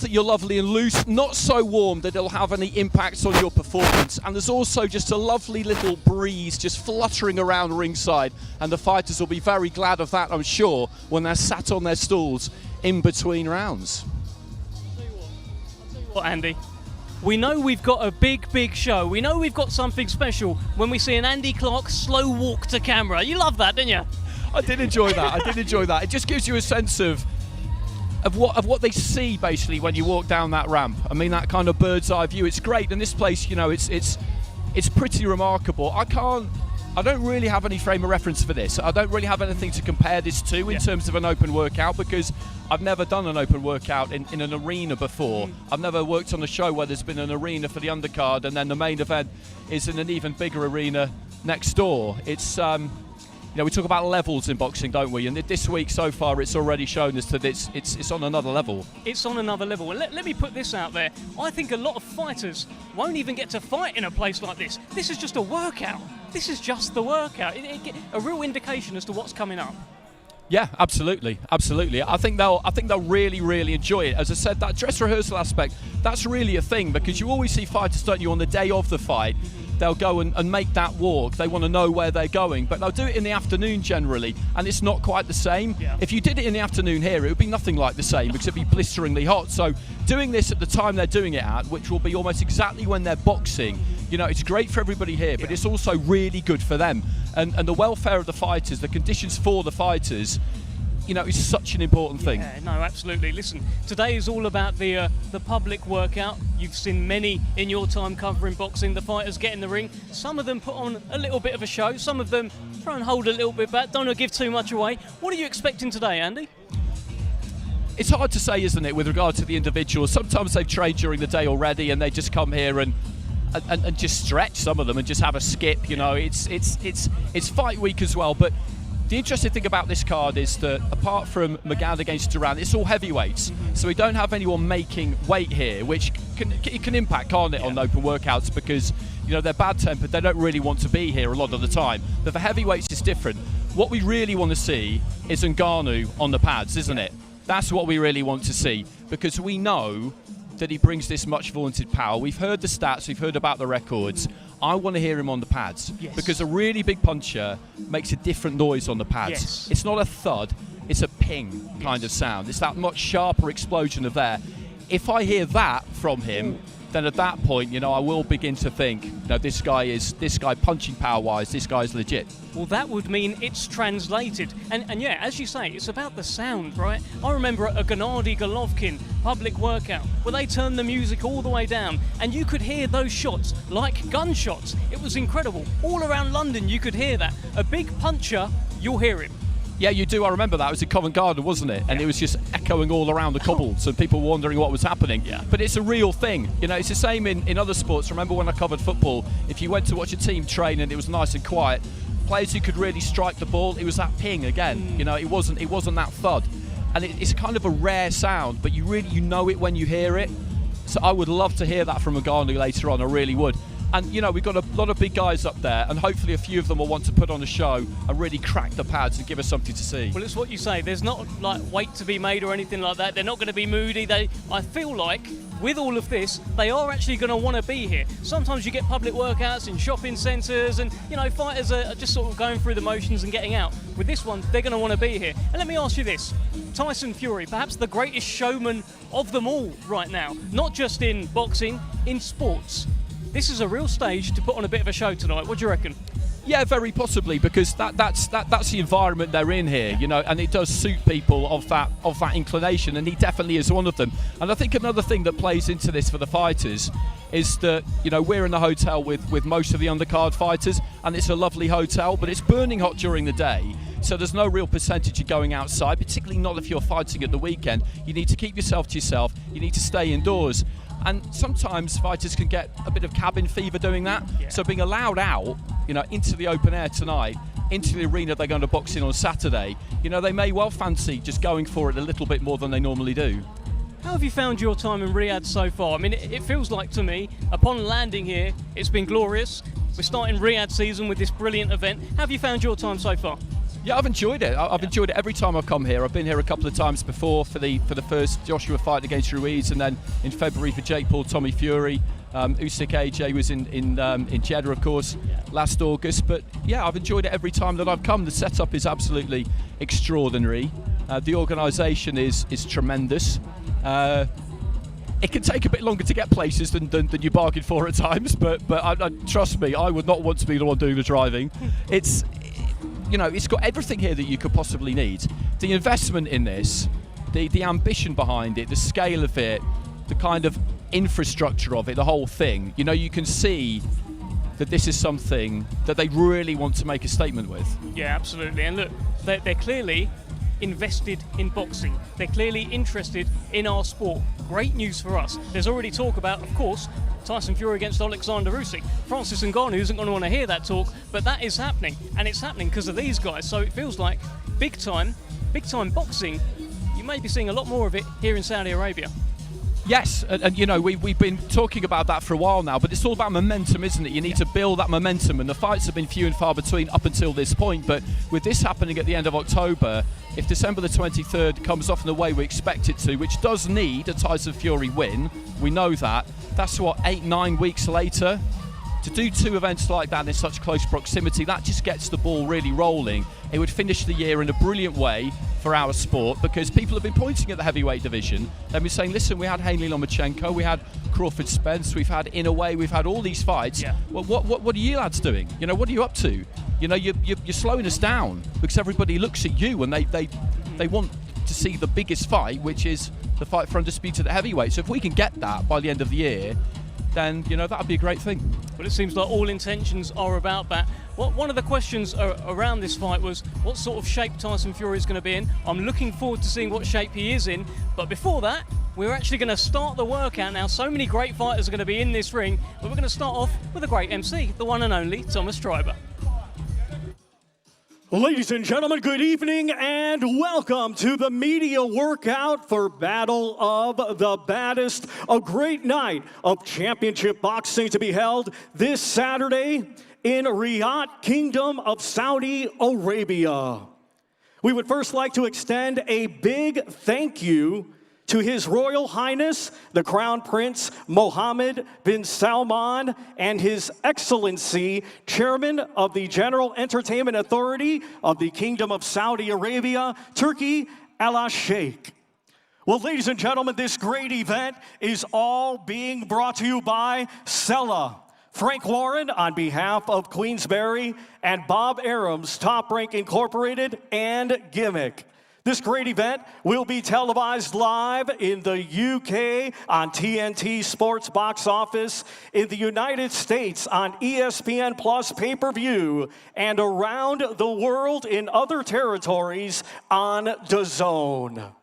that you're lovely and loose, not so warm that it'll have any impact on your performance. And there's also just a lovely little breeze just fluttering around ringside, and the fighters will be very glad of that, I'm sure, when they're sat on their stools in between rounds. I'll tell you what, Andy. We know we've got a big show. We know we've got something special when we see an Andy Clark slow walk to camera. You love that, didn't you? I did enjoy that. I did enjoy that. It just gives you a sense of what they see basically when you walk down that ramp. I mean, that kind of bird's eye view. It's great, and this place, you know, it's pretty remarkable. I don't really have any frame of reference for this. I don't really have anything to compare this to in terms of an open workout, because I've never done an open workout in an arena before. I've never worked on a show where there's been an arena for the undercard and then the main event is in an even bigger arena next door. It's you know, we talk about levels in boxing, don't we? And this week so far, it's already shown us that it's on another level. It's on another level. And let me put this out there. I think a lot of fighters won't even get to fight in a place like this. This is just a workout. This is just the workout. A real indication as to what's coming up. Yeah, absolutely, absolutely. I think they'll really enjoy it. As I said, that dress rehearsal aspect, that's really a thing, because you always see fighters, don't you, on the day of the fight, they'll go and make that walk. They want to know where they're going, but they'll do it in the afternoon generally, and it's not quite the same. Yeah. If you did it in the afternoon here, it would be nothing like the same, because it'd be blisteringly hot. So doing this at the time they're doing it at, which will be almost exactly when they're boxing, you know, it's great for everybody here, but it's also really good for them. And the welfare of the fighters, the conditions for the fighters, you know, is such an important thing. Yeah, no, absolutely. Listen, today is all about the public workout. You've seen many in your time covering boxing. The fighters get in the ring. Some of them put on a little bit of a show. Some of them try and hold a little bit back. Don't want to give too much away. What are you expecting today, Andy? It's hard to say, isn't it, with regard to the individuals. Sometimes they've trained during the day already and they just come here and just stretch, some of them, and just have a skip. You know, it's fight week as well. But the interesting thing about this card is that apart from Ngannou against Duran, it's all heavyweights. So we don't have anyone making weight here, which can impact, can't it, on open workouts, because, you know, they're bad-tempered. They don't really want to be here a lot of the time. But for heavyweights, it's different. What we really want to see is Ngannou on the pads, isn't it? That's what we really want to see, because we know that he brings this much vaunted power. We've heard the stats, we've heard about the records. I want to hear him on the pads, because a really big puncher makes a different noise on the pads. It's not a thud, it's a ping kind of sound. It's that much sharper explosion of there. If I hear that from him, then at that point, you know, I will begin to think, no, this guy punching power-wise, this guy's legit. Well, that would mean it's translated. And yeah, as you say, it's about the sound, right? I remember a Gennady Golovkin public workout where they turned the music all the way down, and you could hear those shots like gunshots. It was incredible. All around London, you could hear that. A big puncher, you'll hear him. Yeah, you do. I remember that. It was in Covent Garden, wasn't it? And it was just echoing all around the cobbles, and people were wondering what was happening. Yeah. But it's a real thing. You know, it's the same in other sports. Remember when I covered football, if you went to watch a team train and it was nice and quiet, players who could really strike the ball, it was that ping again. You know, it wasn't that thud. And it's kind of a rare sound, but you know it when you hear it. So I would love to hear that from Ngannou later on. I really would. And, you know, we've got a lot of big guys up there, and hopefully a few of them will want to put on a show and really crack the pads and give us something to see. Well, it's what you say. There's not, like, weight to be made or anything like that. They're not going to be moody. I feel like, with all of this, they are actually going to want to be here. Sometimes you get public workouts in shopping centres, and, you know, fighters are just sort of going through the motions and getting out. With this one, they're going to want to be here. And let me ask you this. Tyson Fury, perhaps the greatest showman of them all right now, not just in boxing, in sports. This is a real stage to put on a bit of a show tonight. What do you reckon? Yeah, very possibly, because that's the environment they're in here, you know, and it does suit people of that inclination, and he definitely is one of them. And I think another thing that plays into this for the fighters is that, you know, we're in the hotel with most of the undercard fighters, and it's a lovely hotel, but it's burning hot during the day. So there's no real percentage of going outside, particularly not if you're fighting at the weekend. You need to keep yourself to yourself. You need to stay indoors. And sometimes fighters can get a bit of cabin fever doing that. Yeah. So being allowed out, you know, into the open air tonight, into the arena they're going to box in on Saturday, you know, they may well fancy just going for it a little bit more than they normally do. How have you found your time in Riyadh so far? I mean, it feels like to me, upon landing here, it's been glorious. We're starting Riyadh season with this brilliant event. How have you found your time so far? Yeah, I've enjoyed it. I've enjoyed it every time I've come here. I've been here a couple of times before for the first Joshua fight against Ruiz, and then in February for Jake Paul, Tommy Fury. Usyk AJ was in Jeddah, of course, last August. But yeah, I've enjoyed it every time that I've come. The setup is absolutely extraordinary. The organisation is tremendous. It can take a bit longer to get places than you bargained for at times, but trust me, I would not want to be the one doing the driving. It's got everything here that you could possibly need. The investment in this, the ambition behind it, the scale of it, the kind of infrastructure of it, the whole thing. You can see that this is something that they really want to make a statement with. Yeah, absolutely. And look, they're clearly invested in boxing. They're clearly interested in our sport. Great news for us. There's already talk about, of course, Tyson Fury against Alexander Usyk. Francis Ngannou isn't going to want to hear that talk, but that is happening, and it's happening because of these guys. So it feels like big time boxing. You may be seeing a lot more of it here in Saudi Arabia. Yes, and we've been talking about that for a while now, but it's all about momentum, isn't it? You need to build that momentum, and the fights have been few and far between up until this point, but with this happening at the end of October, if December the 23rd comes off in the way we expect it to, which does need a Tyson Fury win, we know that's 8-9 weeks later. To do two events like that in such close proximity, that just gets the ball really rolling. It would finish the year in a brilliant way for our sport, because people have been pointing at the heavyweight division. They've been saying, listen, we had Haney Lomachenko, we had Crawford Spence, we've had Inoue, we've had all these fights. Yeah. Well, what are you lads doing? What are you up to? You're slowing us down, because everybody looks at you and they want to see the biggest fight, which is the fight for undisputed at heavyweight. So if we can get that by the end of the year, then that would be a great thing. Well, it seems like all intentions are about that. One of the questions around this fight was what sort of shape Tyson Fury is going to be in. I'm looking forward to seeing what shape he is in, but before that, we're actually going to start the workout now. So many great fighters are going to be in this ring, but we're going to start off with a great MC, the one and only Thomas Treiber. Ladies and gentlemen, good evening and welcome to the media workout for Battle of the Baddest. A great night of championship boxing to be held this Saturday in Riyadh, Kingdom of Saudi Arabia. We would first like to extend a big thank you to His Royal Highness, the Crown Prince Mohammed bin Salman, and His Excellency, Chairman of the General Entertainment Authority of the Kingdom of Saudi Arabia, Turkey Al Sheikh. Well, ladies and gentlemen, this great event is all being brought to you by Sella, Frank Warren on behalf of Queensberry, and Bob Arams, Top Rank Incorporated, and Gimmick. This great event will be televised live in the UK on TNT Sports Box Office, in the United States on ESPN Plus pay-per-view, and around the world in other territories on DAZN.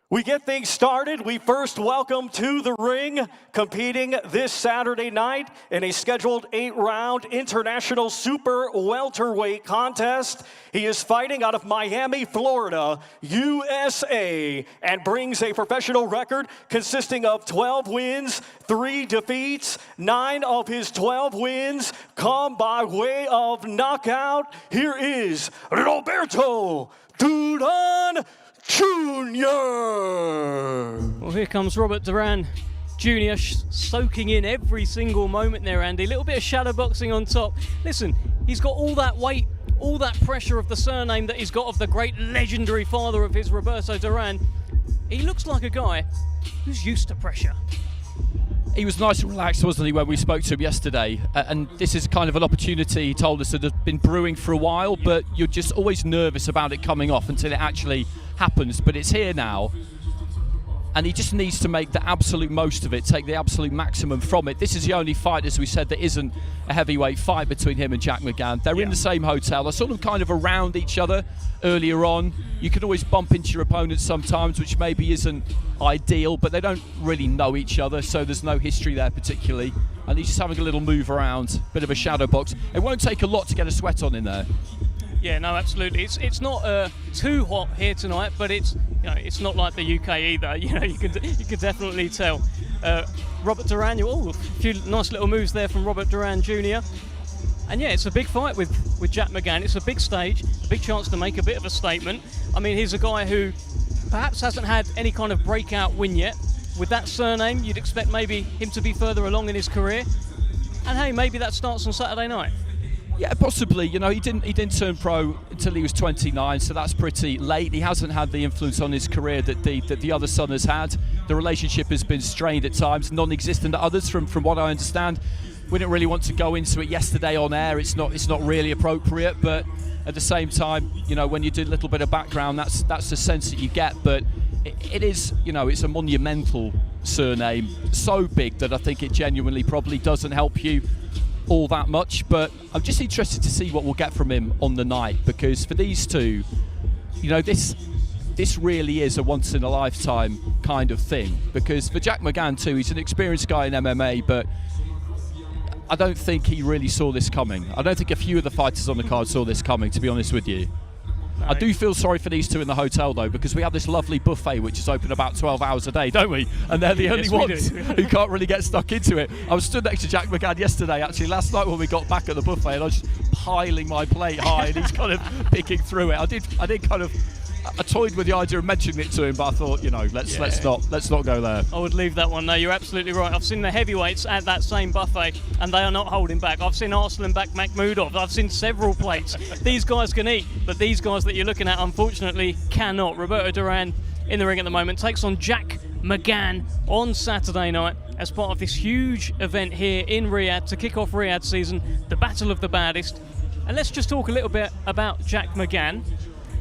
We get things started. We first welcome to the ring, competing this Saturday night in a scheduled 8-round international super welterweight contest. He is fighting out of Miami, Florida, USA, and brings a professional record consisting of 12 wins, 3 defeats. 9 of his 12 wins come by way of knockout. Here is Roberto Duran Jr. Well, here comes Robert Duran Jr. soaking in every single moment there, Andy. A little bit of shadow boxing on top. Listen, he's got all that weight, all that pressure of the surname that he's got of the great legendary father of his, Roberto Duran. He looks like a guy who's used to pressure. He was nice and relaxed, wasn't he, when we spoke to him yesterday? And this is kind of an opportunity, he told us, that had been brewing for a while, but you're just always nervous about it coming off until it actually happens. But it's here now, and he just needs to make the absolute most of it, take the absolute maximum from it. This is the only fight, as we said, that isn't a heavyweight fight between him and Jack McGann. They're in the same hotel. They're sort of kind of around each other earlier on. You can always bump into your opponents sometimes, which maybe isn't ideal, but they don't really know each other, so there's no history there particularly. And he's just having a little move around, bit of a shadow box. It won't take a lot to get a sweat on in there. Yeah, no, absolutely. It's not too hot here tonight, but it's it's not like the UK either. You can definitely tell. Robert Duran, a few nice little moves there from Robert Duran Jr. And yeah, it's a big fight with with Jack McGann. It's a big stage, a big chance to make a bit of a statement. I mean, he's a guy who perhaps hasn't had any kind of breakout win yet. With that surname, you'd expect maybe him to be further along in his career. And hey, maybe that starts on Saturday night. Yeah, possibly. You know, he didn't turn pro until he was 29, so that's pretty late. He hasn't had the influence on his career that the other son has had. The relationship has been strained at times, non-existent at others, from what I understand. We didn't really want to go into it yesterday on air. It's not really appropriate, but at the same time, you know, when you do a little bit of background, that's the sense that you get. But it is, you know, it's a monumental surname, so big that I think it genuinely probably doesn't help you all that much. But I'm just interested to see what we'll get from him on the night, because for these two, you know, this really is a once in a lifetime kind of thing. Because for Jack McGann too, he's an experienced guy in MMA, but I don't think he really saw this coming. I don't think a few of the fighters on the card saw this coming, to be honest with you. No. I do feel sorry for these two in the hotel though, because we have this lovely buffet which is open about 12 hours a day, don't we? And they're the only ones who can't really get stuck into it. I was stood next to Jack McGann yesterday, actually last night when we got back at the buffet, and I was just piling my plate high and he's kind of picking through it. I did kind of, I toyed with the idea of mentioning it to him, but I thought, you know, let's not go there. I would leave that one. No, you're absolutely right. I've seen the heavyweights at that same buffet, and they are not holding back. I've seen Arslan back Makhmudov. I've seen several plates. These guys can eat, but these guys that you're looking at, unfortunately, cannot. Roberto Duran in the ring at the moment takes on Jack McGann on Saturday night as part of this huge event here in Riyadh to kick off Riyadh season, the Battle of the Baddest. And let's just talk a little bit about Jack McGann.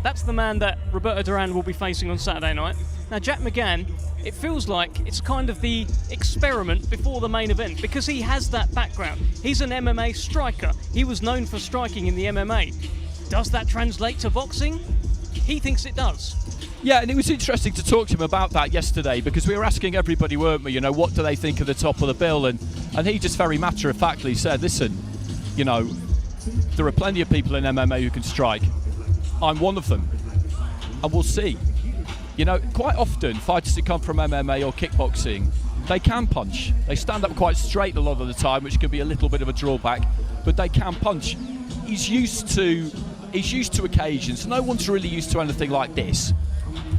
That's the man that Roberto Duran will be facing on Saturday night. Now, Jack McGann, it feels like it's kind of the experiment before the main event, because he has that background. He's an MMA striker. He was known for striking in the MMA. Does that translate to boxing? He thinks it does. Yeah, and it was interesting to talk to him about that yesterday, because we were asking everybody, weren't we, you know, what do they think of the top of the bill? And he just very matter-of-factly said, listen, you know, there are plenty of people in MMA who can strike. I'm one of them, and we'll see. You know, quite often fighters who come from MMA or kickboxing, they can punch. They stand up quite straight a lot of the time, which can be a little bit of a drawback, but they can punch. He's used to occasions. No one's really used to anything like this,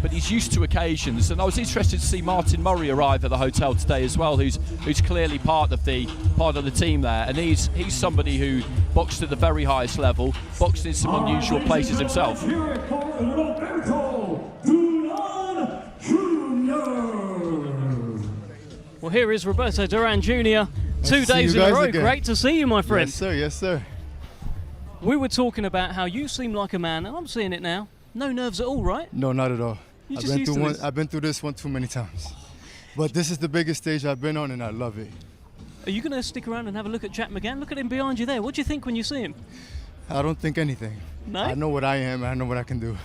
but he's used to occasions. And I was interested to see Martin Murray arrive at the hotel today as well, who's clearly part of the team there. And he's somebody who boxed at the very highest level, boxed in some unusual places himself. Well, here is Roberto Duran Jr. 2 days in a row. Again. Great to see you, my friend. Yes, sir. Yes, sir. We were talking about how you seem like a man, and I'm seeing it now. No nerves at all, right? No, not at all. I've been through this one too many times. But this is the biggest stage I've been on, and I love it. Are you going to stick around and have a look at Jack McGann? Look at him behind you there. What do you think when you see him? I don't think anything. No? I know what I am, and I know what I can do.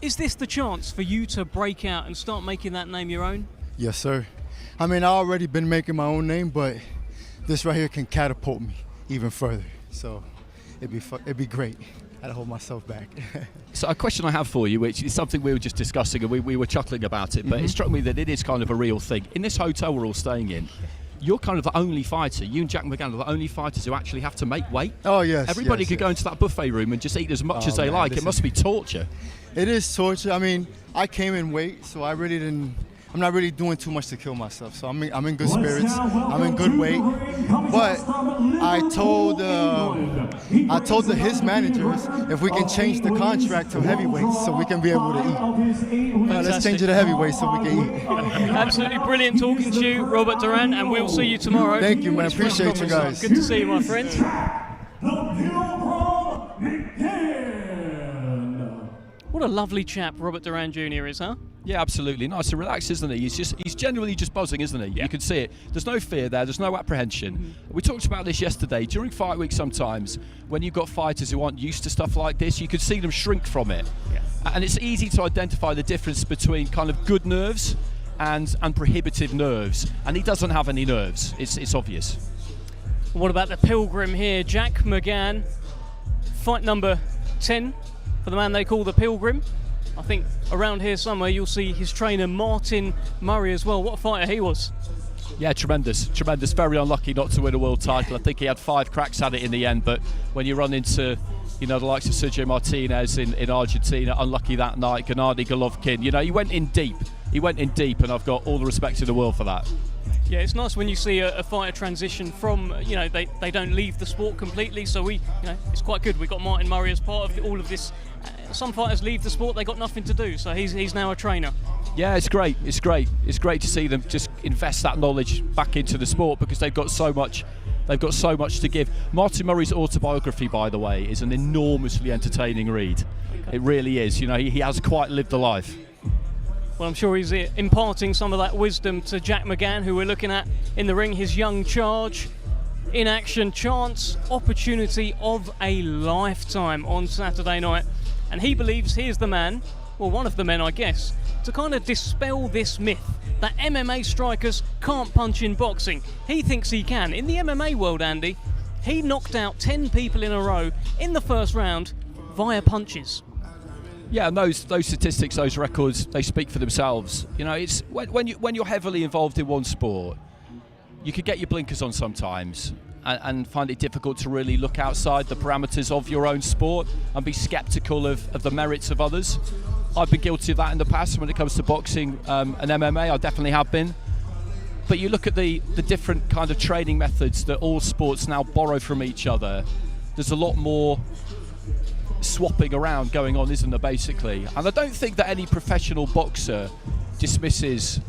Is this the chance for you to break out and start making that name your own? Yes, sir. I mean, I've already been making my own name, but this right here can catapult me even further. So it'd be great. I'd hold myself back. So a question I have for you, which is something we were just discussing, and we were chuckling about it, but it struck me that it is kind of a real thing. In this hotel we're all staying in, you're kind of the only fighter, you and Jack McGann are the only fighters who actually have to make weight. Oh, yes. Everybody could go into that buffet room and just eat as much as they like. It must be torture. It is torture. I mean, I came in weight, so I'm not really doing too much to kill myself. So I'm in good spirits. I'm in good weight. But I told his managers if we can change the contract to heavyweights so we can be able to eat. Let's change it to heavyweight so we can eat. Absolutely brilliant talking to you, Robert Duran, and we'll see you tomorrow. Thank you, man. Appreciate you guys. Good to see you, my friend. What a lovely chap Robert Duran Jr. is, huh? Yeah, absolutely. Nice and relaxed, isn't he? He's genuinely just buzzing, isn't he? Yeah. You can see it. There's no fear there. There's no apprehension. We talked about this yesterday. During fight week sometimes, when you've got fighters who aren't used to stuff like this, you can see them shrink from it. Yeah. And it's easy to identify the difference between kind of good nerves and prohibitive nerves. And he doesn't have any nerves. It's obvious. What about the Pilgrim here? Jack McGann, fight number 10 for the man they call the Pilgrim. I think around here somewhere you'll see his trainer Martin Murray as well. What a fighter he was. Yeah, tremendous. Very unlucky not to win a world title. I think he had 5 cracks at it in the end, but when you run into, you know, the likes of Sergio Martinez in Argentina, unlucky that night, Gennady Golovkin, you know, he went in deep, and I've got all the respect in the world for that. Yeah, it's nice when you see a fighter transition from, you know, they don't leave the sport completely, so it's quite good. We've got Martin Murray as part of all of this. Some fighters leave the sport, they got nothing to do, so he's now a trainer. Yeah, it's great to see them just invest that knowledge back into the sport, because they've got so much to give. Martin Murray's autobiography, by the way, is an enormously entertaining read. Okay. It really is. You know, he has quite lived a life. Well, I'm sure he's imparting some of that wisdom to Jack McGann, who we're looking at in the ring, his young charge. In action, chance, opportunity of a lifetime on Saturday night. And he believes he is the man, well, one of the men, I guess, to kind of dispel this myth that MMA strikers can't punch in boxing. He thinks he can. In the MMA world, Andy, he knocked out 10 people in a row in the first round via punches. Yeah, and those statistics, those records, they speak for themselves. You know, it's when you're heavily involved in one sport, you could get your blinkers on sometimes and find it difficult to really look outside the parameters of your own sport and be sceptical of the merits of others. I've been guilty of that in the past when it comes to boxing and MMA. I definitely have been. But you look at the different kind of training methods that all sports now borrow from each other. There's a lot more swapping around going on, isn't there, basically? And I don't think that any professional boxer dismisses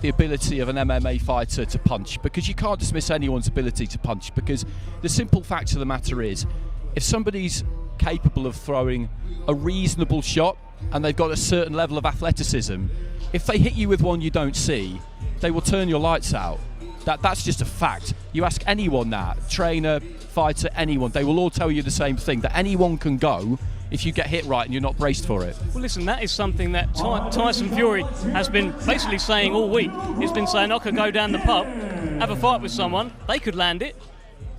the ability of an MMA fighter to punch, because you can't dismiss anyone's ability to punch, because the simple fact of the matter is, if somebody's capable of throwing a reasonable shot and they've got a certain level of athleticism, if they hit you with one you don't see, they will turn your lights out. That's just a fact. You ask anyone that, trainer, fighter, anyone, they will all tell you the same thing, that anyone can go if you get hit right and you're not braced for it. Well, listen, that is something that Tyson Fury has been basically saying all week. He's been saying, I could go down the pub, have a fight with someone, they could land it,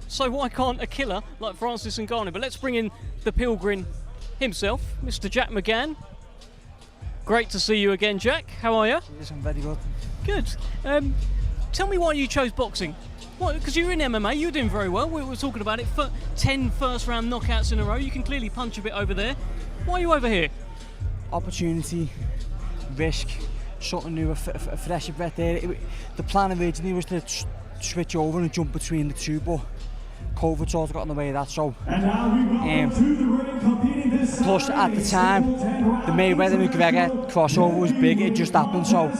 so why can't a killer like Francis Ngannou? But let's bring in the Pilgrim himself, Mr. Jack McGann. Great to see you again, Jack. How are you? Yes, I'm very good. Good. Tell me why you chose boxing. Because you're in MMA, you're doing very well. We were talking about it. 10 first-round knockouts in a row. You can clearly punch a bit over there. Why are you over here? Opportunity, risk, something new, a fresher breath there. The plan originally was to switch over and jump between the two, but COVID sort of got in the way of that. So, plus at the time, the Mayweather McGregor crossover was big. It just happened. So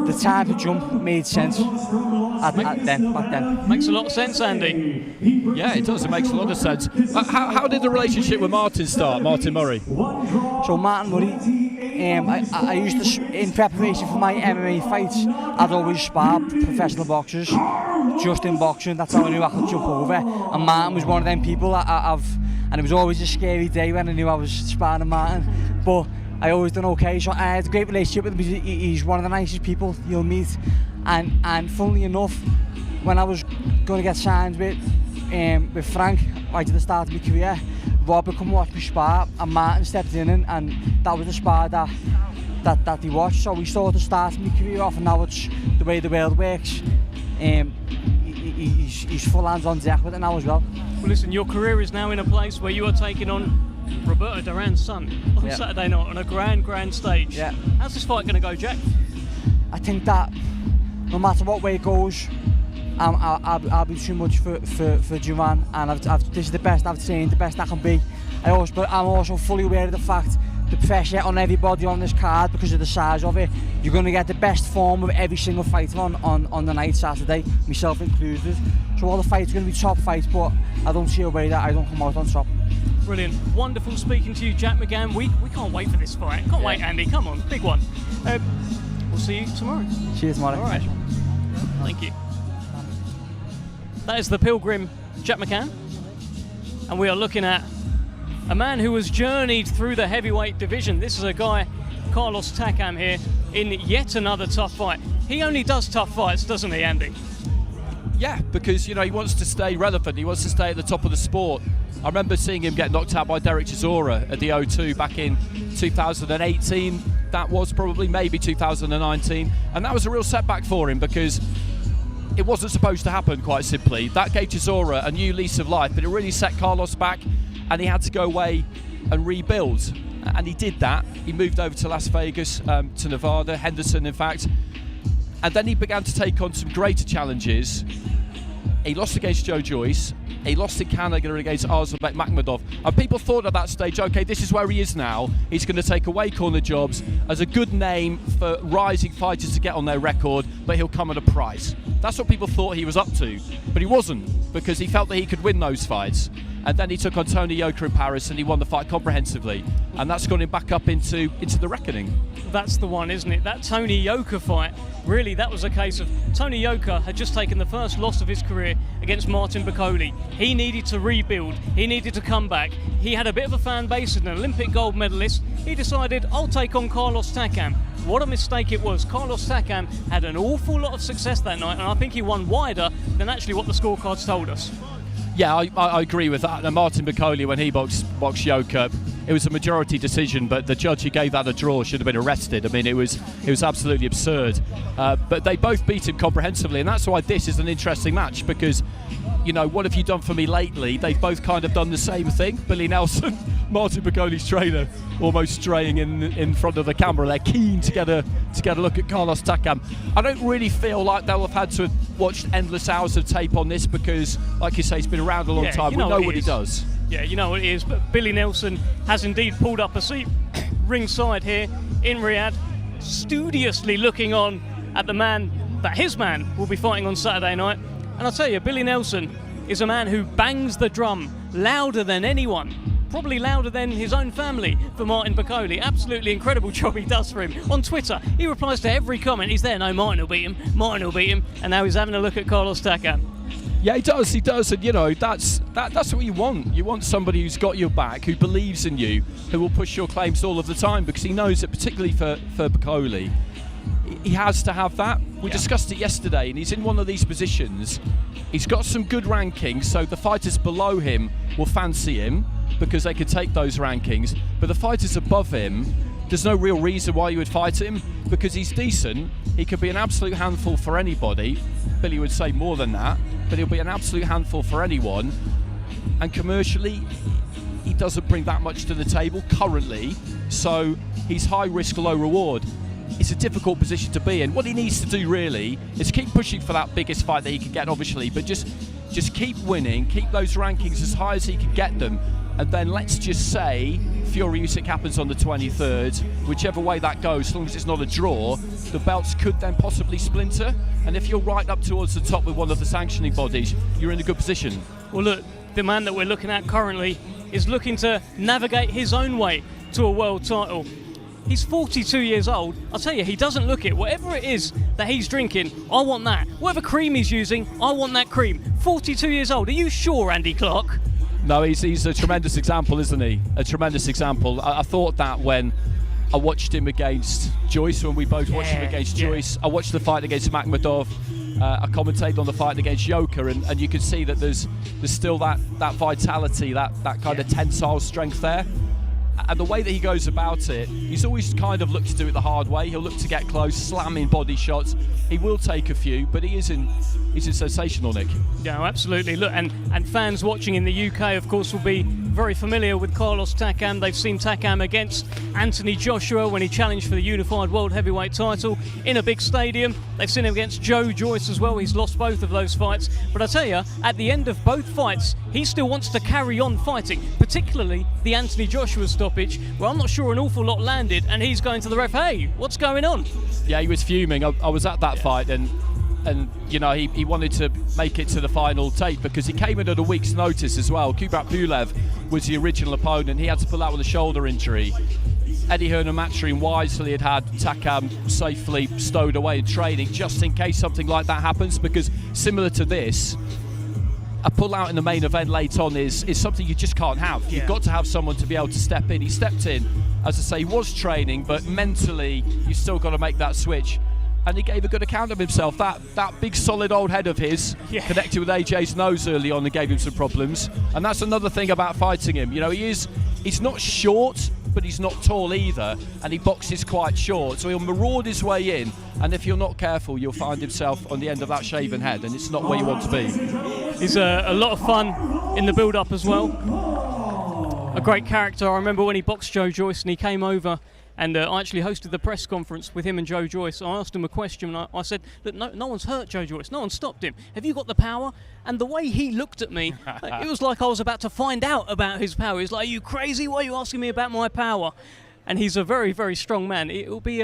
the time to jump made sense back then. Makes a lot of sense, Andy. Yeah, it does. It makes a lot of sense. How did the relationship with Martin start, Martin Murray? So Martin Murray, I used to, in preparation for my MMA fights, I'd always spar professional boxers, just in boxing. That's how I knew I could jump over. And Martin was one of them people and it was always a scary day when I knew I was sparring Martin. But I always done okay, so I had a great relationship with him. He's one of the nicest people you'll meet, and funnily enough, when I was going to get signed with Frank right at the start of my career, Rob would come watch me spar, and Martin stepped in, and that was the spar that he watched. So we sort of started my career off, and now it's the way the world works. He's full hands on deck with it now as well. Well, listen, your career is now in a place where you are taking on Roberto Duran's son on Saturday night on a grand stage. Yeah. How's this fight going to go, Jack? I think that no matter what way it goes, I'll be too much for Duran, and this is the best I've seen, the best I can be. But I'm also fully aware of the fact the pressure on everybody on this card because of the size of it. You're going to get the best form of every single fighter on the night Saturday, myself included. So all the fights are going to be top fights, but I don't see a way that I don't come out on top. Brilliant. Wonderful speaking to you, Jack McGann. We can't wait for this fight. Can't wait, Andy. Come on, big one. We'll see you tomorrow. Cheers, Marty. All right. Thank you. That is the Pilgrim, Jack McGann. And we are looking at a man who has journeyed through the heavyweight division. This is a guy, Carlos Takam here, in yet another tough fight. He only does tough fights, doesn't he, Andy? Yeah, because he wants to stay relevant. He wants to stay at the top of the sport. I remember seeing him get knocked out by Derek Chisora at the O2 back in 2018. That was probably maybe 2019, and that was a real setback for him because it wasn't supposed to happen. Quite simply, that gave Chisora a new lease of life, but it really set Carlos back, and he had to go away and rebuild. And he did that. He moved over to Las Vegas, to Nevada, Henderson, in fact. And then he began to take on some greater challenges. He lost against Joe Joyce. He lost in Canada against Arzabek Makhmudov. And people thought at that stage, okay, this is where he is now. He's going to take away corner jobs as a good name for rising fighters to get on their record, but he'll come at a price. That's what people thought he was up to. But he wasn't, because he felt that he could win those fights. And then he took on Tony Yoka in Paris and he won the fight comprehensively. And that's got him back up into the reckoning. That's the one, isn't it? That Tony Yoka fight, really, that was a case of Tony Yoka had just taken the first loss of his career against Martin Bakole. He needed to rebuild. He needed to come back. He had a bit of a fan base, an Olympic gold medalist. He decided, I'll take on Carlos Takam. What a mistake it was. Carlos Takam had an awful lot of success that night, and I think he won wider than actually what the scorecards told us. Yeah, I agree with that. And Martin Bakole, when he boxed Yoka, it was a majority decision, but the judge who gave that a draw should have been arrested. I mean, it was absolutely absurd. But they both beat him comprehensively, and that's why this is an interesting match, because, what have you done for me lately? They've both kind of done the same thing. Billy Nelson, Martin Bacole's trainer, almost straying in front of the camera. They're keen to get a look at Carlos Takam. I don't really feel like they'll have had to have watched endless hours of tape on this because, like you say, he's been around a long time. We know what he does. Yeah, you know what it is. But Billy Nelson has indeed pulled up a seat ringside here in Riyadh, studiously looking on at the man that his man will be fighting on Saturday night. And I'll tell you, Billy Nelson is a man who bangs the drum louder than anyone. Probably louder than his own family for Martin Bakole. Absolutely incredible job he does for him. On Twitter, he replies to every comment. He's there, no, Martin will beat him, Martin will beat him. And now he's having a look at Carlos Takam. Yeah, he does. And, that's what you want. You want somebody who's got your back, who believes in you, who will push your claims all of the time, because he knows that, particularly for Bakole, he has to have that. We discussed it yesterday, and he's in one of these positions. He's got some good rankings, so the fighters below him will fancy him because they could take those rankings. But the fighters above him, there's no real reason why you would fight him, because he's decent. He could be an absolute handful for anybody. Billy would say more than that, but he'll be an absolute handful for anyone. And commercially, he doesn't bring that much to the table currently, so he's high risk, low reward. It's a difficult position to be in. What he needs to do really is keep pushing for that biggest fight that he can get, obviously, but just keep winning, keep those rankings as high as he can get them, and then let's just say Fury Usyk happens on the 23rd. Whichever way that goes, as long as it's not a draw, the belts could then possibly splinter, and if you're right up towards the top with one of the sanctioning bodies, you're in a good position. Well, look, the man that we're looking at currently is looking to navigate his own way to a world title. He's 42 years old. I'll tell you, he doesn't look it. Whatever it is that he's drinking, I want that. Whatever cream he's using, I want that cream. 42 years old. Are you sure, Andy Clark? No, he's a tremendous example, isn't he? A tremendous example. I thought that when I watched him against Joyce, when we both watched him against Joyce. I watched the fight against Makhmudov. I commentated on the fight against Yoka, and you can see that there's still that vitality, that kind of tensile strength there. And the way that he goes about it, he's always kind of looked to do it the hard way. He'll look to get close, slamming body shots. He will take a few, but he's in sensational, Nick. Yeah, absolutely. Look, and fans watching in the UK, of course, will be very familiar with Carlos Takam. They've seen Takam against Anthony Joshua when he challenged for the unified world heavyweight title in a big stadium. They've seen him against Joe Joyce as well. He's lost both of those fights. But I tell you, at the end of both fights, he still wants to carry on fighting, particularly the Anthony Joshua stoppage, where I'm not sure an awful lot landed, and he's going to the ref, hey, what's going on? Yeah, he was fuming. I was at that fight, and you know, he wanted to make it to the final tape because he came in at a week's notice as well. Kubrat Pulev was the original opponent. He had to pull out with a shoulder injury. Eddie Hearn and Matchroom wisely had Takam safely stowed away in training just in case something like that happens, because similar to this, a pull out in the main event late on is something you just can't have. You've got to have someone to be able to step in. He stepped in, as I say, he was training, but mentally you've still got to make that switch. and he gave a good account of himself. That big solid old head of his connected with AJ's nose early on and gave him some problems. And that's another thing about fighting him. You know, he's not short, but he's not tall either, and he boxes quite short, so he'll maraud his way in, and if you're not careful, you'll find himself on the end of that shaven head, and it's not where you want to be. He's a lot of fun in the build-up as well. A great character. I remember when he boxed Joe Joyce and he came over, and I actually hosted the press conference with him and Joe Joyce. I asked him a question, and I said, look, no one's hurt Joe Joyce, no one stopped him. Have you got the power? And the way he looked at me, it was like I was about to find out about his power. He's like, are you crazy? Why are you asking me about my power? And he's a very, very strong man. It'll be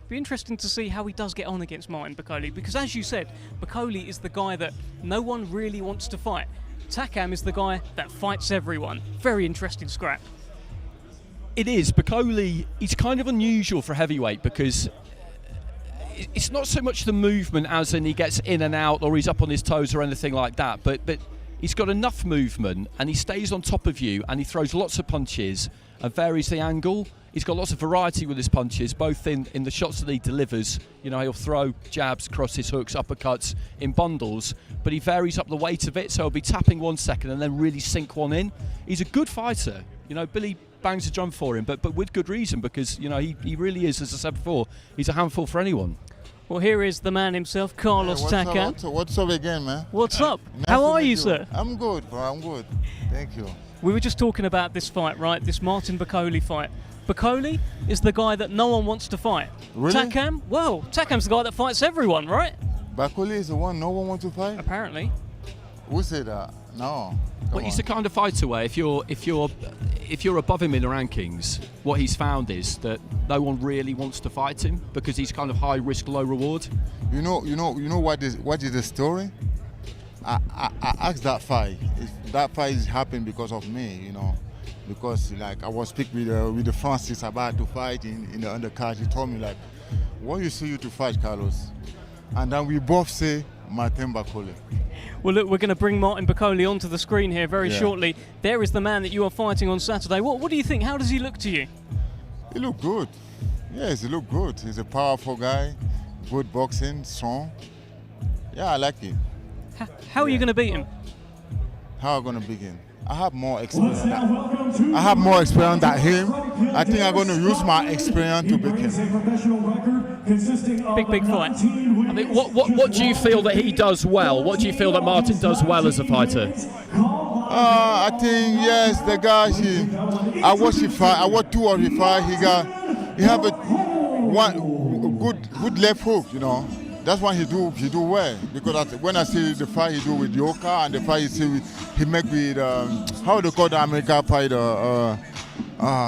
interesting to see how he does get on against Martin Bakole, because as you said, Bakole is the guy that no one really wants to fight. Takam is the guy that fights everyone. Very interesting scrap. It is. Bakole, he's kind of unusual for heavyweight because it's not so much the movement as in he gets in and out or he's up on his toes or anything like that, but he's got enough movement and he stays on top of you and he throws lots of punches and varies the angle. He's got lots of variety with his punches, both in the shots that he delivers. You know, he'll throw jabs, crosses, hooks, uppercuts in bundles, but he varies up the weight of it, so he'll be tapping 1 second and then really sink one in. He's a good fighter. You know, Billy bangs a drum for him, but with good reason, because, you know, he really is, as I said before, he's a handful for anyone. Well, here is the man himself, Carlos Takam. What's up again, man? What's up? Nice How to are meet you, sir? I'm good, bro. I'm good. Thank you. We were just talking about this fight, right? This Martin Bakole fight. Bakole is the guy that no one wants to fight. Really? Takam, well, Takam's the guy that fights everyone, right? Bakole is the one no one wants to fight? Apparently. Who said that? No. Well, he's the kind of fighter where if you're above him in the rankings, what he's found is that no one really wants to fight him because he's kind of high risk, low reward. You know what is the story? I asked that fight. That fight is happening because of me, you know, because like I was speaking with the Francis about to fight in the undercard. He told me like, "What you see you to fight, Carlos?" And then we both say Martin Bakole. Well, look, we're going to bring Martin Bakole onto the screen here very shortly. There is the man that you are fighting on Saturday. What do you think? How does he look to you? He look good. Yes, he look good. He's a powerful guy, good boxing, strong. Yeah, I like him. How are you going to beat him? How am I going to beat him? I have more experience. I have more experience than him. I think I'm going to use my experience to beat him. Big fight. I mean, what do you feel that he does well? What do you feel that Martin does well as a fighter? I think yes, the guy. I watch him fight. I watch 2 of his fight. He have a good left hook. You know, that's why he do well. Because when I see the fight he do with Yoka and the fight he make with how they call the American fighter.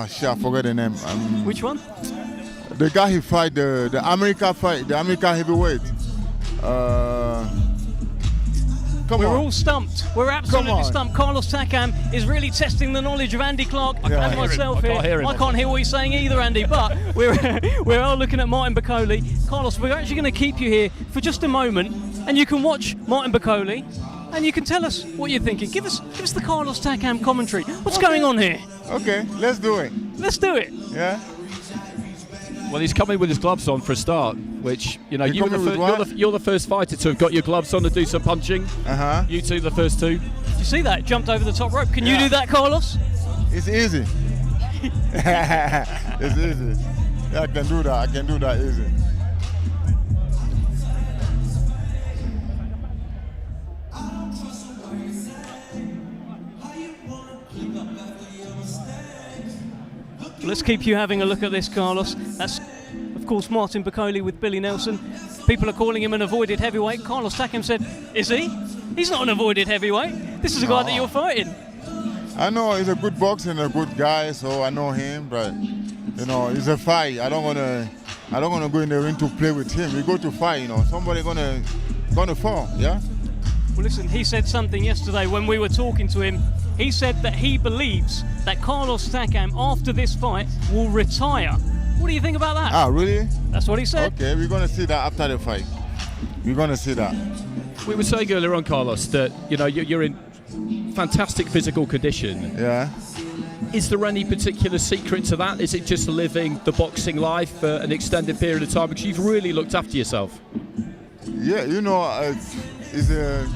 Shit, I forget the name. Which one? The guy he fight the American fight, the American heavyweight. We're all stumped. We're absolutely stumped. Carlos Takam is really testing the knowledge of Andy Clark and myself here. I can't hear what he's saying either, Andy, but we're all looking at Martin Bakole. Carlos, we're actually going to keep you here for just a moment, and you can watch Martin Bakole, and you can tell us what you're thinking. Give us the Carlos Takam commentary. What's going on here? Okay, let's do it. Let's do it. Yeah. Well, he's coming with his gloves on for a start, which, you know, you're the first fighter to have got your gloves on to do some punching. Uh-huh. You two, the first two. Did you see that? Jumped over the top rope. Can you do that, Carlos? It's easy. It's easy. Yeah, I can do that. I can do that easy. Let's keep you having a look at this, Carlos. That's, of course, Martin Bakole with Billy Nelson. People are calling him an avoided heavyweight. Carlos Takam said, is he? He's not an avoided heavyweight. This is a guy that you're fighting. I know he's a good boxer and a good guy, so I know him, but, you know, it's a fight. I don't wanna go in the ring to play with him. We go to fight, you know. Somebody gonna fall, yeah? Well, listen, he said something yesterday when we were talking to him. He said that he believes that Carlos Takam, after this fight, will retire. What do you think about that? Ah, really? That's what he said. Okay, we're going to see that after the fight. We're going to see that. We were saying earlier on, Carlos, that, you know, you're in fantastic physical condition. Yeah. Is there any particular secret to that? Is it just living the boxing life for an extended period of time? Because you've really looked after yourself. Yeah, you know, he's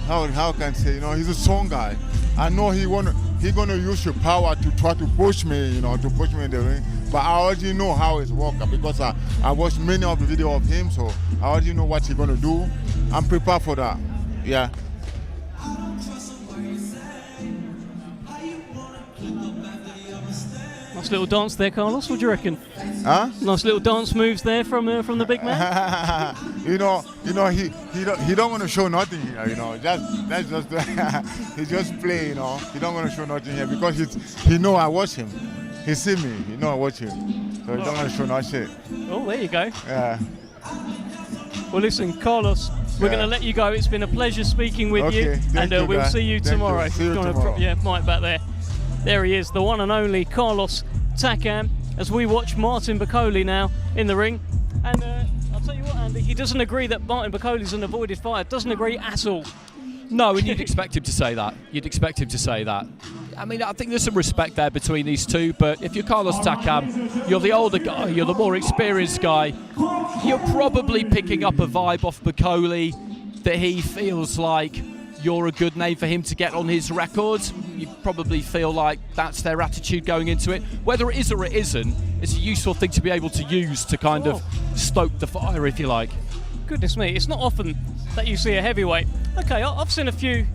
how can I say? You know, he's a strong guy. I know he gonna use your power to try to push me. You know, to push me in the ring. But I already know how it's working because I watched many of the video of him, so I already know what he's gonna do. I'm prepared for that. Yeah. Nice little dance there, Carlos. What do you reckon? Huh? Nice little dance moves there from the big man. you know, he don't want to show nothing here. You know, that's just he just play. You know, he don't want to show nothing here because he know I watch him. He see me. He know I watch him, so he don't want to show no shit. Oh, there you go. Yeah. Well, listen, Carlos, we're going to let you go. It's been a pleasure speaking with you, and we'll see you tomorrow. See you tomorrow. Drop your mic back there. There he is, the one and only Carlos Takam, as we watch Martin Bakole now in the ring. And I'll tell you what, Andy, he doesn't agree that Martin Bakole's an avoided fight. Doesn't agree at all. No, and you'd expect him to say that. You'd expect him to say that. I mean, I think there's some respect there between these two, but if you're Carlos Takam, you're the older guy, you're the more experienced guy, you're probably picking up a vibe off Bakole that he feels like you're a good name for him to get on his record. You probably feel like that's their attitude going into it. Whether it is or it isn't, it's a useful thing to be able to use to kind of stoke the fire, if you like. Goodness me, it's not often that you see a heavyweight. Okay, I've seen a few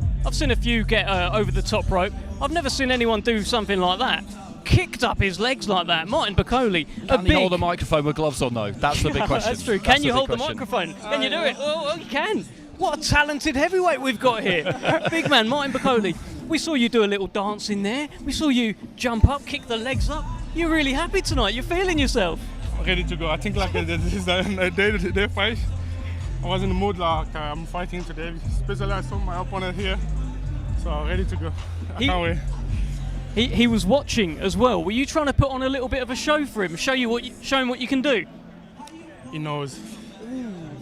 get over the top rope. I've never seen anyone do something like that. Kicked up his legs like that. Martin Bakole. Can he hold a microphone with gloves on, though? That's the big question. That's true. Can you hold the microphone? Can you do it? Oh, you can. What a talented heavyweight we've got here. Big man, Martin Bakole. We saw you do a little dance in there. We saw you jump up, kick the legs up. You're really happy tonight. You're feeling yourself. Ready to go. I think like this is a day fight. I was in the mood like I'm fighting today. Especially I saw my opponent here. So ready to go. I can't wait. He was watching as well. Were you trying to put on a little bit of a show for him? Show him what you can do? He knows.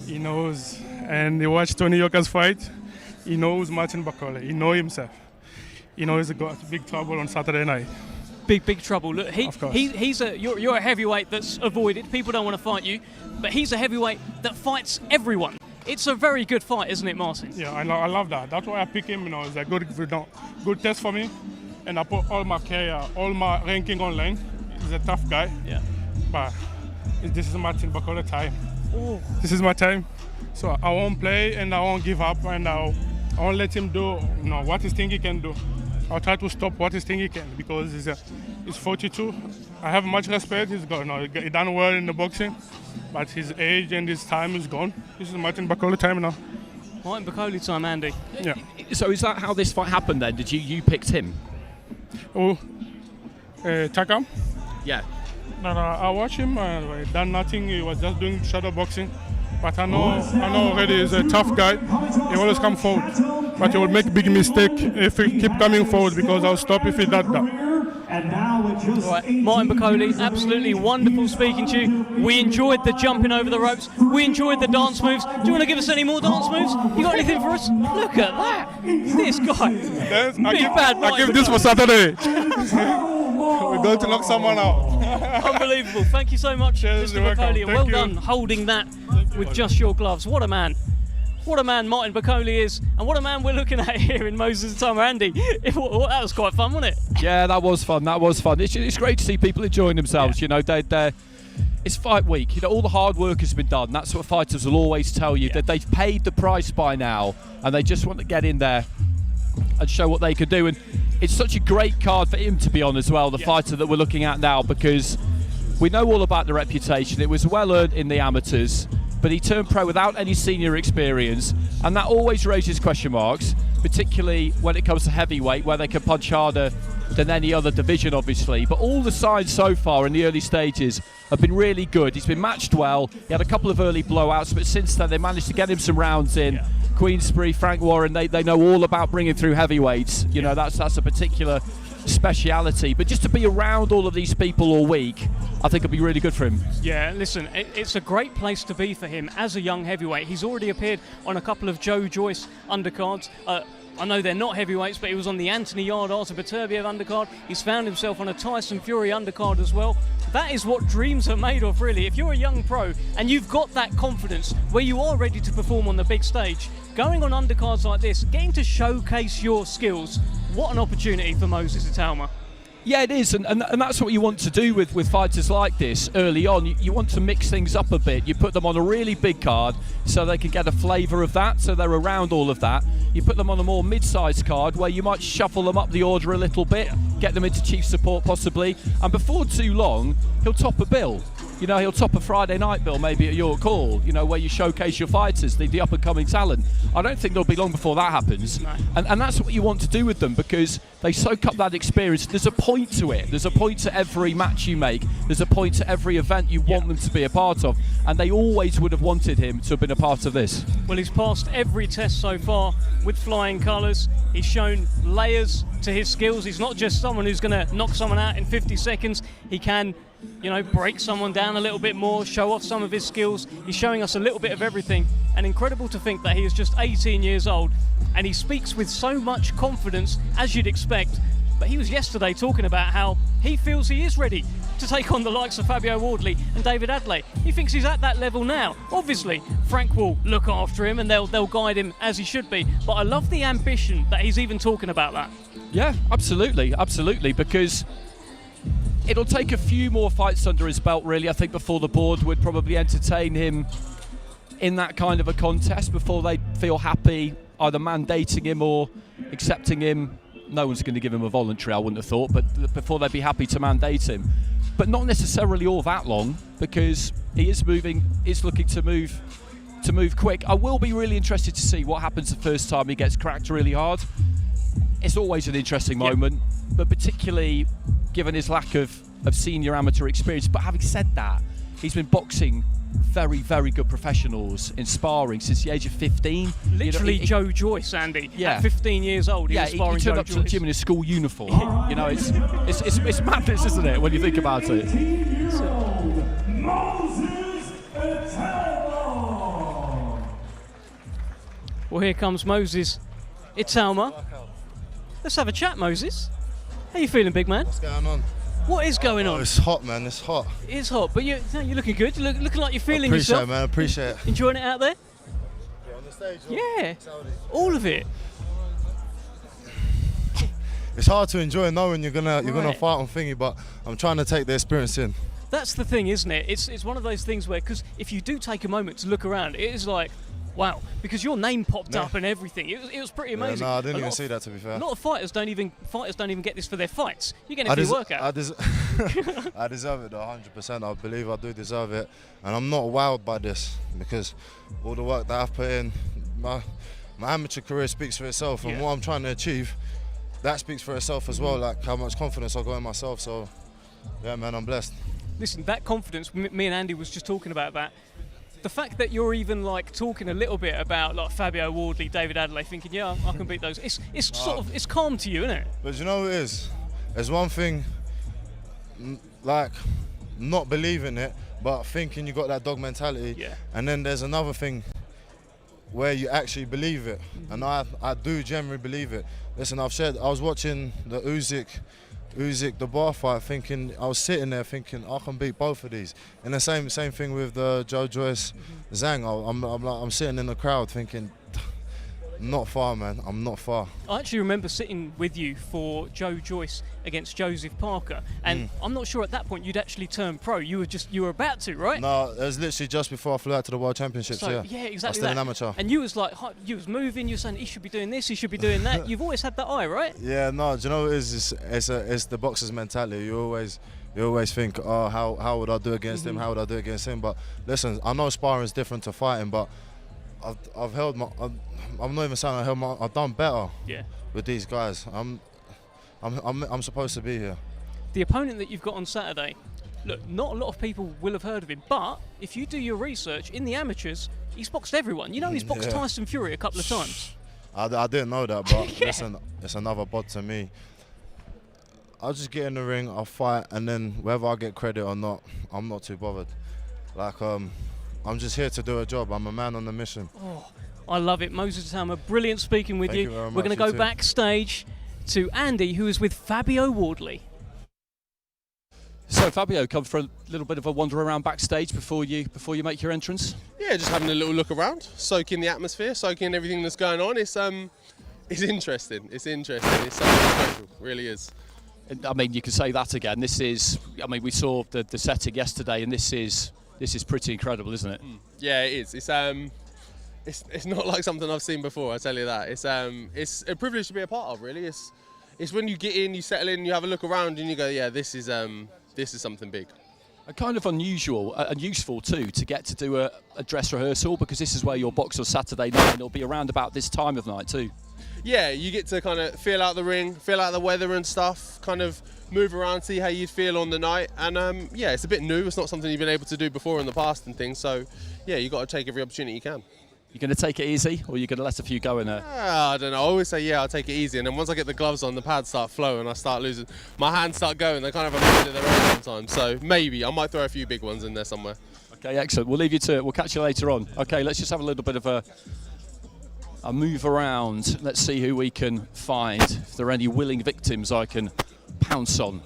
He knows. And he watched Tony Yoka's fight. He knows Martin Bakole. He knows himself. He knows he got big trouble on Saturday night. Big trouble. Look, of course. You're a heavyweight that's avoided. People don't want to fight you, but he's a heavyweight that fights everyone. It's a very good fight, isn't it, Martin? Yeah, I love that. That's why I pick him. You know, it's a good test for me. And I put all my career, all my ranking online. He's a tough guy. Yeah. But this is Martin Bakole time. Oh. This is my time. So I won't play and I won't give up and I won't let him do what he thinks he can do. I'll try to stop what he thinks he can because he's 42. I have much respect. He's done well in the boxing, but his age and his time is gone. This is Martin Bakole time now. Martin Bakole time, Andy. Yeah. So is that how this fight happened then? Did you picked him? Oh, Takam? Yeah. No, I watched him. He done nothing. He was just doing shadow boxing. But I know already he's a tough guy. He always come forward. But he will make big mistake if he keep coming forward because I'll stop if he does that. Right, Martin Bakole, absolutely wonderful speaking to you. We enjoyed the jumping over the ropes. We enjoyed the dance moves. Do you want to give us any more dance moves? You got anything for us? Look at that. This guy. Yes, I give this for Saturday. We're going to knock someone out. Unbelievable. Thank you so much, Mr. Bakole. And well done holding that with just your gloves. What a man. What a man Martin Bakole is, and what a man we're looking at here in Moses Time. Andy, that was quite fun, wasn't it? Yeah, that was fun. It's great to see people enjoying themselves. Yeah. You know, it's fight week. You know, all the hard work has been done. That's what fighters will always tell you, that they've paid the price by now, and they just want to get in there and show what they can do. And it's such a great card for him to be on as well, the fighter that we're looking at now, because we know all about the reputation. It was well earned in the amateurs, but he turned pro without any senior experience, and that always raises question marks, particularly when it comes to heavyweight, where they can punch harder than any other division, obviously. But all the signs so far in the early stages have been really good. He's been matched well. He had a couple of early blowouts, but since then they managed to get him some rounds in. Yeah. Queensbury, Frank Warren, they know all about bringing through heavyweights. You know, that's a particular speciality. But just to be around all of these people all week, I think it'll be really good for him. Yeah, listen, it's a great place to be for him as a young heavyweight. He's already appeared on a couple of Joe Joyce undercards. I know they're not heavyweights, but he was on the Anthony Yard, Artur Beterbiev undercard. He's found himself on a Tyson Fury undercard as well. That is what dreams are made of, really. If you're a young pro and you've got that confidence where you are ready to perform on the big stage, going on undercards like this, getting to showcase your skills, what an opportunity for Moses Itauma. Yeah, it is, and that's what you want to do with fighters like this early on. You want to mix things up a bit. You put them on a really big card so they can get a flavour of that, so they're around all of that. You put them on a more mid-sized card where you might shuffle them up the order a little bit, get them into chief support possibly, and before too long, he'll top a bill. You know, he'll top a Friday night bill maybe at York Hall, you know, where you showcase your fighters, the up-and-coming talent. I don't think there'll be long before that happens. No. And that's what you want to do with them, because they soak up that experience. There's a point to it. There's a point to every match you make. There's a point to every event you want them to be a part of. And they always would have wanted him to have been a part of this. Well, he's passed every test so far with flying colours. He's shown layers to his skills. He's not just someone who's going to knock someone out in 50 seconds. He can, you know, break someone down a little bit more, show off some of his skills. He's showing us a little bit of everything. And incredible to think that he is just 18 years old and he speaks with so much confidence, as you'd expect. But he was yesterday talking about how he feels he is ready to take on the likes of Fabio Wardley and David Adley. He thinks he's at that level now. Obviously, Frank will look after him and they'll guide him as he should be. But I love the ambition that he's even talking about that. Yeah, absolutely, because it'll take a few more fights under his belt, really, I think, before the board would probably entertain him in that kind of a contest, before they feel happy either mandating him or accepting him. No one's going to give him a voluntary, I wouldn't have thought, but before they'd be happy to mandate him. But not necessarily all that long, because he is looking to move quick. I will be really interested to see what happens the first time he gets cracked really hard. It's always an interesting moment, but particularly given his lack of senior amateur experience. But having said that, he's been boxing very, very good professionals in sparring since the age of 15. Literally, Joe Joyce, Andy. Yeah. At 15 years old, he was sparring he turned Joe up to the Joyce. gym in a school uniform. You know, it's madness, isn't it, when you think about it? Well, here comes Moses Itauma. Let's have a chat, Moses. How you feeling, big man? What's going on? What is going on? It's hot, man. It's hot. It is hot, but you're looking good. You're looking like you're feeling Appreciate yourself. it, man. Appreciate it. Enjoying it out there? Yeah, on the stage. Yeah, all of it. It's hard to enjoy knowing you're gonna fight on thingy, but I'm trying to take the experience in. That's the thing, isn't it? It's one of those things where, because if you do take a moment to look around, it is like, wow, because your name popped up and everything. It was pretty amazing. Yeah, no, I didn't even see that, to be fair. A lot of fighters don't even get this for their fights. You get it for your workout. I deserve it, though, 100%. I believe I do deserve it, and I'm not wowed by this because all the work that I've put in, my amateur career speaks for itself, and what I'm trying to achieve, that speaks for itself as well. Like how much confidence I got in myself. So, yeah, man, I'm blessed. Listen, that confidence. Me and Andy was just talking about that. The fact that you're even like talking a little bit about like Fabio Wardley, David Adley, thinking, yeah, I can beat those. It's sort of, it's calm to you, isn't it? But you know what it is? There's one thing, like not believing it, but thinking you got that dog mentality. Yeah. And then there's another thing where you actually believe it, and I do generally believe it. Listen, I was watching the Usyk the bar fight, I was sitting there thinking I can beat both of these. And the same thing with the Joe Joyce Zhang. I'm sitting in the crowd thinking, not far, man. I'm not far. I actually remember sitting with you for Joe Joyce against Joseph Parker, and I'm not sure at that point you'd actually turned pro. You were about to, right? No, it was literally just before I flew out to the World Championships. So, yeah, exactly. I was still an amateur. And you was like, you was moving. You were saying he should be doing this, he should be doing that. You've always had that eye, right? Yeah, no. Do you know what it is? It's the boxer's mentality. You always think, oh, how would I do against him? How would I do against him? But listen, I know sparring is different to fighting, but I've held my. I'm not even saying I've done better. Yeah. With these guys, I'm supposed to be here. The opponent that you've got on Saturday, look, not a lot of people will have heard of him, but if you do your research in the amateurs, he's boxed everyone. You know, he's boxed Tyson Fury a couple of times. I didn't know that, but listen, it's another bod to me. I'll just get in the ring, I'll fight, and then whether I get credit or not, I'm not too bothered. Like, I'm just here to do a job. I'm a man on a mission. Oh, I love it. Moses Hammer, brilliant speaking with Thank you. you very We're going to much, go you too. backstage to Andy, who is with Fabio Wardley. So Fabio, come for a little bit of a wander around backstage before you make your entrance. Yeah, just having a little look around, soaking the atmosphere, soaking everything that's going on. It's interesting. It's interesting. It's something special. It really is. I mean, you can say that again. This is. I mean, we saw the setting yesterday, and this is pretty incredible, isn't it? Yeah, it is. It's not like something I've seen before. I tell you that. It's a privilege to be a part of. Really, it's when you get in, you settle in, you have a look around, and you go, yeah, this is something big. Kind of unusual and useful too to get to do a dress rehearsal, because this is where you'll box on Saturday night, and it'll be around about this time of night too. Yeah, you get to kind of feel out the ring, feel out the weather and stuff, kind of move around, see how you feel on the night. And yeah, it's a bit new. It's not something you've been able to do before in the past and things. So yeah, you've got to take every opportunity you can. You're going to take it easy, or you're going to let a few go in there? I don't know. I always say, yeah, I'll take it easy. And then once I get the gloves on, the pads start flowing, I start losing. My hands start going. They kind of have a mind of their own sometimes. So maybe I might throw a few big ones in there somewhere. Okay, excellent. We'll leave you to it. We'll catch you later on. Okay, let's just have a little bit of a move around. Let's see who we can find. If there are any willing victims I can pounce on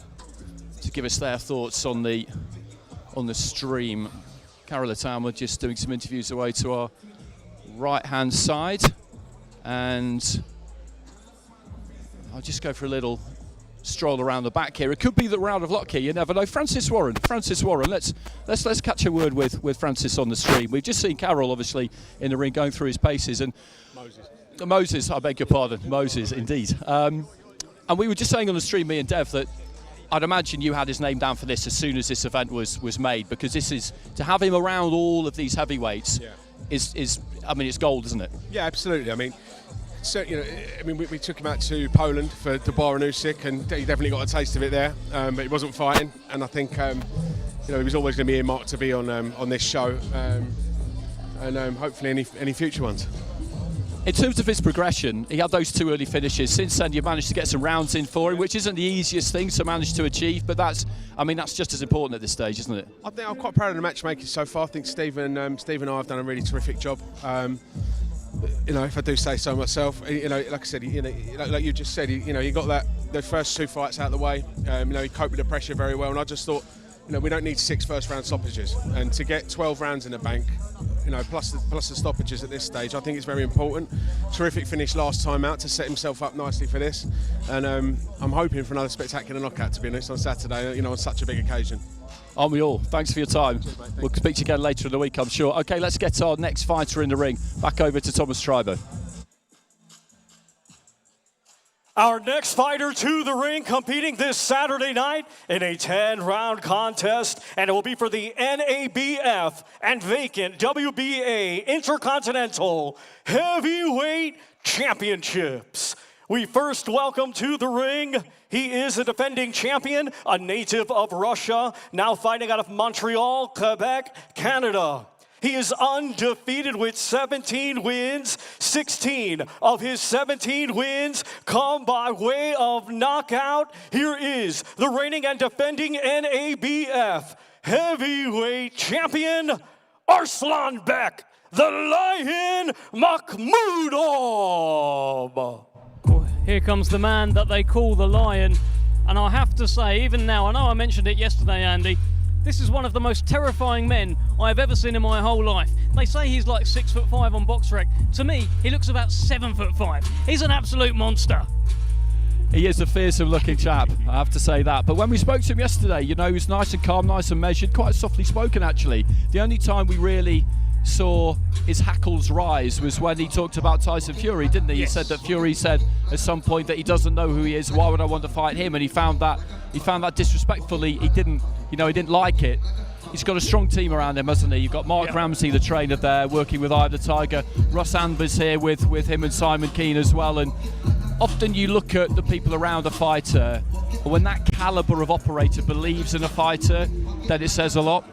to give us their thoughts on the stream. Carol Atama just doing some interviews away to our right-hand side, and I'll just go for a little stroll around the back here. It could be that we're out of luck here. You never know. Francis Warren. Let's catch a word with Francis on the stream. We've just seen Carol, obviously, in the ring going through his paces, and Moses. I beg your pardon, Moses, indeed. And we were just saying on the stream, me and Dev, that I'd imagine you had his name down for this as soon as this event was made, because this is to have him around all of these heavyweights. Yeah. Is I mean, it's gold, isn't it? Yeah, absolutely. I mean, so, you know, we took him out to Poland for Dubar and Usyk, and he definitely got a taste of it there. But he wasn't fighting, and I think he was always going to be earmarked to be on this show, and hopefully any future ones. In terms of his progression, he had those 2 early finishes. Since then, you've managed to get some rounds in for him, which isn't the easiest thing to manage to achieve, but that's just as important at this stage, isn't it? I think I'm quite proud of the matchmaking so far. I think Steve and I have done a really terrific job. If I do say so myself, like I said, like you just said, he got the first 2 fights out of the way. He coped with the pressure very well, and I just thought, we don't need 6 first-round stoppages, and to get 12 rounds in the bank, plus the stoppages at this stage, I think it's very important. Terrific finish last time out to set himself up nicely for this, and I'm hoping for another spectacular knockout, to be honest, on Saturday, on such a big occasion. Aren't we all? Thanks for your time. Cheers, mate. We'll speak to you again later in the week, I'm sure. Okay, let's get our next fighter in the ring. Back over to Thomas Tribo. Our next fighter to the ring, competing this Saturday night in a 10-round contest, and it will be for the NABF and vacant WBA Intercontinental Heavyweight Championships. We first welcome to the ring, he is a defending champion, a native of Russia, now fighting out of Montreal, Quebec, Canada. He is undefeated with 17 wins. 16 of his 17 wins come by way of knockout. Here is the reigning and defending NABF heavyweight champion, Arslanbek, the Lion Makhmudov. Here comes the man that they call the Lion. And I have to say, even now, I know I mentioned it yesterday, Andy, this is one of the most terrifying men I've ever seen in my whole life. They say he's like 6'5" on BoxRec. To me, he looks about 7'5". He's an absolute monster. He is a fearsome looking chap, I have to say that. But when we spoke to him yesterday, he was nice and calm, nice and measured, quite softly spoken actually. The only time we really saw his hackles rise was when he talked about Tyson Fury, didn't he? Yes. He said that Fury said at some point that he doesn't know who he is, why would I want to fight him? And he found that disrespectful. He didn't like it. He's got a strong team around him, hasn't he? You've got Mark Ramsey, the trainer there, working with Eye the Tiger. Russ Amber's here with him and Simon Keane as well. And often you look at the people around a fighter, when that caliber of operator believes in a fighter, then it says a lot.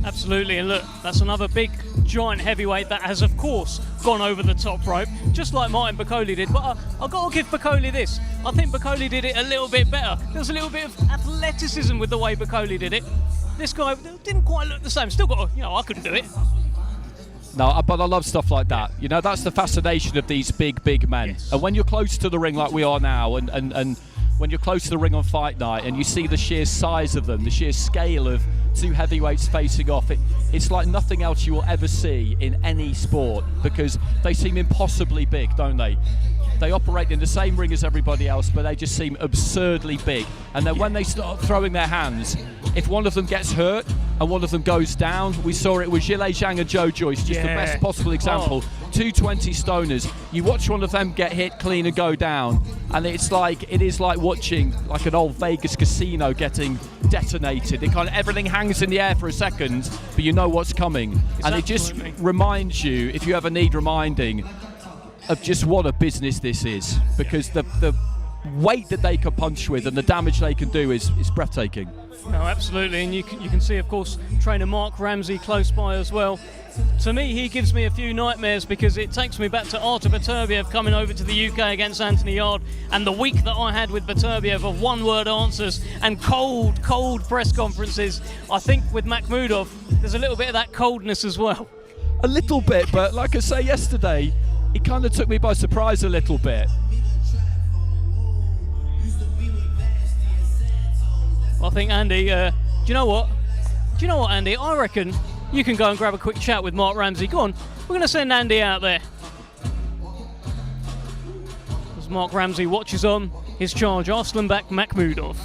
Absolutely, and look, that's another big, giant heavyweight that has, of course, gone over the top rope, just like Martin Bakole did. But I've got to give Bakole this. I think Bakole did it a little bit better. There was a little bit of athleticism with the way Bakole did it. This guy didn't quite look the same. Still got, I couldn't do it. No, but I love stuff like that. You know, that's the fascination of these big men. Yes. And when you're close to the ring like we are now, and when you're close to the ring on fight night, and you see the sheer size of them, the sheer scale of two heavyweights facing off, it's like nothing else you will ever see in any sport, because they seem impossibly big, don't they? They operate in the same ring as everybody else, but they just seem absurdly big. And then when they start throwing their hands, if one of them gets hurt and one of them goes down, we saw it with Zhilei Zhang and Joe Joyce, just the best possible example. 220 stoners. You watch one of them get hit clean and go down, and it is like watching like an old Vegas casino getting detonated. It kind of everything hangs in the air for a second, but you know what's coming. And it just reminds you, if you ever need reminding, of just what a business this is, because the weight that they can punch with and the damage they can do is breathtaking. No, absolutely, and you can see, of course, trainer Mark Ramsey close by as well. To me, he gives me a few nightmares, because it takes me back to Artur Beterbiev coming over to the UK against Anthony Yarde, and the week that I had with Beterbiev of one-word answers and cold press conferences. I think with Makhmudov, there's a little bit of that coldness as well. A little bit, but like I say yesterday, it kind of took me by surprise a little bit. Well, I think, Andy, do you know what, Andy? I reckon you can go and grab a quick chat with Mark Ramsey. Go on, we're going to send Andy out there. As Mark Ramsey watches on his charge, Arslanbek Makhmudov.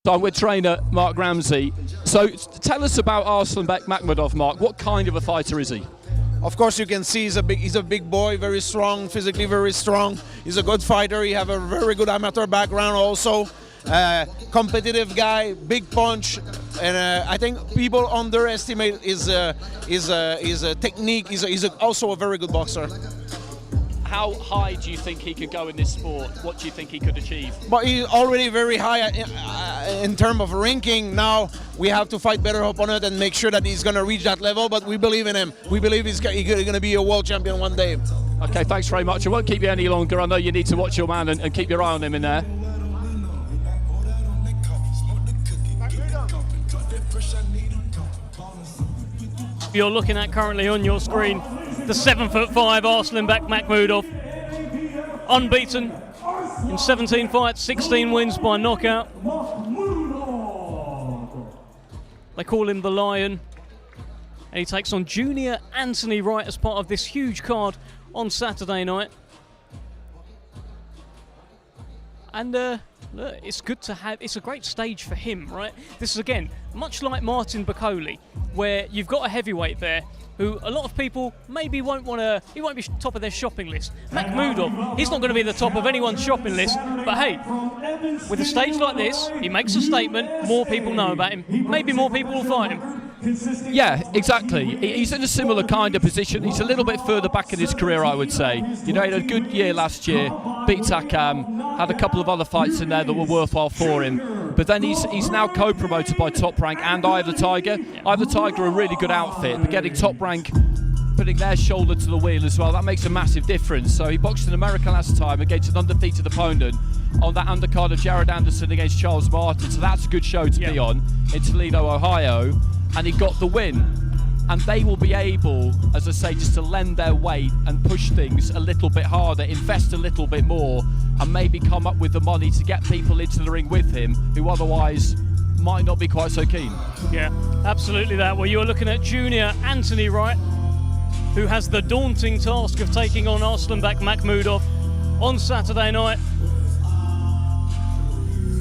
So I'm with trainer Mark Ramsey. So tell us about Arslanbek Makhmudov, Mark. What kind of a fighter is he? Of course, you can see he's a big boy, very strong, physically very strong. He's a good fighter. He have a very good amateur background also. Competitive guy, big punch, and I think people underestimate his technique. He's also a very good boxer. How high do you think he could go in this sport? What do you think he could achieve? But he's already very high in terms of ranking. Now we have to fight better opponent and make sure that he's going to reach that level, but we believe in him. We believe he's going to be a world champion one day. Okay, thanks very much. I won't keep you any longer. I know you need to watch your man and keep your eye on him in there. You're looking at currently on your screen the 7'5" Arslanbek Makhmudov, unbeaten in 17 fights, 16 wins by knockout. They call him the Lion, and he takes on Junior Anthony Wright as part of this huge card on Saturday night. And look, it's good to have, it's a great stage for him, right? This is, again, much like Martin Bakole, where you've got a heavyweight there who a lot of people maybe won't want to, he won't be top of their shopping list. Makhmudov, he's not going to be the top of anyone's shopping list, but hey, with a stage like this, he makes a statement, more people know about him, maybe more people will fight him. Yeah, exactly. He's in a similar kind of position. He's a little bit further back in his career, I would say. You know, he had a good year last year, beat Takam, had a couple of other fights in there that were worthwhile for him. But then he's now co-promoted by Top Rank and Eye of the Tiger. Eye of the Tiger are a really good outfit, but getting Top Rank putting their shoulder to the wheel as well, that makes a massive difference. So he boxed in America last time against an undefeated opponent on that undercard of Jared Anderson against Charles Martin. So that's a good show to be on in Toledo, Ohio. And he got the win. And they will be able, as I say, just to lend their weight and push things a little bit harder, invest a little bit more, and maybe come up with the money to get people into the ring with him who otherwise might not be quite so keen. Yeah, absolutely that. Well, you're looking at Junior Anthony Wright, who has the daunting task of taking on Arslanbek Makhmudov on Saturday night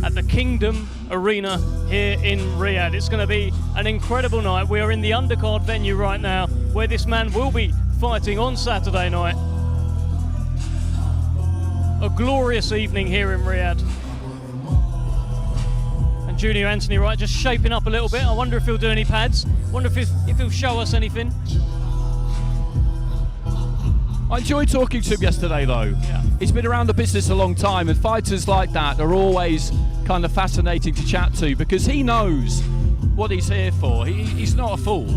at the Kingdom Arena here in Riyadh. It's going to be an incredible night. We are in the undercard venue right now, where this man will be fighting on Saturday night. A glorious evening here in Riyadh. And Junior Anthony Wright just shaping up a little bit. I wonder if he'll do any pads. Wonder if he'll show us anything. I enjoyed talking to him yesterday, though. Yeah. He's been around the business a long time, and fighters like that are always kind of fascinating to chat to because he knows what he's here for. He's not a fool.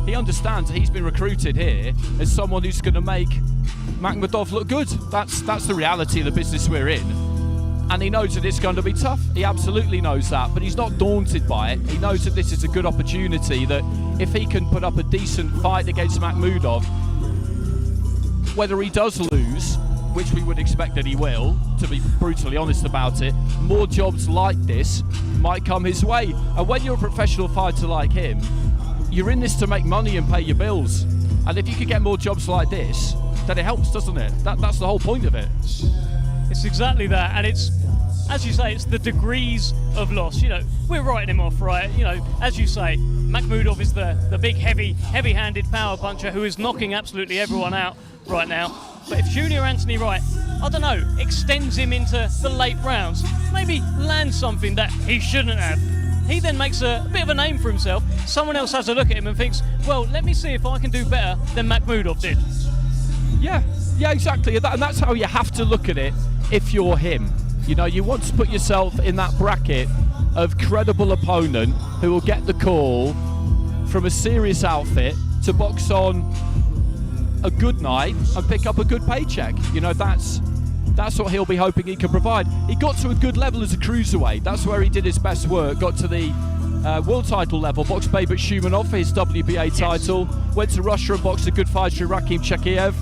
He understands that he's been recruited here as someone who's going to make Makhmudov look good. That's the reality of the business we're in. And he knows that it's going to be tough. He absolutely knows that, but he's not daunted by it. He knows that this is a good opportunity, that if he can put up a decent fight against Makhmudov, whether he does lose, which we would expect that he will, to be brutally honest about it, more jobs like this might come his way. And when you're a professional fighter like him, you're in this to make money and pay your bills. And if you could get more jobs like this, then it helps, doesn't it? That's the whole point of it. It's exactly that, and it's, as you say, it's the degrees of loss. You know, we're writing him off, right? You know, as you say, Makhmudov is the big, heavy-handed power puncher who is knocking absolutely everyone out right now. But if Junior Anthony Wright, I don't know, extends him into the late rounds, maybe lands something that he shouldn't have, he then makes a bit of a name for himself. Someone else has a look at him and thinks, well, let me see if I can do better than Makhmudov did. Yeah, exactly. And that's how you have to look at it if you're him. You know, you want to put yourself in that bracket of credible opponent who will get the call from a serious outfit to box on a good night and pick up a good paycheck. You know, that's what he'll be hoping he can provide. He got to a good level as a cruiserweight. That's where he did his best work. Got to the world title level, boxed Babet Shumanov for his WBA title. Went to Russia and boxed a good fighter, Rakhim Chekiev.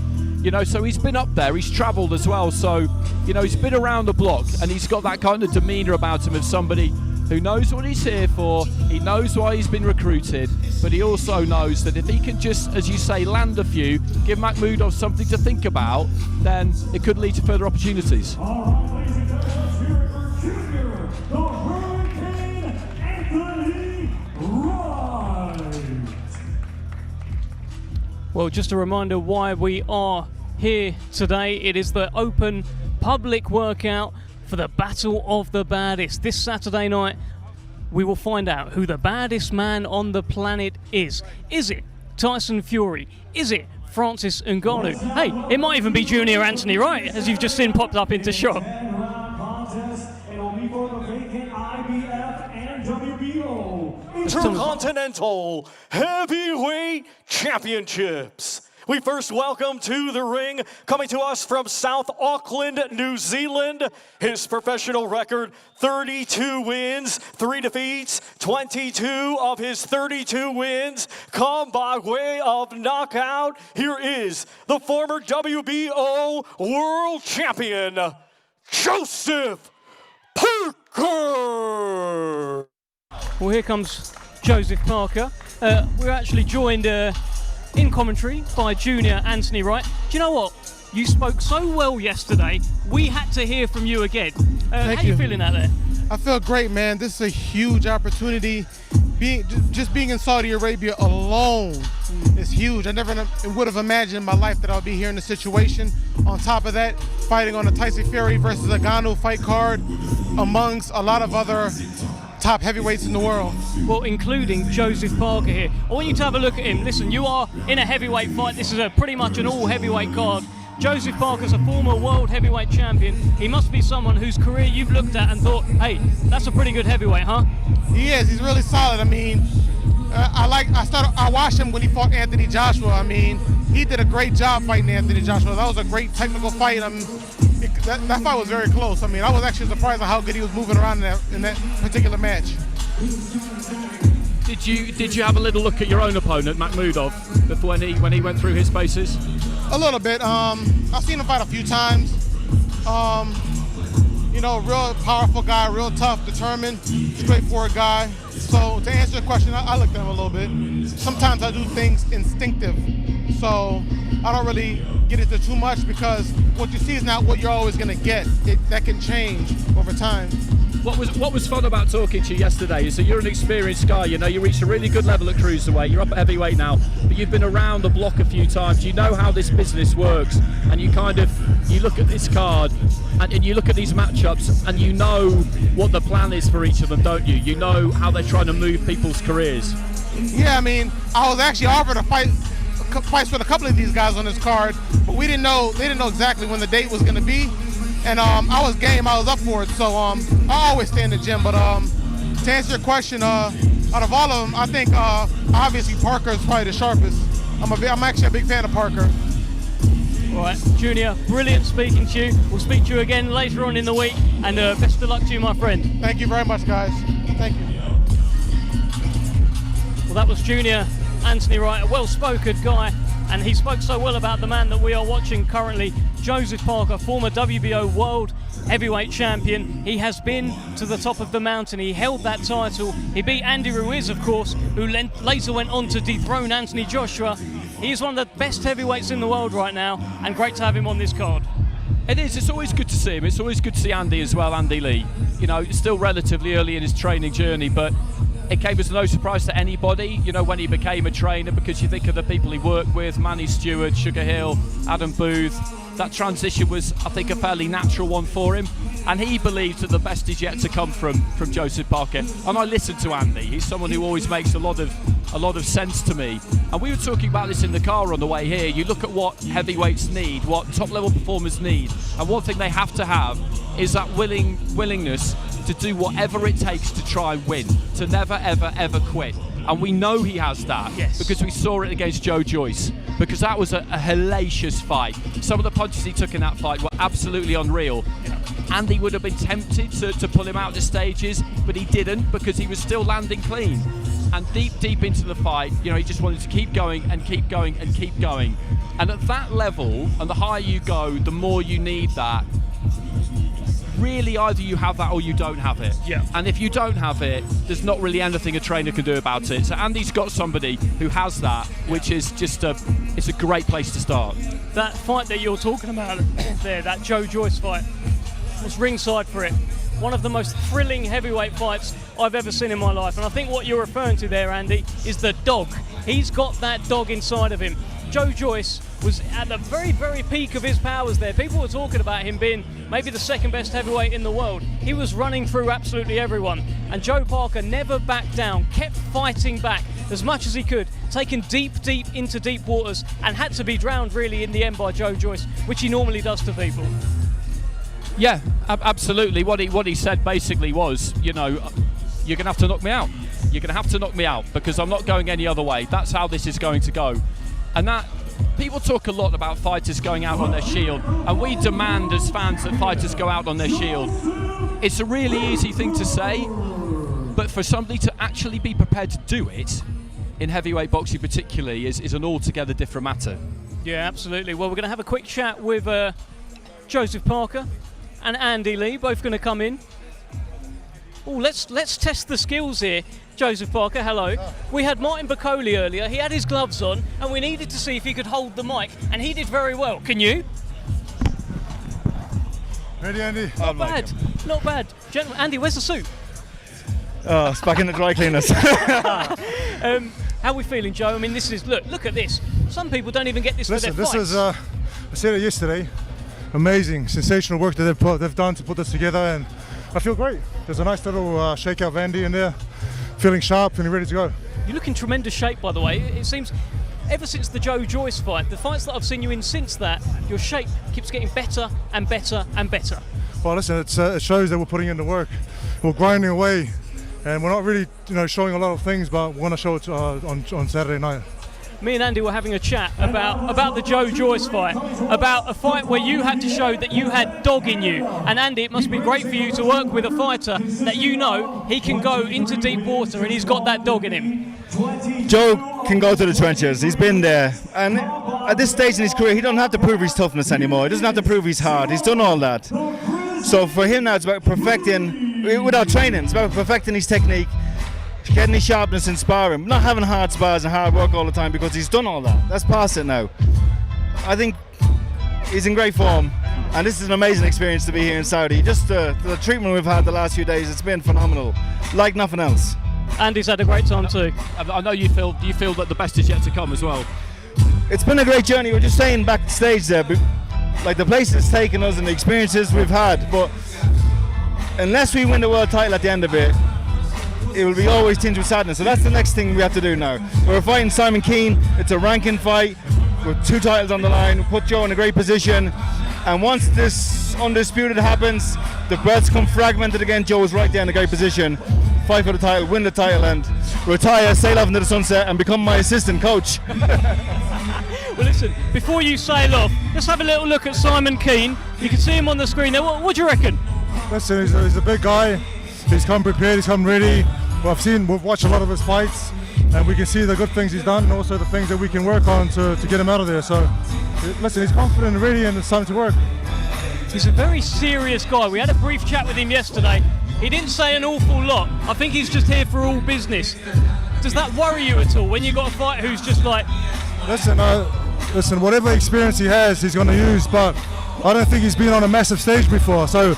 You know, so he's been up there. He's travelled as well. So, you know, he's been around the block, and he's got that kind of demeanour about him of somebody who knows what he's here for. He knows why he's been recruited, but he also knows that if he can just, as you say, land a few, give Makhmudov something to think about, then it could lead to further opportunities. All right, ladies and gentlemen, here for Junior, the Hurricane Anthony Wright. Well, just a reminder why we are here today. It is the open public workout for the Battle of the Baddest. This Saturday night, we will find out who the baddest man on the planet is. Is it Tyson Fury? Is it Francis Ngannou? Hey, it might even be Junior Anthony Wright, as you've just seen popped up into shot. Intercontinental Heavyweight Championships. We first welcome to the ring, coming to us from South Auckland, New Zealand. His professional record, 32 wins, 3 defeats. 22 of his 32 wins come by way of knockout. Here is the former WBO World Champion, Joseph Parker. Well, here comes Joseph Parker. We're actually joined in commentary by Junior Anthony Wright. Do you know what? You spoke so well yesterday, we had to hear from you again. How you feeling out there? I feel great, man. This is a huge opportunity. Just being in Saudi Arabia alone is huge. I never would have imagined in my life that I'll be here in this situation. On top of that, fighting on a Tyson Fury versus Ngannou fight card amongst a lot of other top heavyweights in the world. Well, including Joseph Parker here. I want you to have a look at him. Listen, you are in a heavyweight fight. This is pretty much an all heavyweight card. Joseph Parker's a former world heavyweight champion. He must be someone whose career you've looked at and thought, hey, that's a pretty good heavyweight, huh? He is. He's really solid. I mean, I watched him when he fought Anthony Joshua. I mean, he did a great job fighting Anthony Joshua. That was a great technical fight. That fight was very close. I mean, I was actually surprised at how good he was moving around in that particular match. Did you have a little look at your own opponent, Makhmudov, before when he went through his paces? A little bit. I've seen him fight a few times. You know, real powerful guy, real tough, determined, straightforward guy. So to answer your question, I looked at him a little bit. Sometimes I do things instinctive, so I don't really get into too much because what you see is not what you're always going to get. That can change over time. What was fun about talking to you yesterday is that you're an experienced guy. You know, you reached a really good level at cruiserweight. You're up at heavyweight now, but you've been around the block a few times. You know how this business works, and you look at this card, and you look at these matchups, and you know what the plan is for each of them, don't you? You know how they're trying to move people's careers. Yeah, I mean, I was actually offered a fights with a couple of these guys on this card, but they didn't know exactly when the date was going to be. And I was game, I was up for it, so I always stay in the gym. But to answer your question, out of all of them, I think obviously Parker is probably the sharpest. I'm actually a big fan of Parker. All right, Junior, brilliant speaking to you. We'll speak to you again later on in the week, and best of luck to you, my friend. Thank you very much, guys. Thank you. Well, that was Junior Anthony Wright, a well-spoken guy, and he spoke so well about the man that we are watching currently, Joseph Parker, former WBO World Heavyweight Champion. He has been to the top of the mountain. He held that title. He beat Andy Ruiz, of course, who later went on to dethrone Anthony Joshua. He is one of the best heavyweights in the world right now, and great to have him on this card. It is. It's always good to see him. It's always good to see Andy as well, Andy Lee. You know, still relatively early in his training journey, but it came as no surprise to anybody, you know, when he became a trainer, because you think of the people he worked with, Manny Stewart, Sugar Hill, Adam Booth. That transition was, I think, a fairly natural one for him, and he believes that the best is yet to come from Joseph Parker. And I listen to Andy. He's someone who always makes a lot of sense to me. And we were talking about this in the car on the way here. You look at what heavyweights need, what top-level performers need, and one thing they have to have is that willingness to do whatever it takes to try and win, to never, ever, ever quit. And we know he has that, yes, because we saw it against Joe Joyce, because that was a hellacious fight. Some of the punches he took in that fight were absolutely unreal. Andy would have been tempted to pull him out the stages, but he didn't, because he was still landing clean. And deep into the fight, you know, he just wanted to keep going and keep going and keep going. And at that level, and the higher you go, the more you need that. Really, either you have that or you don't have it. Yeah. And if you don't have it, there's not really anything a trainer can do about it. So Andy's got somebody who has that, which is just it's a great place to start. That fight that you're talking about there, that Joe Joyce fight, was ringside for it. One of the most thrilling heavyweight fights I've ever seen in my life. And I think what you're referring to there, Andy, is the dog. He's got that dog inside of him. Joe Joyce was at the very, very peak of his powers there. People were talking about him being maybe the second best heavyweight in the world. He was running through absolutely everyone. And Joe Parker never backed down, kept fighting back as much as he could, taken deep into deep waters, and had to be drowned really in the end by Joe Joyce, which he normally does to people. Yeah, absolutely. What he said basically was, you know, you're going to have to knock me out. You're going to have to knock me out, because I'm not going any other way. That's how this is going to go. And that, people talk a lot about fighters going out on their shield, and we demand as fans that fighters go out on their shield. It's a really easy thing to say, but for somebody to actually be prepared to do it, in heavyweight boxing particularly, is an altogether different matter. Yeah, absolutely. Well, we're going to have a quick chat with Joseph Parker and Andy Lee, both going to come in. Oh, let's test the skills here. Joseph Parker, hello. We had Martin Bacoli earlier. He had his gloves on, and we needed to see if he could hold the mic, and he did very well. Can you? Ready, Andy? Not bad. Not bad. Gentlemen, Andy, where's the suit? Oh, it's back in the dry cleaners. How are we feeling, Joe? I mean, this is look at this. Some people don't even get this for their fights. This is I said it yesterday. Amazing, sensational work that they've done to put this together, and I feel great. There's a nice little shakeout of Andy in there, feeling sharp and ready to go. You look in tremendous shape, by the way. It seems ever since the Joe Joyce fight, the fights that I've seen you in since that, your shape keeps getting better and better and better. Well, listen, it shows that we're putting in the work. We're grinding away, and we're not really, showing a lot of things, but we're going to show it on Saturday night. Me and Andy were having a chat about the Joe Joyce fight, about a fight where you had to show that you had dog in you. And Andy, it must be great for you to work with a fighter that you know he can go into deep water and he's got that dog in him. Joe can go to the trenches. He's been there, and at this stage in his career, he doesn't have to prove his toughness anymore. He doesn't have to prove he's hard. He's done all that. So for him now, it's about perfecting, without training, it's about perfecting his technique, getting his sharpness in sparring, not having hard spars and hard work all the time, because he's done all that. That's past it now. I think he's in great form. And this is an amazing experience to be here in Saudi. Just the treatment we've had the last few days, it's been phenomenal, like nothing else. Andy's had a great time too. I know you feel that the best is yet to come as well. It's been a great journey. We're just saying backstage there, like the place it's taken us and the experiences we've had, but unless we win the world title at the end of it, it will be always tinged with sadness. So that's the next thing we have to do now. We're fighting Simon Keane. It's a ranking fight with 2 titles on the line. We'll put Joe in a great position. And once this undisputed happens, the belts come fragmented again. Joe is right there in a great position. Fight for the title, win the title, and retire, sail off into the sunset, and become my assistant coach. Well, listen, before you sail off, let's have a little look at Simon Keane. You can see him on the screen there. What do you reckon? Listen, he's a big guy. He's come prepared, he's come ready. We've watched a lot of his fights, and we can see the good things he's done and also the things that we can work on to get him out of there. So, listen, he's confident and ready, and it's time to work. He's a very serious guy. We had a brief chat with him yesterday. He didn't say an awful lot. I think he's just here for all business. Does that worry you at all when you've got a fighter who's just like... Listen, whatever experience he has, he's going to use, but I don't think he's been on a massive stage before. So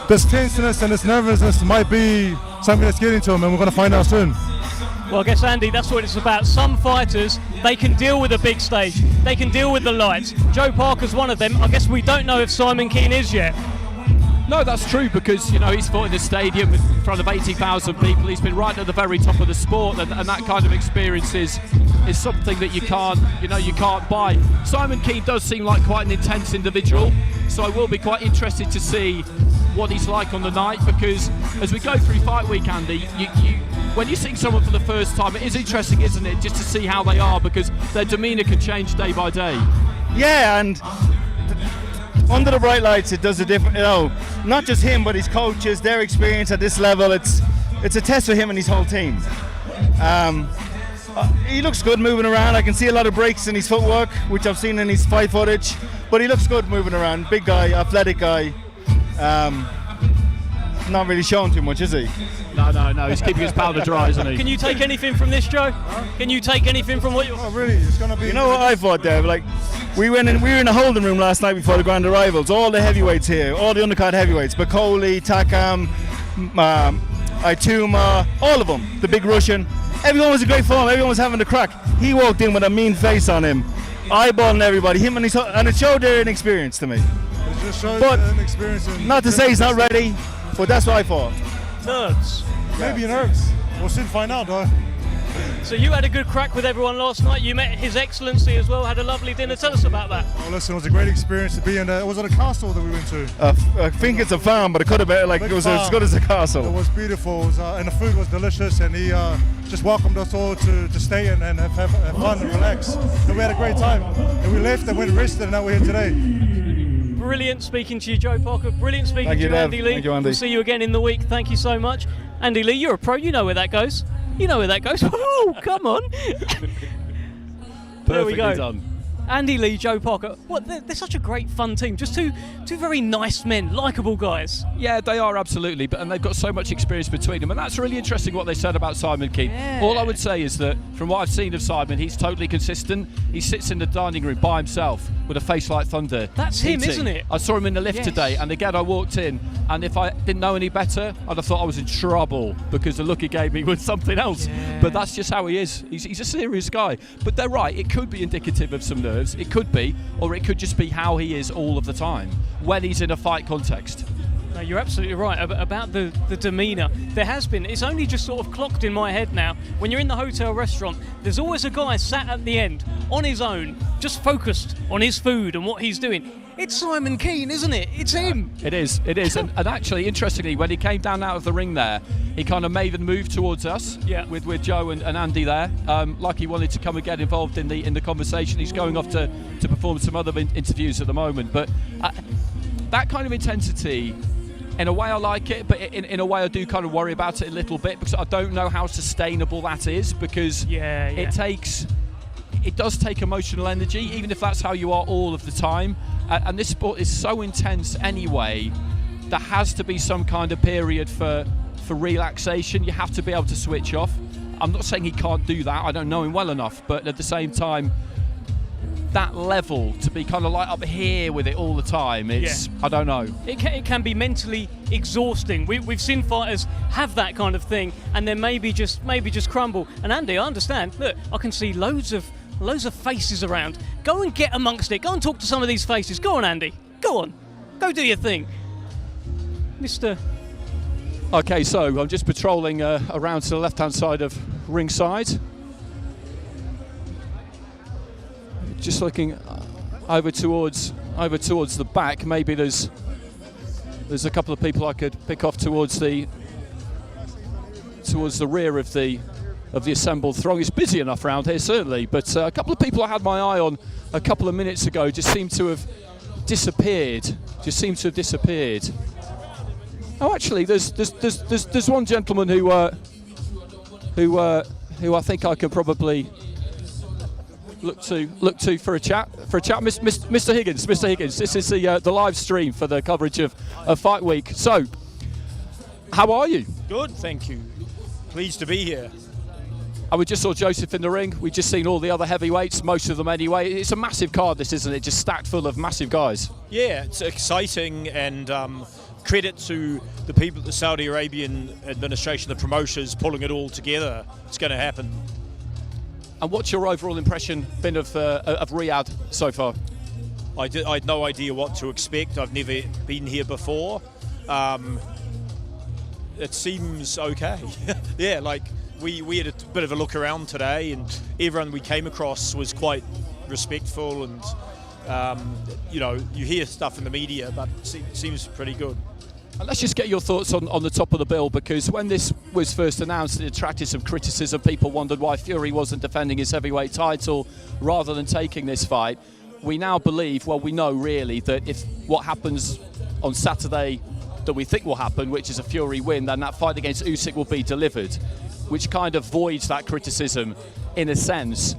this tenseness and this nervousness might be something that's getting to him, and we're going to find out soon. Well, I guess, Andy, that's what it's about. Some fighters, they can deal with a big stage. They can deal with the lights. Joe Parker's one of them. I guess we don't know if Simon Keane is yet. No, that's true, because he's fought in a stadium in front of 80,000 people. He's been right at the very top of the sport, and that kind of experience is something that you can't buy. Simon Keane does seem like quite an intense individual, so I will be quite interested to see what he's like on the night, because as we go through fight week, Andy, when you see someone for the first time, it is interesting, isn't it, just to see how they are, because their demeanour can change day by day. Yeah, and under the bright lights, it does a different, not just him, but his coaches, their experience at this level, it's a test for him and his whole team. He looks good moving around. I can see a lot of breaks in his footwork, which I've seen in his fight footage, but he looks good moving around. Big guy, athletic guy. Not really showing too much, is he? No, he's keeping his powder dry, isn't he? Can you take anything from this, Joe? Can you take anything from what you're... Oh, really? It's going to be... You know what I thought there? Like, we were in a holding room last night before the grand arrivals. All the heavyweights here, all the undercard heavyweights, Bakoli, Takam, Aituma, all of them, the big Russian. Everyone was in great form, everyone was having the crack. He walked in with a mean face on him, eyeballing everybody, and it showed their inexperience to me. It just shows But inexperience. not to say he's not ready, but that's what I thought. Nerves. Maybe nerves. We'll soon find out, though. So you had a good crack with everyone last night. You met His Excellency as well, had a lovely dinner. Tell us about that. Oh, listen, it was a great experience to be in there. Was it a castle that we went to? I think it's a farm, but it could have been it was as good as a castle. It was beautiful, and the food was delicious, and he just welcomed us all to stay and have fun and relax. And we had a great time. And we left and went and rested, and now we're here today. Brilliant speaking to you, Joe Parker. Brilliant speaking Thank to you, you, Andy Lee. Thank you, Andy. We'll see you again in the week. Thank you so much. Andy Lee, you're a pro. You know where that goes. You know where that goes. Oh, come on. There we go. Done. Andy Lee, Joe Parker. What? They're such a great, fun team. Just two very nice men, likeable guys. Yeah, they are, absolutely, and they've got so much experience between them, and that's really interesting what they said about Simon Keane. Yeah. All I would say is that from what I've seen of Simon, he's totally consistent. He sits in the dining room by himself with a face like thunder. That's him, eating. isn't it? I saw him in the lift today, and again I walked in, and if I didn't know any better, I'd have thought I was in trouble, because the look he gave me was something else. Yeah. But that's just how he is. He's a serious guy. But they're right, it could be indicative of some nerves. It could be, or it could just be how he is all of the time when he's in a fight context. No, you're absolutely right about the demeanour. There has been, it's only just sort of clocked in my head now. When you're in the hotel restaurant, there's always a guy sat at the end, on his own, just focused on his food and what he's doing. It's Simon Keane, isn't it? It's him. It is. and actually, interestingly, when he came down out of the ring there, he kind of made the move towards us, with Joe and Andy there, like he wanted to come and get involved in the conversation. He's going off to perform some other interviews at the moment, but that kind of intensity, in a way I like it, but in a way I do kind of worry about it a little bit, because I don't know how sustainable that is, because it does take emotional energy, even if that's how you are all of the time. And this sport is so intense anyway, there has to be some kind of period for relaxation. You have to be able to switch off. I'm not saying he can't do that, I don't know him well enough, but at the same time, that level to be kind of like up here with it all the time. It's I don't know. It can be mentally exhausting. We've seen fighters have that kind of thing and then maybe just crumble. And Andy, I understand. Look, I can see loads of faces around. Go and get amongst it. Go and talk to some of these faces. Go on, Andy. Go on. Go do your thing, Mr. Okay, so I'm just patrolling around to the left-hand side of ringside. Just looking over towards the back. Maybe there's a couple of people I could pick off towards the rear of the assembled throng. It's busy enough around here, certainly, but a couple of people I had my eye on a couple of minutes ago just seem to have disappeared. Oh, actually, there's one gentleman who I think I could probably look to for a chat. Mr. Higgins. This is the live stream for the coverage of Fight Week. So, how are you? Good, thank you. Pleased to be here. We just saw Joseph in the ring. We've just seen all the other heavyweights, most of them anyway. It's a massive card, this, isn't it? Just stacked full of massive guys. Yeah, it's exciting, and credit to the people at the Saudi Arabian administration, the promoters, pulling it all together. It's going to happen. And what's your overall impression been of Riyadh so far? I had no idea what to expect. I've never been here before. It seems okay. Yeah, like we had a bit of a look around today, and everyone we came across was quite respectful, and you hear stuff in the media, but it seems pretty good. And let's just get your thoughts on the top of the bill, because when this was first announced, it attracted some criticism. People wondered why Fury wasn't defending his heavyweight title rather than taking this fight. We now believe, well, we know really that if what happens on Saturday that we think will happen, which is a Fury win, then that fight against Usyk will be delivered, which kind of voids that criticism in a sense.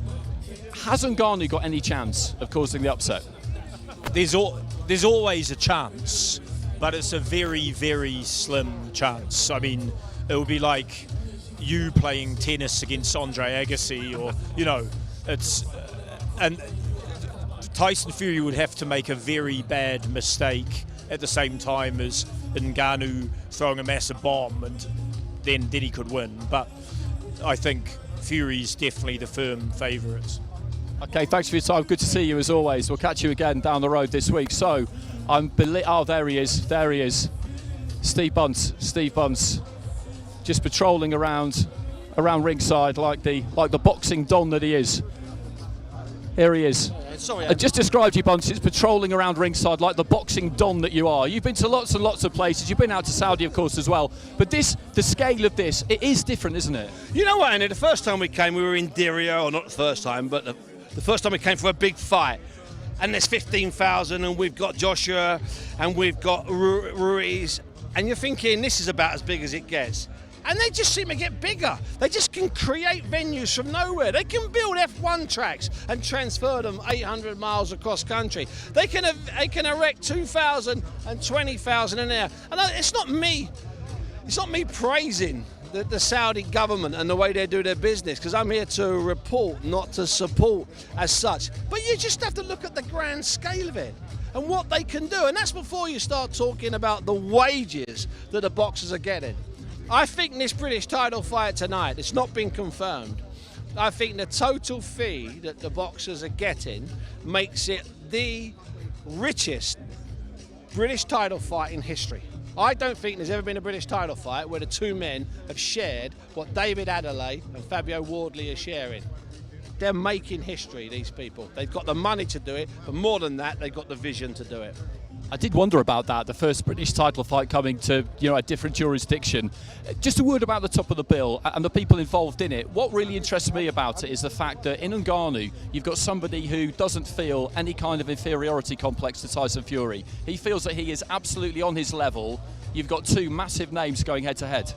Has Ngannou got any chance of causing the upset? There's always a chance, but it's a very, very slim chance. I mean, it would be like you playing tennis against Andre Agassi, or it's and Tyson Fury would have to make a very bad mistake at the same time as Ngannou throwing a massive bomb, and then he could win. But I think Fury's definitely the firm favourites. Okay, thanks for your time. Good to see you as always. We'll catch you again down the road this week. So, there he is. Steve Bunce, just patrolling around ringside like the boxing don that he is. Here he is. Sorry, I just described you, Bunce. It's patrolling around ringside like the boxing don that you are. You've been to lots and lots of places. You've been out to Saudi, of course, as well. But the scale of this, it is different, isn't it? You know what, Andy? The first time we came, we were in Diriyah, or not the first time, but the first time we came for a big fight. And there's 15,000, and we've got Joshua, and we've got Ruiz, and you're thinking this is about as big as it gets. And they just seem to get bigger. They just can create venues from nowhere. They can build F1 tracks and transfer them 800 miles across country. They can erect 2,000 and 20,000 in there. And it's not me praising the Saudi government and the way they do their business, because I'm here to report, not to support as such. But you just have to look at the grand scale of it and what they can do. And that's before you start talking about the wages that the boxers are getting. I think this British title fight tonight, it's not been confirmed. I think the total fee that the boxers are getting makes it the richest British title fight in history. I don't think there's ever been a British title fight where the two men have shared what David Adelaide and Fabio Wardley are sharing. They're making history, these people. They've got the money to do it, but more than that, they've got the vision to do it. I did wonder about that, the first British title fight coming to a different jurisdiction. Just a word about the top of the bill and the people involved in it. What really interests me about it is the fact that in Ngannou, you've got somebody who doesn't feel any kind of inferiority complex to Tyson Fury. He feels that he is absolutely on his level. You've got two massive names going head to head.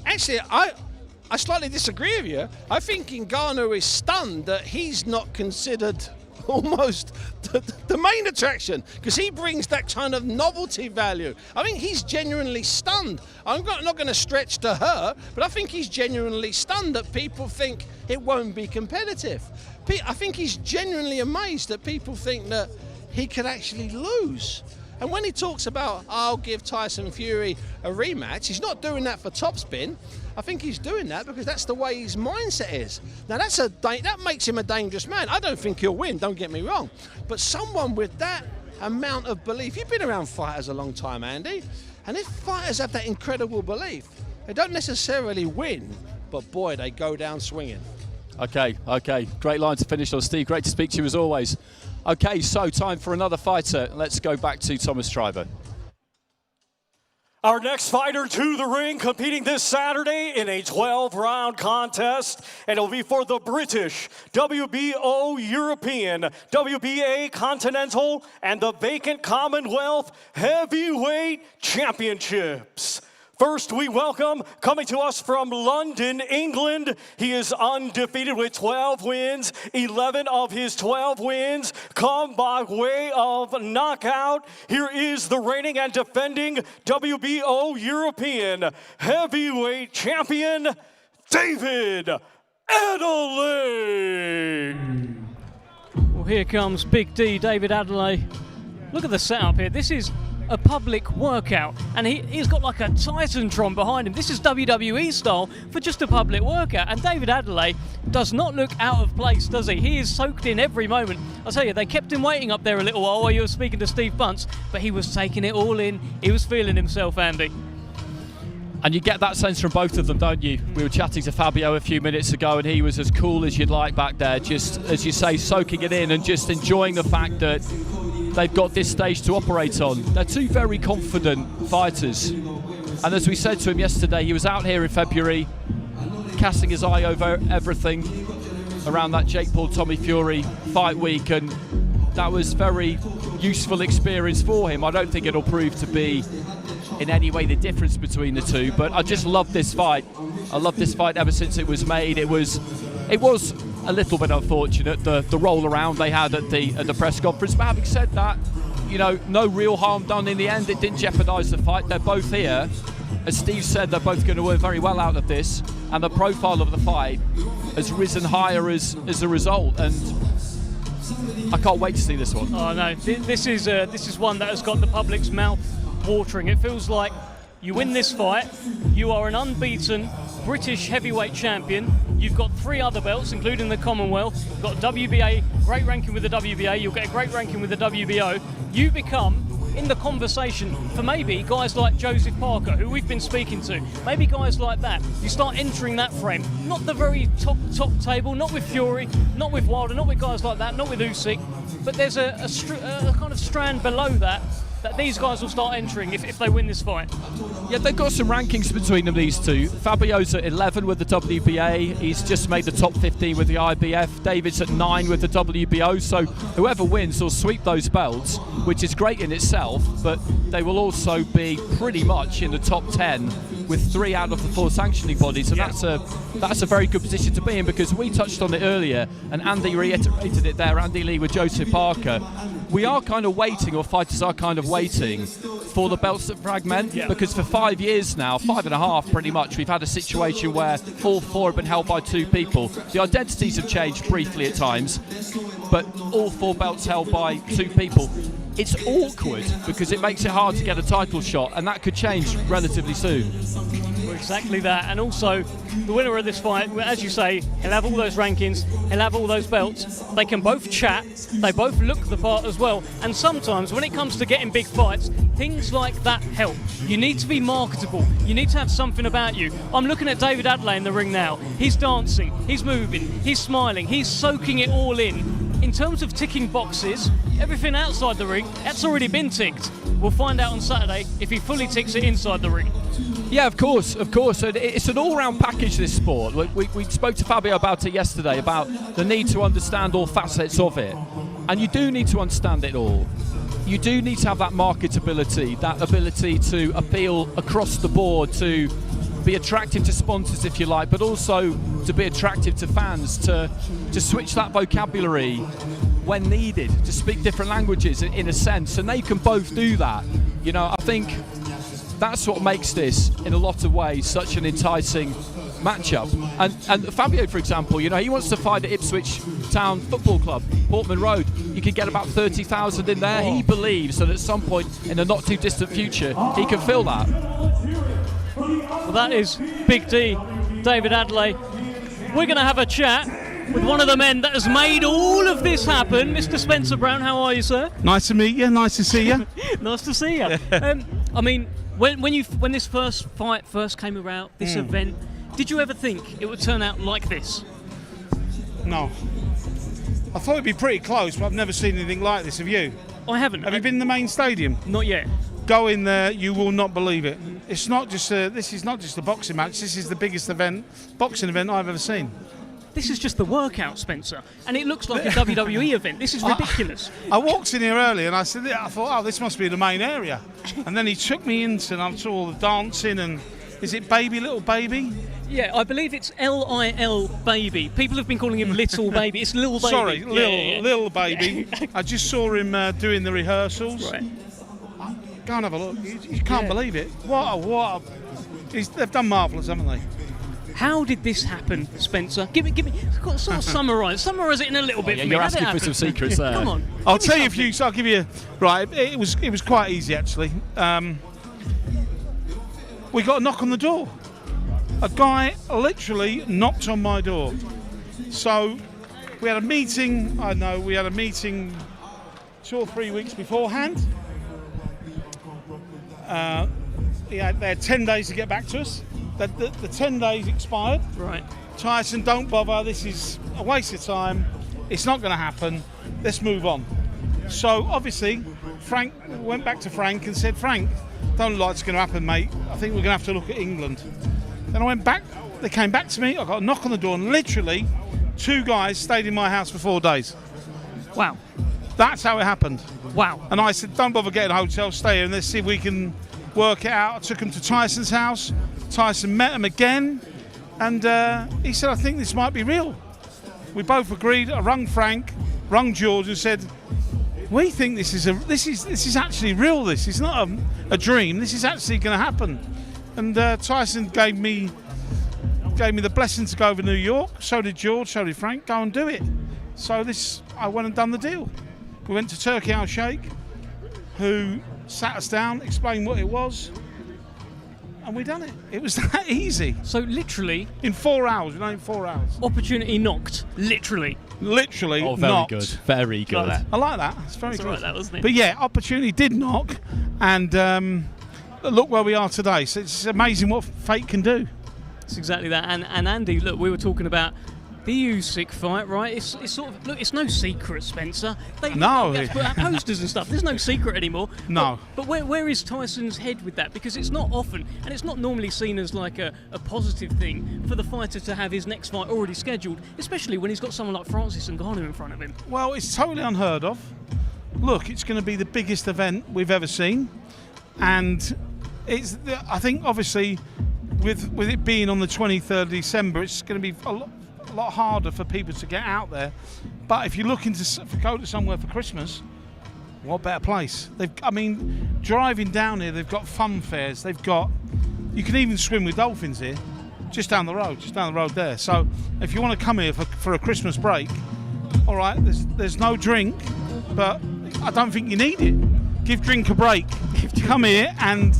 Actually, I slightly disagree with you. I think Ngannou is stunned that he's not considered almost the main attraction, because he brings that kind of novelty value. I think he's genuinely stunned. I'm not going to stretch to her, but I think he's genuinely stunned that people think it won't be competitive. I think he's genuinely amazed that people think that he could actually lose. And when he talks about, I'll give Tyson Fury a rematch, he's not doing that for topspin. I think he's doing that because that's the way his mindset is. Now that makes him a dangerous man. I don't think he'll win, don't get me wrong. But someone with that amount of belief, you've been around fighters a long time, Andy, and if fighters have that incredible belief, they don't necessarily win, but boy, they go down swinging. Okay. Great line to finish on, Steve. Great to speak to you as always. Okay, so time for another fighter. Let's go back to Thomas Triber. Our next fighter to the ring, competing this Saturday in a 12-round contest, and it'll be for the British, WBO European, WBA Continental, and the vacant Commonwealth Heavyweight Championships. First, we welcome, coming to us from London, England, he is undefeated with 12 wins. 11 of his 12 wins come by way of knockout. Here is the reigning and defending WBO European Heavyweight Champion, David Adelaide. Well, here comes Big D, David Adelaide. Look at the setup here. This is a public workout, and he's got like a Titantron behind him. This is WWE style for just a public workout, and David Adelaide does not look out of place, does he? He is soaked in every moment. I'll tell you, they kept him waiting up there a little while you were speaking to Steve Bunce, but he was taking it all in. He was feeling himself, Andy. And you get that sense from both of them, don't you? We were chatting to Fabio a few minutes ago, and he was as cool as you'd like back there, just, as you say, soaking it in and just enjoying the fact that they've got this stage to operate on. They're two very confident fighters. And as we said to him yesterday, he was out here in February, casting his eye over everything around that Jake Paul Tommy Fury fight week, and that was very useful experience for him. I don't think it'll prove to be in any way the difference between the two, but I just love this fight. I love this fight ever since it was made. It was a little bit unfortunate, the roll around they had at the press conference, but having said that, you know, no real harm done in the end. It didn't jeopardise the fight. They're both here. As Steve said, they're both going to work very well out of this, and the profile of the fight has risen higher as a result, and I can't wait to see this one. Oh no, this is one that has got the public's mouth watering. It feels like you win this fight, you are an unbeaten British heavyweight champion. You've got 3 other belts, including the Commonwealth. You've got WBA, great ranking with the WBA. You'll get a great ranking with the WBO. You become in the conversation for maybe guys like Joseph Parker, who we've been speaking to. Maybe guys like that. You start entering that frame. Not the very top table, not with Fury, not with Wilder, not with guys like that, not with Usyk. But there's a kind of strand below that these guys will start entering if they win this fight. Yeah, they've got some rankings between them, these two. Fabio's at 11 with the WBA. He's just made the top 15 with the IBF. David's at 9 with the WBO. So whoever wins will sweep those belts, which is great in itself, but they will also be pretty much in the top 10 with 3 out of the 4 sanctioning bodies. And that's a very good position to be in, because we touched on it earlier, and Andy reiterated it there, Andy Lee with Joseph Parker. We are kind of waiting, or fighters are kind of waiting for the belts to fragment, because for 5 years now, 5.5 pretty much, we've had a situation where all 4 have been held by 2 people. The identities have changed briefly at times, but all 4 belts held by 2 people. It's awkward because it makes it hard to get a title shot, and that could change relatively soon. Well, exactly that, and also the winner of this fight, as you say, he'll have all those rankings, he'll have all those belts. They can both chat, they both look the part as well, and sometimes when it comes to getting big fights, things like that help. You need to be marketable, you need to have something about you. I'm looking at David Adelaide in the ring now. He's dancing, he's moving, he's smiling, he's soaking it all in. In terms of ticking boxes, everything outside the ring, that's already been ticked. We'll find out on Saturday if he fully ticks it inside the ring. Yeah, of course. It's an all-round package, this sport. We spoke to Fabio about it yesterday, about the need to understand all facets of it. And you do need to understand it all. You do need to have that marketability, that ability to appeal across the board, to be attractive to sponsors, if you like, but also to be attractive to fans, to switch that vocabulary when needed, to speak different languages in a sense, and they can both do that. You know, I think that's what makes this, in a lot of ways, such an enticing matchup. And Fabio, for example, you know, he wants to fight at Ipswich Town Football Club, Portman Road. You could get about 30,000 in there. He believes that at some point in the not too distant future, he can fill that. Well, that is Big D, David Adley. We're going to have a chat with one of the men that has made all of this happen. Mr. Spencer Brown, how are you, sir? Nice to meet you. Nice to see you. Nice to see you. I mean, when this first fight first came around, this event, did you ever think it would turn out like this? No. I thought it'd be pretty close, but I've never seen anything like this. Have you? I haven't. Have you been in the main stadium? Not yet. Go in there, you will not believe it. It's not just this is not just a boxing match. This is the biggest boxing event I've ever seen. This is just the workout, Spencer, and it looks like a WWE event. This is ridiculous. I walked in here early and I thought, oh, this must be the main area. And then he took me into, and I saw all the dancing and, is it Baby, Little Baby? Yeah, I believe it's Lil Baby. People have been calling him Little Baby. It's Lil Baby. Sorry, Lil Baby. I just saw him doing the rehearsals. Right. Go and have a look. You can't believe it. They've done marvellous, haven't they? How did this happen, Spencer? Give me, sort of summarise it in a little bit for me. You're asking for some secrets there. Come on. I'll tell you a few. So I'll give you. Right, it was quite easy actually. We got a knock on the door. A guy literally knocked on my door. So we had a meeting. We had a meeting 2 or 3 weeks beforehand. They had 10 days to get back to us. The 10 days expired. Right. Tyson, don't bother. This is a waste of time. It's not going to happen. Let's move on. So obviously, Frank went back to Frank and said, Frank, don't look like it's going to happen, mate. I think we're going to have to look at England. Then I went back. They came back to me. I got a knock on the door, and literally 2 guys stayed in my house for 4 days. Wow. That's how it happened. Wow. And I said, don't bother getting a hotel, stay here and let's see if we can work it out. I took him to Tyson's house. Tyson met him again, and he said, I think this might be real. We both agreed. I rung Frank, rung George and said, we think this is actually real. This is not a dream. This is actually going to happen. And Tyson gave me the blessing to go over to New York. So did George, so did Frank. Go and do it. So I went and done the deal. We went to Turkey Al Sheikh, who sat us down, explained what it was, and we done it. It was that easy. So literally in 4 hours. In 4 hours. Opportunity knocked. Literally. Oh, very knocked. good. Very good. I like that. It's very good. Right, that wasn't it? But yeah, opportunity did knock, and look where we are today. So it's amazing what fate can do. It's exactly that. And Andy, look, we were talking about the Usyk fight, right? It's sort of, look, it's no secret, Spencer. They put out posters and stuff. There's no secret anymore. No. But where is Tyson's head with that? Because it's not often, and it's not normally seen as like a positive thing for the fighter to have his next fight already scheduled, especially when he's got someone like Francis Ngannou in front of him. Well, it's totally unheard of. Look, it's going to be the biggest event we've ever seen, and I think obviously with it being on the 23rd of December, it's going to be a lot harder for people to get out there. But if you're looking to go to somewhere for Christmas, what better place? Driving down here, they've got fun fairs. You can even swim with dolphins here, just down the road there. So if you want to come here for a Christmas break, all right, there's no drink, but I don't think you need it. Give drink a break. Come here and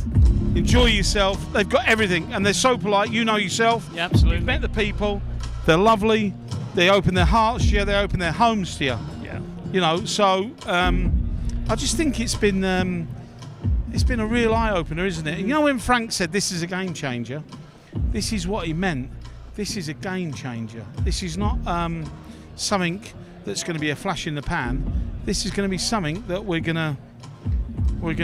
enjoy yourself. They've got everything, and they're so polite. You know yourself. Yeah, absolutely. You've met the people. They're lovely. They open their hearts to you. They open their homes to you. Yeah. You know, so I just think it's been a real eye opener, isn't it? And you know, when Frank said this is a game changer, this is what he meant. This is a game changer. This is not something that's going to be a flash in the pan. This is going to be something that we're going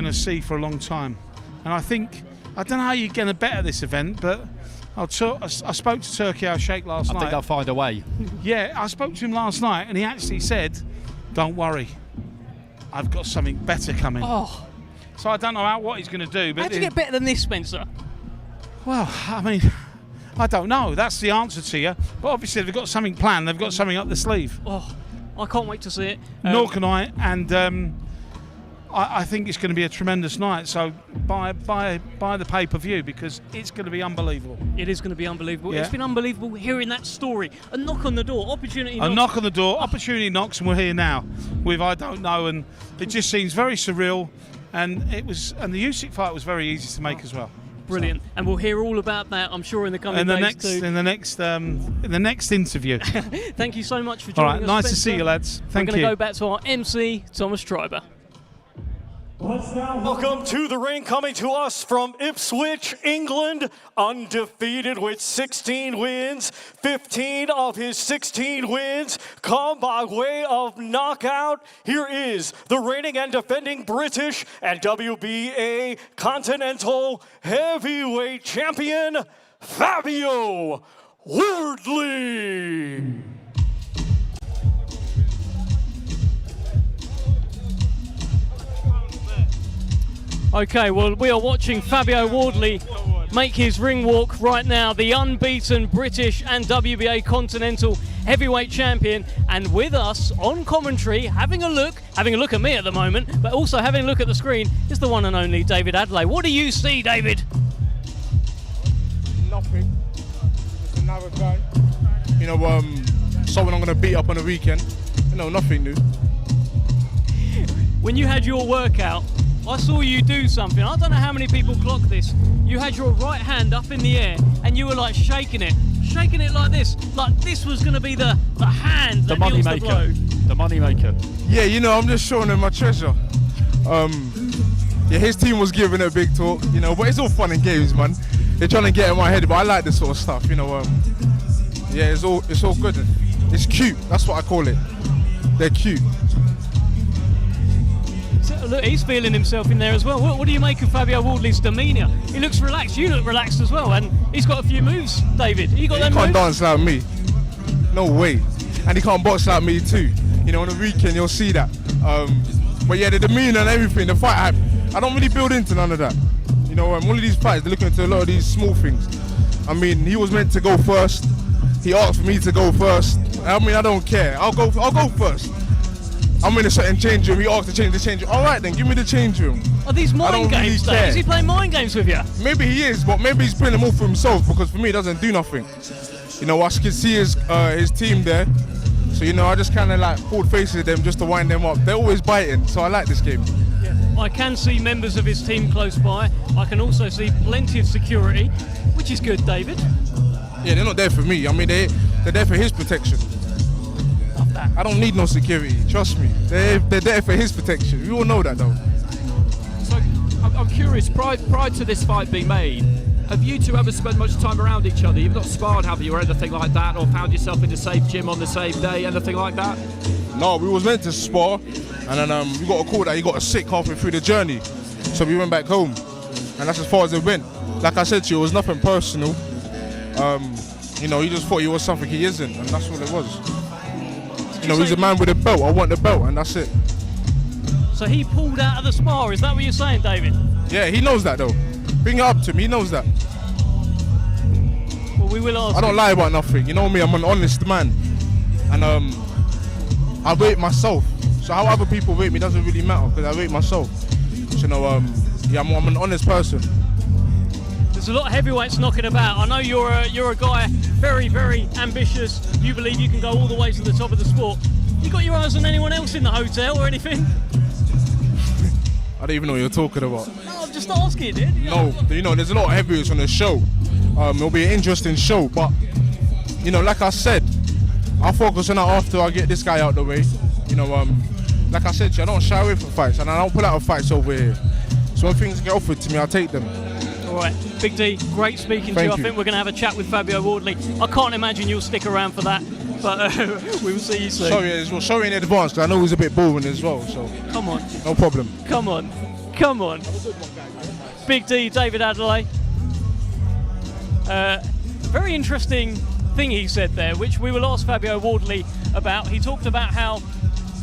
to see for a long time. And I don't know how you're going to bet at this event, but I spoke to Turkey Al Sheikh last night. I think they'll find a way. Yeah, I spoke to him last night, and he actually said, don't worry, I've got something better coming. Oh. So I don't know what he's going to do. But how'd you get better than this, Spencer? Well, I don't know. That's the answer to you. But obviously they've got something planned. They've got something up the sleeve. Oh, I can't wait to see it. Nor can I. And I think it's going to be a tremendous night. So buy the pay-per-view, because it's going to be unbelievable. It is going to be unbelievable. Yeah. It's been unbelievable hearing that story. A knock on the door, opportunity. A knock on the door, opportunity knocks, and we're here now with I don't know, and it just seems very surreal. And the Usyk fight was very easy to make as well. Brilliant, and we'll hear all about that, I'm sure, in the coming days too. In the next interview. Thank you so much for All joining right, us. nice to see you, lads. Thank We're going you. to go back to our MC, Thomas Triber. Welcome to the ring, coming to us from Ipswich, England, undefeated with 16 wins. 15 of his 16 wins come by way of knockout. Here is the reigning and defending British and WBA Continental Heavyweight Champion, Fabio Wardley. Okay, well, we are watching Fabio Wardley make his ring walk right now, the unbeaten British and WBA Continental Heavyweight Champion, and with us on commentary, having a look at me at the moment, but also having a look at the screen, is the one and only David Adelaide. What do you see, David? Nothing. Just another guy. You know, someone I'm going to beat up on the weekend. You know, nothing new. When you had your workout, I saw you do something. I don't know how many people clocked this. You had your right hand up in the air and you were like shaking it like this was going to be the hand that deals the blow. The money maker. Yeah, you know, I'm just showing him my treasure. Yeah, his team was giving it a big talk, you know, but it's all fun and games, man. They're trying to get in my head, but I like this sort of stuff, you know. Yeah, it's all good. It's cute. That's what I call it. They're cute. So, look, he's feeling himself in there as well. What do you make of Fabio Wardley's demeanour? He looks relaxed. You look relaxed as well, and he's got a few moves, David. You got them He can't moves? dance like me. No way. And he can't box like me too. You know, on the weekend you'll see that. But yeah, the demeanour and everything, the fight, I don't really build into none of that. You know, all of these fights, they're looking into a lot of these small things. I mean, he was meant to go first. He asked for me to go first. I mean, I don't care. I'll go first. I'm in a certain change room. He asked to change the change room. All right, then, give me the change room. Are these mind games, though? Is he playing mind games with you? Maybe he is, but maybe he's playing them all for himself, because for me, it doesn't do nothing. You know, I can see his team there. So, you know, I just kind of like pulled faces at them just to wind them up. They're always biting, so I like this game. Yeah. I can see members of his team close by. I can also see plenty of security, which is good, David. Yeah, they're not there for me. I mean, they're there for his protection. Love that. I don't need no security, trust me. They're there for his protection. You all know that, though. So, I'm curious, prior to this fight being made, have you two ever spent much time around each other? You've not sparred, have you, or anything like that, or found yourself in the same gym on the same day, anything like that? No, we was meant to spar, and then we got a call that he got sick halfway through the journey. So we went back home, and that's as far as it went. Like I said to you, it was nothing personal. You know, he just thought he was something he isn't, and that's what it was. You know, he's a man with a belt. I want the belt, and that's it. So he pulled out of the spar, is that what you're saying, David? Yeah, he knows that, though. Bring it up to him, he knows that. Well, we will ask. I don't lie about nothing, you know me, I'm an honest man. And I rate myself. So how other people rate me doesn't really matter, because I rate myself. So, you know, yeah, I'm an honest person. There's a lot of heavyweights knocking about. I know you're a guy very, very ambitious. You believe you can go all the way to the top of the sport. You got your eyes on anyone else in the hotel or anything? I don't even know what you're talking about. No, I'm just asking, dude. No, you know, there's a lot of heavyweights on the show. It'll be an interesting show, but, you know, like I said, I'll focus on that after I get this guy out the way. You know, like I said, I don't shy away from fights, and I don't pull out of fights over here. So when things get offered to me, I'll take them. All right, Big D, great speaking to you. I think we're going to have a chat with Fabio Wardley. I can't imagine you'll stick around for that, but we will see you soon. Sorry in advance, because I know he's a bit boring as well, so. Come on. No problem. Come on. Big D, David Adelaide. Very interesting thing he said there, which we will ask Fabio Wardley about. He talked about how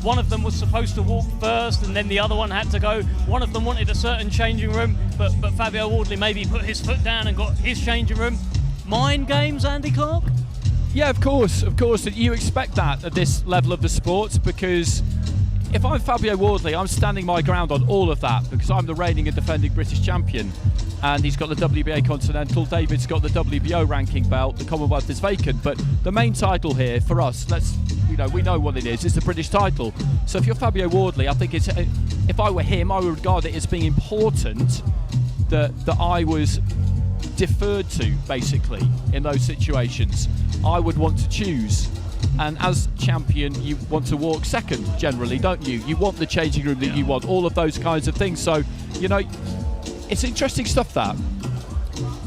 one of them was supposed to walk first and then the other one had to go. One of them wanted a certain changing room, but Fabio Wardley maybe put his foot down and got his changing room. Mind games, Andy Clark? Yeah, of course. You expect that at this level of the sport, because if I'm Fabio Wardley, I'm standing my ground on all of that because I'm the reigning and defending British champion. And he's got the WBA Continental, David's got the WBO ranking belt, the Commonwealth is vacant, but the main title here for us, we know what it is, it's the British title. So if you're Fabio Wardley, I think if I were him, I would regard it as being important that I was deferred to, basically, in those situations. I would want to choose. And as champion, you want to walk second, generally, don't you? You want the changing room that you want, all of those kinds of things. So, it's interesting stuff, that.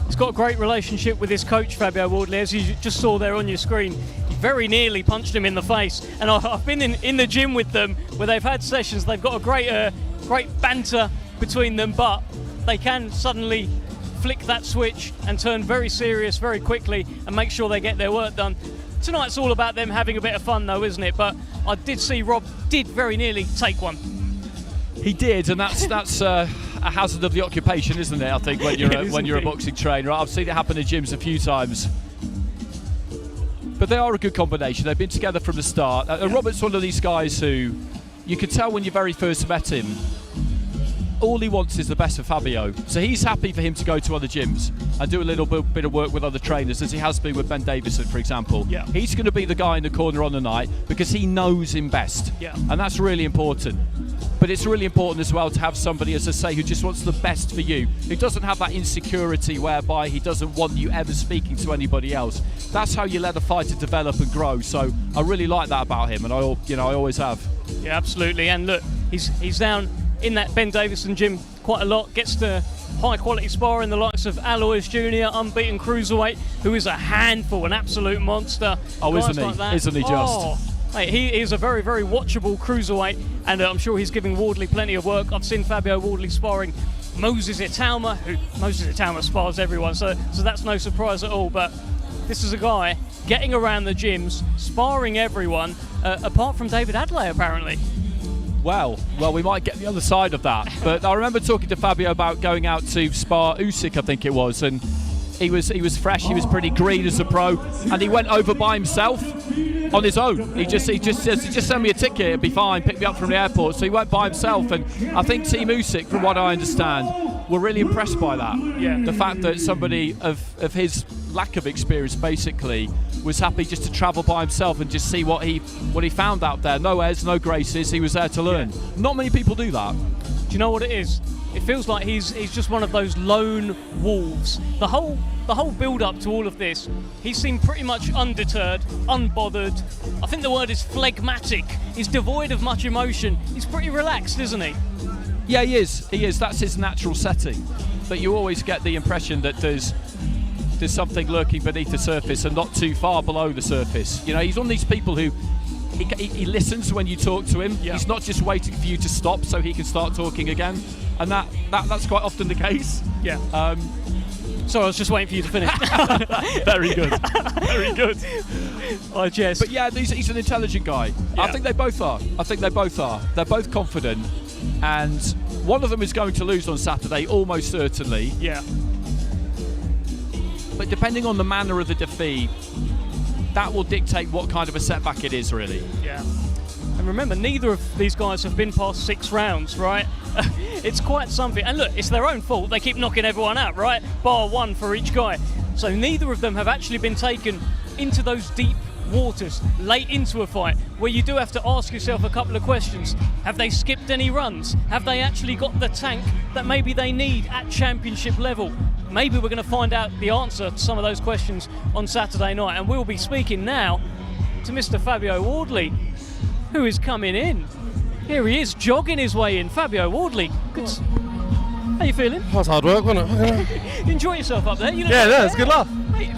He's got a great relationship with his coach, Fabio Wardley, as you just saw there on your screen. He very nearly punched him in the face. And I've been in the gym with them where they've had sessions. They've got a great banter between them, but they can suddenly flick that switch and turn very serious very quickly and make sure they get their work done. Tonight's all about them having a bit of fun, though, isn't it? But I did see Rob did very nearly take one. He did, and that's a hazard of the occupation, isn't it? I think when you're a boxing trainer, I've seen it happen in gyms a few times. But they are a good combination. They've been together from the start. Robert's one of these guys who you could tell when you very first met him. All he wants is the best for Fabio. So he's happy for him to go to other gyms and do a little bit of work with other trainers, as he has been with Ben Davison, for example. Yeah. He's going to be the guy in the corner on the night because he knows him best. Yeah. And that's really important. But it's really important as well to have somebody, as I say, who just wants the best for you, who doesn't have that insecurity whereby he doesn't want you ever speaking to anybody else. That's how you let a fighter develop and grow. So I really like that about him, and I always have. Yeah, absolutely. And look, he's down in that Ben Davison gym quite a lot, gets to high quality sparring the likes of Alois Jr., unbeaten cruiserweight, who is a handful, an absolute monster. Oh, Guys isn't he? like that. Isn't he just? Oh, mate, he is a very, very watchable cruiserweight, and I'm sure he's giving Wardley plenty of work. I've seen Fabio Wardley sparring Moses Itauma, who Moses Itauma spars everyone, so that's no surprise at all. But this is a guy getting around the gyms, sparring everyone, apart from David Adley, apparently. Well, we might get the other side of that. But I remember talking to Fabio about going out to spar Usyk, I think it was, and he was fresh. He was pretty green as a pro, and he went over by himself on his own. He just says, just send me a ticket, it'll be fine. Pick me up from the airport. So he went by himself, and I think Team Usyk, from what I understand, were really impressed by that. Yeah. The fact that somebody of his lack of experience, basically, was happy just to travel by himself and just see what he found out there. No airs, no graces. He was there to learn. Yeah. Not many people do that. Do you know what it is? It feels like he's just one of those lone wolves. The whole build up to all of this, he seemed pretty much undeterred, unbothered. I think the word is phlegmatic. He's devoid of much emotion. He's pretty relaxed, isn't he? Yeah, he is. That's his natural setting. But you always get the impression that there's something lurking beneath the surface and not too far below the surface. He's one of these people who he listens when you talk to him. Yeah. He's not just waiting for you to stop so he can start talking again, and that's quite often the case. Yeah. Sorry, I was just waiting for you to finish. Very good. Very good. I jest. But yeah, he's an intelligent guy. Yeah. I think they both are. They're both confident, and one of them is going to lose on Saturday, almost certainly. Yeah. But depending on the manner of the defeat, that will dictate what kind of a setback it is, really. Yeah. And remember, neither of these guys have been past 6 rounds, right? It's quite something. And look, it's their own fault. They keep knocking everyone out, right? Bar 1 for each guy. So neither of them have actually been taken into those deep waters late into a fight where you do have to ask yourself a couple of questions. Have they skipped any runs? Have they actually got the tank that maybe they need at championship level? Maybe we're going to find out the answer to some of those questions on Saturday night, and we'll be speaking now to Mr. Fabio Wardley, who is coming in. Here he is, jogging his way in. Fabio Wardley, how you feeling? That's hard work, wasn't it? You enjoy yourself up there? Yeah, it's good laugh.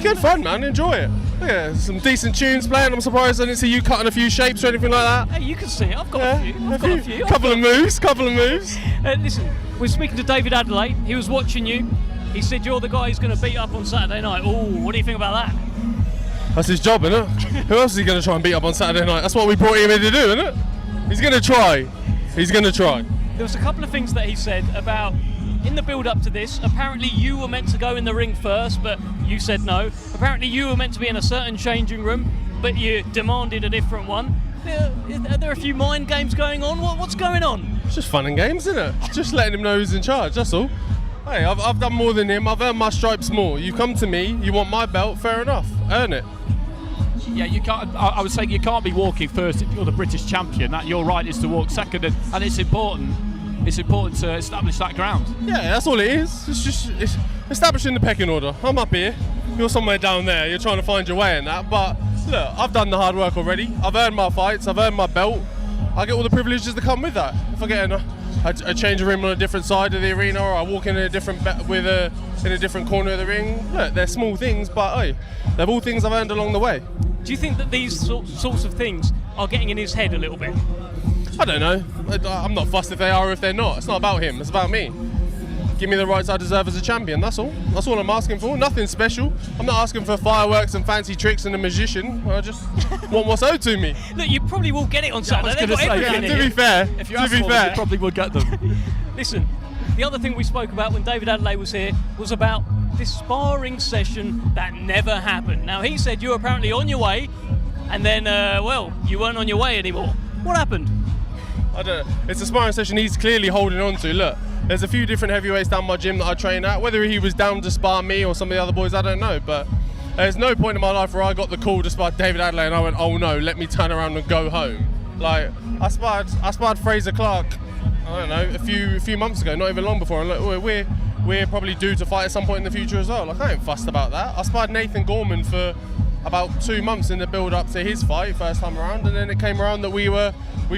Good fun, man. Enjoy it. Yeah, some decent tunes playing. I'm surprised I didn't see you cutting a few shapes or anything like that. Hey, you can see it. I've got a few. Couple of moves. Listen, we're speaking to David Adley. He was watching you. He said you're the guy who's going to beat up on Saturday night. Oh, what do you think about that? That's his job, isn't it? Who else is he going to try and beat up on Saturday night? That's what we brought him in to do, isn't it? He's going to try. There was a couple of things that he said about, in the build-up to this, apparently you were meant to go in the ring first, but you said no. Apparently you were meant to be in a certain changing room, but you demanded a different one. Are there a few mind games going on? What's going on? It's just fun and games, isn't it? Just letting him know who's in charge, that's all. Hey, I've done more than him. I've earned my stripes more. You come to me, you want my belt, fair enough. Earn it. Yeah, you can't. I was saying you can't be walking first if you're the British champion. That your right is to walk second, and it's important. It's important to establish that ground. Yeah, that's all it is. It's establishing the pecking order. I'm up here. You're somewhere down there. You're trying to find your way in that. But look, I've done the hard work already. I've earned my fights. I've earned my belt. I get all the privileges that come with that. If I get a change of room on a different side of the arena, or I walk in a different in a different corner of the ring, look, they're small things, but hey, they're all things I've earned along the way. Do you think that these sorts of things are getting in his head a little bit? I don't know. I'm not fussed if they are or if they're not. It's not about him. It's about me. Give me the rights I deserve as a champion. That's all. That's all I'm asking for. Nothing special. I'm not asking for fireworks and fancy tricks and a magician. I just want what's owed to me. Look, you probably will get it on Saturday. To be fair, if you ask for them, you probably would get them. Listen, the other thing we spoke about when David Adelaide was here was about this sparring session that never happened. Now, he said you were apparently on your way, and then, well, you weren't on your way anymore. What happened? I don't know. It's a sparring session he's clearly holding on to. Look, there's a few different heavyweights down my gym that I train at. Whether he was down to spar me or some of the other boys, I don't know. But there's no point in my life where I got the call to spar David Adelaide and I went, oh no, let me turn around and go home. Like, I sparred Fraser Clark, I don't know, a few months ago, not even long before. And look, we're probably due to fight at some point in the future as well. Like, I ain't fussed about that. I sparred Nathan Gorman for about 2 months in the build-up to his fight, first time around, and then it came around that we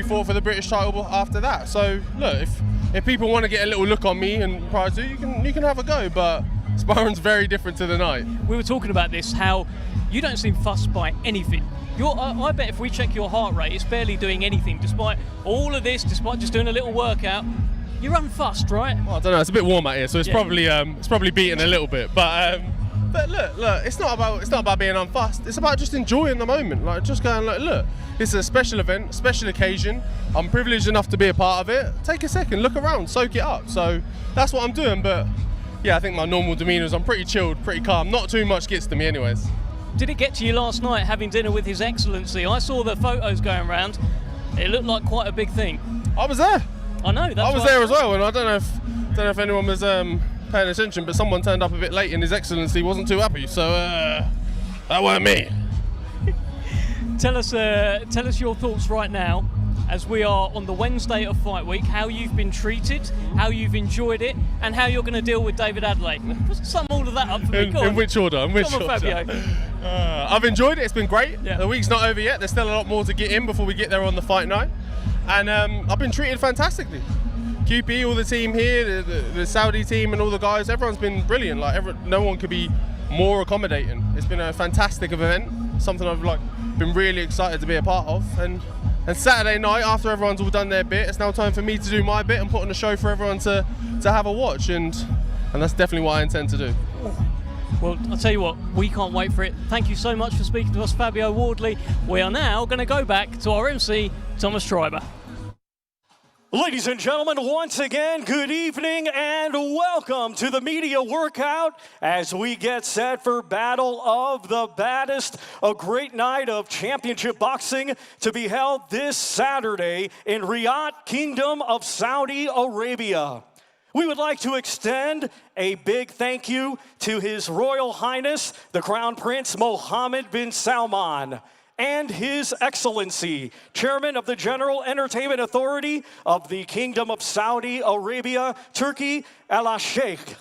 fought for the British title after that. So look, if people want to get a little look on me and prior to, you can have a go, but sparring's very different to the night. We were talking about this, how you don't seem fussed by anything. I bet if we check your heart rate, it's barely doing anything, despite all of this, despite just doing a little workout. You're unfussed, right? Well, I don't know. It's a bit warm out here, so it's probably beating a little bit, but look, it's not about being unfussed. It's about just enjoying the moment. Like, just going like, look, it's a special event, special occasion. I'm privileged enough to be a part of it. Take a second, look around, soak it up. So that's what I'm doing. But yeah, I think my normal demeanour is I'm pretty chilled, pretty calm. Not too much gets to me, anyways. Did it get to you last night having dinner with His Excellency? I saw the photos going around. It looked like quite a big thing. I was there. I know. I was there as well, and I don't know if anyone was paying attention, but someone turned up a bit late, and His Excellency wasn't too happy. So that weren't me. Tell us your thoughts right now, as we are on the Wednesday of Fight Week. How you've been treated, how you've enjoyed it, and how you're going to deal with David Adelaide. Sum all of that up for me. In which order? Come on, Fabio. I've enjoyed it. It's been great. Yeah. The week's not over yet. There's still a lot more to get in before we get there on the fight night. And I've been treated fantastically. QP, all the team here, the Saudi team and all the guys, everyone's been brilliant. Like, no one could be more accommodating. It's been a fantastic event, something I've been really excited to be a part of. And Saturday night, after everyone's all done their bit, it's now time for me to do my bit and put on a show for everyone to have a watch. And that's definitely what I intend to do. Well, I'll tell you what, we can't wait for it. Thank you so much for speaking to us, Fabio Wardley. We are now going to go back to our MC, Thomas Schreiber. Ladies and gentlemen, once again, good evening and welcome to the media workout as we get set for Battle of the Baddest, a great night of championship boxing to be held this Saturday in Riyadh, Kingdom of Saudi Arabia. We would like to extend a big thank you to His Royal Highness, the Crown Prince Mohammed bin Salman, and His Excellency, Chairman of the General Entertainment Authority of the Kingdom of Saudi Arabia, Turkey, Al-Sheikh.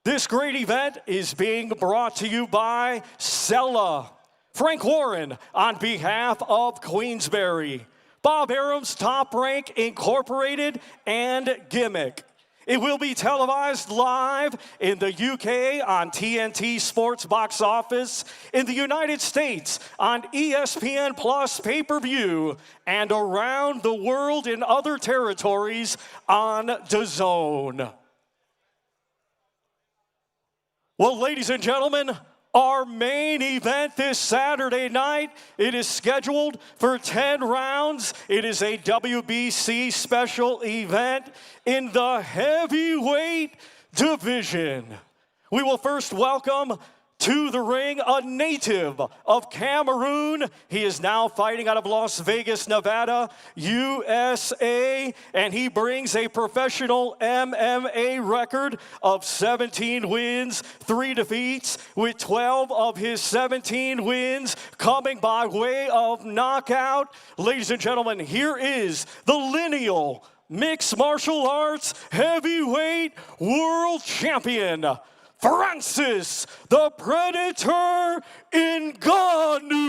This great event is being brought to you by Sella, Frank Warren on behalf of Queensberry, Bob Arum's Top Rank Incorporated, and Gimmick. It will be televised live in the UK on TNT Sports Box Office, in the United States on ESPN Plus pay-per-view, and around the world in other territories on DAZN. Well, ladies and gentlemen, our main event this Saturday night, it is scheduled for 10 rounds. It is a WBC special event in the heavyweight division. We will first welcome to the ring, a native of Cameroon. He is now fighting out of Las Vegas, Nevada, USA, and he brings a professional MMA record of 17 wins, 3 defeats, with 12 of his 17 wins coming by way of knockout. Ladies and gentlemen, here is the lineal mixed martial arts heavyweight world champion, Francis the Predator Ngannou.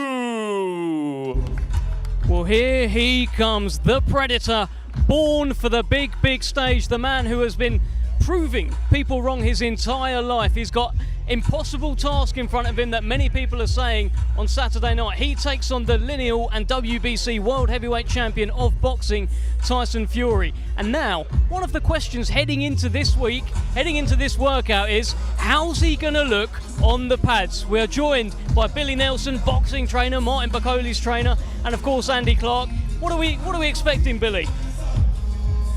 Well, here he comes, the Predator, born for the big, big stage. The man who has been proving people wrong his entire life. He's got impossible task in front of him that many people are saying on Saturday night. He takes on the lineal and WBC World Heavyweight Champion of boxing, Tyson Fury. And now, one of the questions heading into this week, heading into this workout is, how's he going to look on the pads? We are joined by Billy Nelson, boxing trainer, Martin Bakoli's trainer, and of course Andy Clark. What are we expecting, Billy?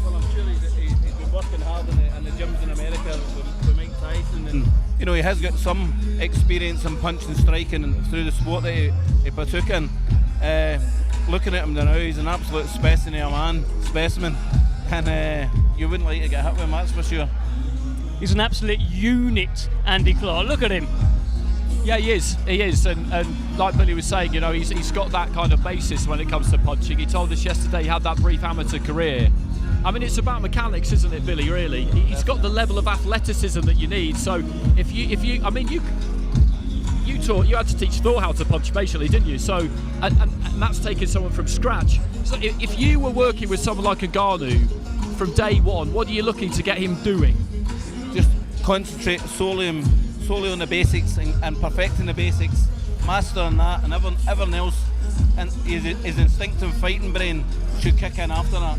Well, I'm sure he's been working hard in the gyms in America with Mike Tyson, and you know, he has got some experience in punching and striking through the sport that he partook in. Looking at him now, he's an absolute specimen of a man, and you wouldn't like to get hit with him, that's for sure. He's an absolute unit, Andy Clark. Look at him. Yeah, he is, and like Billy was saying, you know, he's got that kind of basis when it comes to punching. He told us yesterday he had that brief amateur career. I mean, it's about mechanics, isn't it, Billy, really? He's got the level of athleticism that you need, so if you had to teach Thor how to punch, basically, didn't you? So, and that's taking someone from scratch. So if you were working with someone like Ngannou from day one, what are you looking to get him doing? Just concentrate solely on the basics and perfecting the basics, mastering that, and everything else, and his instinctive fighting brain should kick in after that.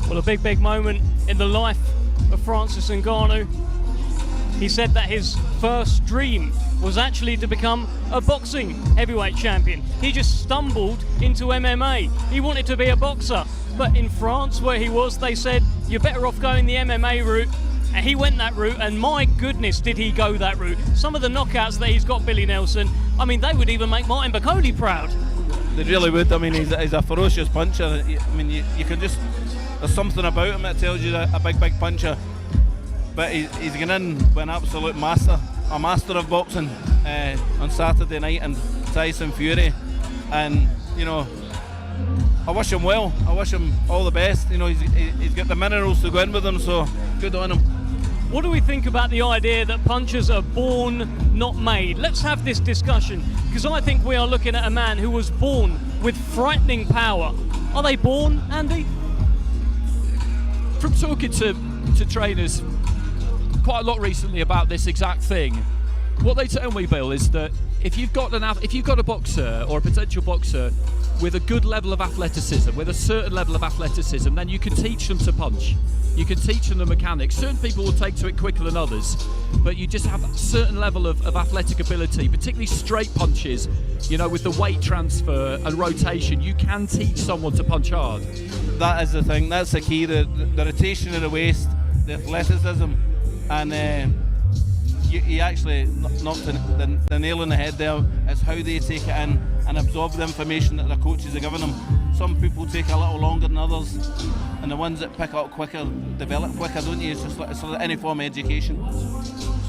Well, a big, big moment in the life of Francis Ngannou. He said that his first dream was actually to become a boxing heavyweight champion. He just stumbled into MMA. He wanted to be a boxer, but in France, where he was, they said, you're better off going the MMA route. And he went that route, and my goodness, did he go that route. Some of the knockouts that he's got, Billy Nelson, I mean, they would even make Martin Bakoli proud. They really would. I mean, he's a ferocious puncher. I mean, you can just... There's something about him that tells you that a big, big puncher. But he's going in with an absolute master, a master of boxing on Saturday night, and Tyson Fury. And, you know, I wish him well. I wish him all the best. You know, he's got the minerals to go in with him, so good on him. What do we think about the idea that punchers are born, not made? Let's have this discussion, because I think we are looking at a man who was born with frightening power. Are they born, Andy? From talking to trainers quite a lot recently about this exact thing, what they tell me, Bill, is that if you've got a boxer or a potential boxer with a good level of athleticism, with a certain level of athleticism, then you can teach them to punch. You can teach them the mechanics. Certain people will take to it quicker than others, but you just have a certain level of athletic ability, particularly straight punches, you know, with the weight transfer and rotation. You can teach someone to punch hard. That is the thing, that's the key, the rotation of the waist, the athleticism, and you actually knocked the nail on the head there. It's how they take it in and absorb the information that their coaches are giving them. Some people take a little longer than others, and the ones that pick up quicker develop quicker, don't you? It's just like any form of education.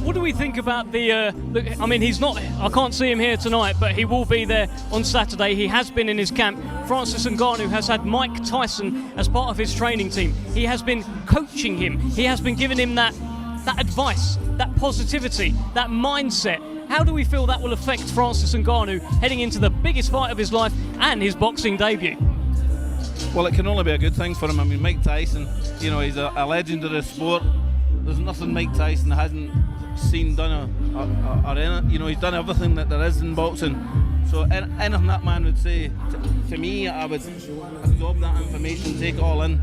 What do we think about the, I mean, I can't see him here tonight, but he will be there on Saturday. He has been in his camp. Francis Ngannou has had Mike Tyson as part of his training team. He has been coaching him. He has been giving him that advice, that positivity, that mindset. How do we feel that will affect Francis Ngannou heading into the biggest fight of his life and his boxing debut? Well, it can only be a good thing for him. I mean, Mike Tyson, you know, he's a legend of the sport. There's nothing Mike Tyson hasn't seen, done, or you know, he's done everything that there is in boxing. So anything that man would say to me, I would absorb that information, take it all in,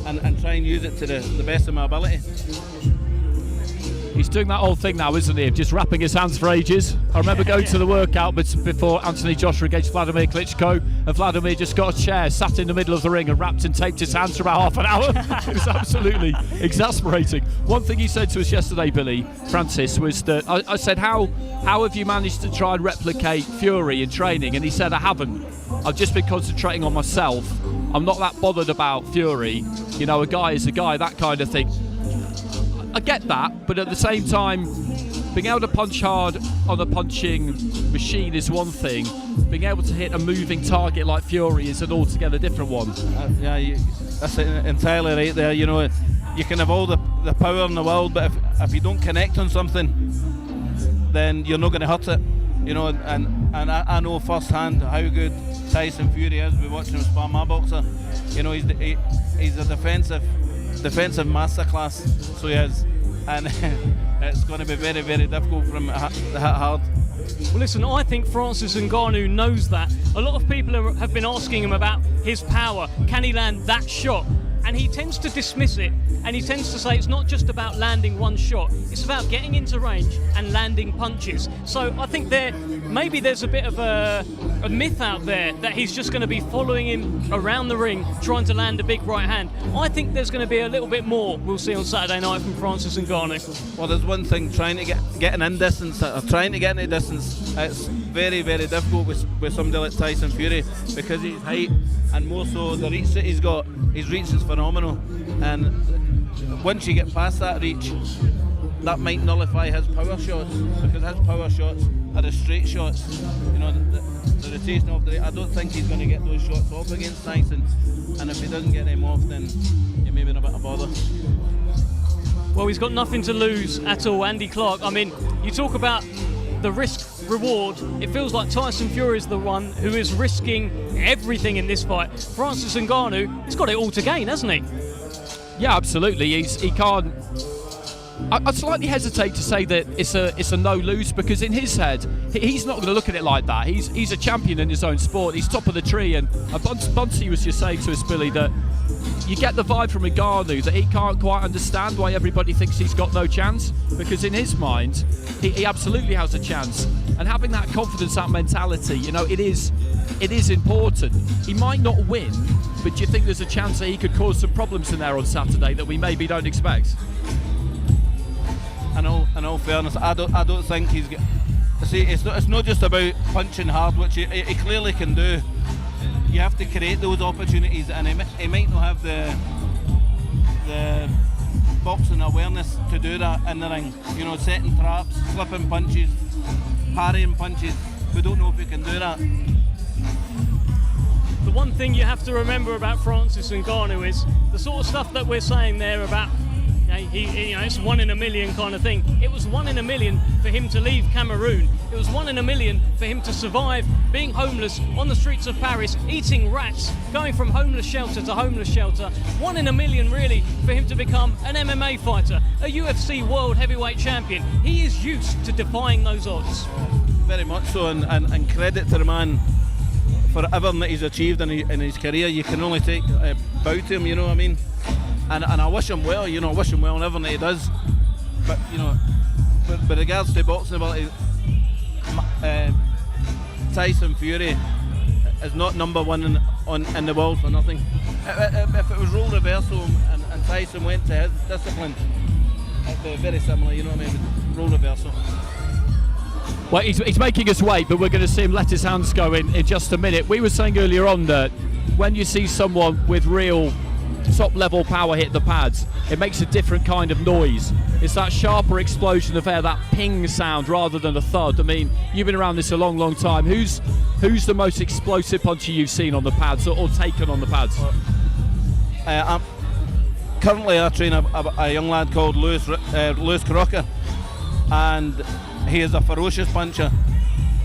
and try and use it to the best of my ability. He's doing that old thing now, isn't he? Of just wrapping his hands for ages. I remember going to the workout before Anthony Joshua against Vladimir Klitschko, and Vladimir just got a chair, sat in the middle of the ring and wrapped and taped his hands for about half an hour. It was absolutely exasperating. One thing he said to us yesterday, Billy Francis, was that I said, how have you managed to try and replicate Fury in training? And he said, I haven't. I've just been concentrating on myself. I'm not that bothered about Fury. You know, a guy is a guy, that kind of thing. I get that, but at the same time, being able to punch hard on a punching machine is one thing. Being able to hit a moving target like Fury is an altogether different one. That's entirely right there. You know, you can have all the power in the world, but if you don't connect on something, then you're not going to hurt it. You know, and I know firsthand how good Tyson Fury is. We watched him spar my boxer. You know, he's a defensive masterclass, so he is, and it's going to be very, very difficult for him to hit hard. Well, listen, I think Francis Ngannou knows that. A lot of people have been asking him about his power. Can he land that shot? And he tends to dismiss it, and he tends to say it's not just about landing one shot, it's about getting into range and landing punches. So I think maybe there's a bit of a myth out there that he's just going to be following him around the ring, trying to land a big right hand. I think there's going to be a little bit more we'll see on Saturday night from Francis Ngannou. Well, there's one thing, trying to get in distance, or trying to get into distance, it's very, very difficult with somebody like Tyson Fury, because his height, and more so the reach that he's got. His reach is phenomenal, and once you get past that reach, that might nullify his power shots, because his power shots are the straight shots. You know, the rotation off the. I don't think he's going to get those shots off against Tyson, and if he doesn't get them off, then he may be in a bit of bother. Well, he's got nothing to lose at all, Andy Clark. I mean, you talk about the risk reward. It feels like Tyson Fury is the one who is risking everything in this fight. Francis Ngannou, he's got it all to gain, hasn't he? Yeah, absolutely. He can't. I'd slightly hesitate to say that it's a no-lose, because in his head, he's not going to look at it like that. He's a champion in his own sport. He's top of the tree, and Bunsey was just saying to us, Billy, that you get the vibe from Ngannou that he can't quite understand why everybody thinks he's got no chance, because in his mind, he absolutely has a chance. And having that confidence, that mentality, you know, it is important. He might not win, but do you think there's a chance that he could cause some problems in there on Saturday that we maybe don't expect? In all fairness, I don't think he's. See, it's not just about punching hard, which he clearly can do. You have to create those opportunities, and he might not have the boxing awareness to do that in the ring. You know, setting traps, slipping punches, parrying punches. We don't know if he can do that. The one thing you have to remember about Francis Ngannou is the sort of stuff that we're saying there about, it's 1 in a million kind of thing. It was 1 in a million for him to leave Cameroon. It was 1 in a million for him to survive being homeless on the streets of Paris, eating rats, going from homeless shelter to homeless shelter. 1 in a million, really, for him to become an MMA fighter, a UFC world heavyweight champion. He is used to defying those odds. Very much so, and credit to the man for everything that he's achieved in his career. You can only take bow to him, you know what I mean? And I wish him well, you know, I wish him well in everything that he does. But, you know, with regards to boxing ability, Tyson Fury is not number one in the world for nothing. If it was role reversal and Tyson went to his discipline, it'd be very similar, you know what I mean, role reversal. Well, he's making us wait, but we're going to see him let his hands go in just a minute. We were saying earlier on that when you see someone with real top level power hit the pads, it makes a different kind of noise. It's that sharper explosion of air, that ping sound rather than a thud. I mean, you've been around this a long, long time. Who's the most explosive puncher you've seen on the pads or taken on the pads? Currently I train a young lad called Lewis Crocker, and he is a ferocious puncher.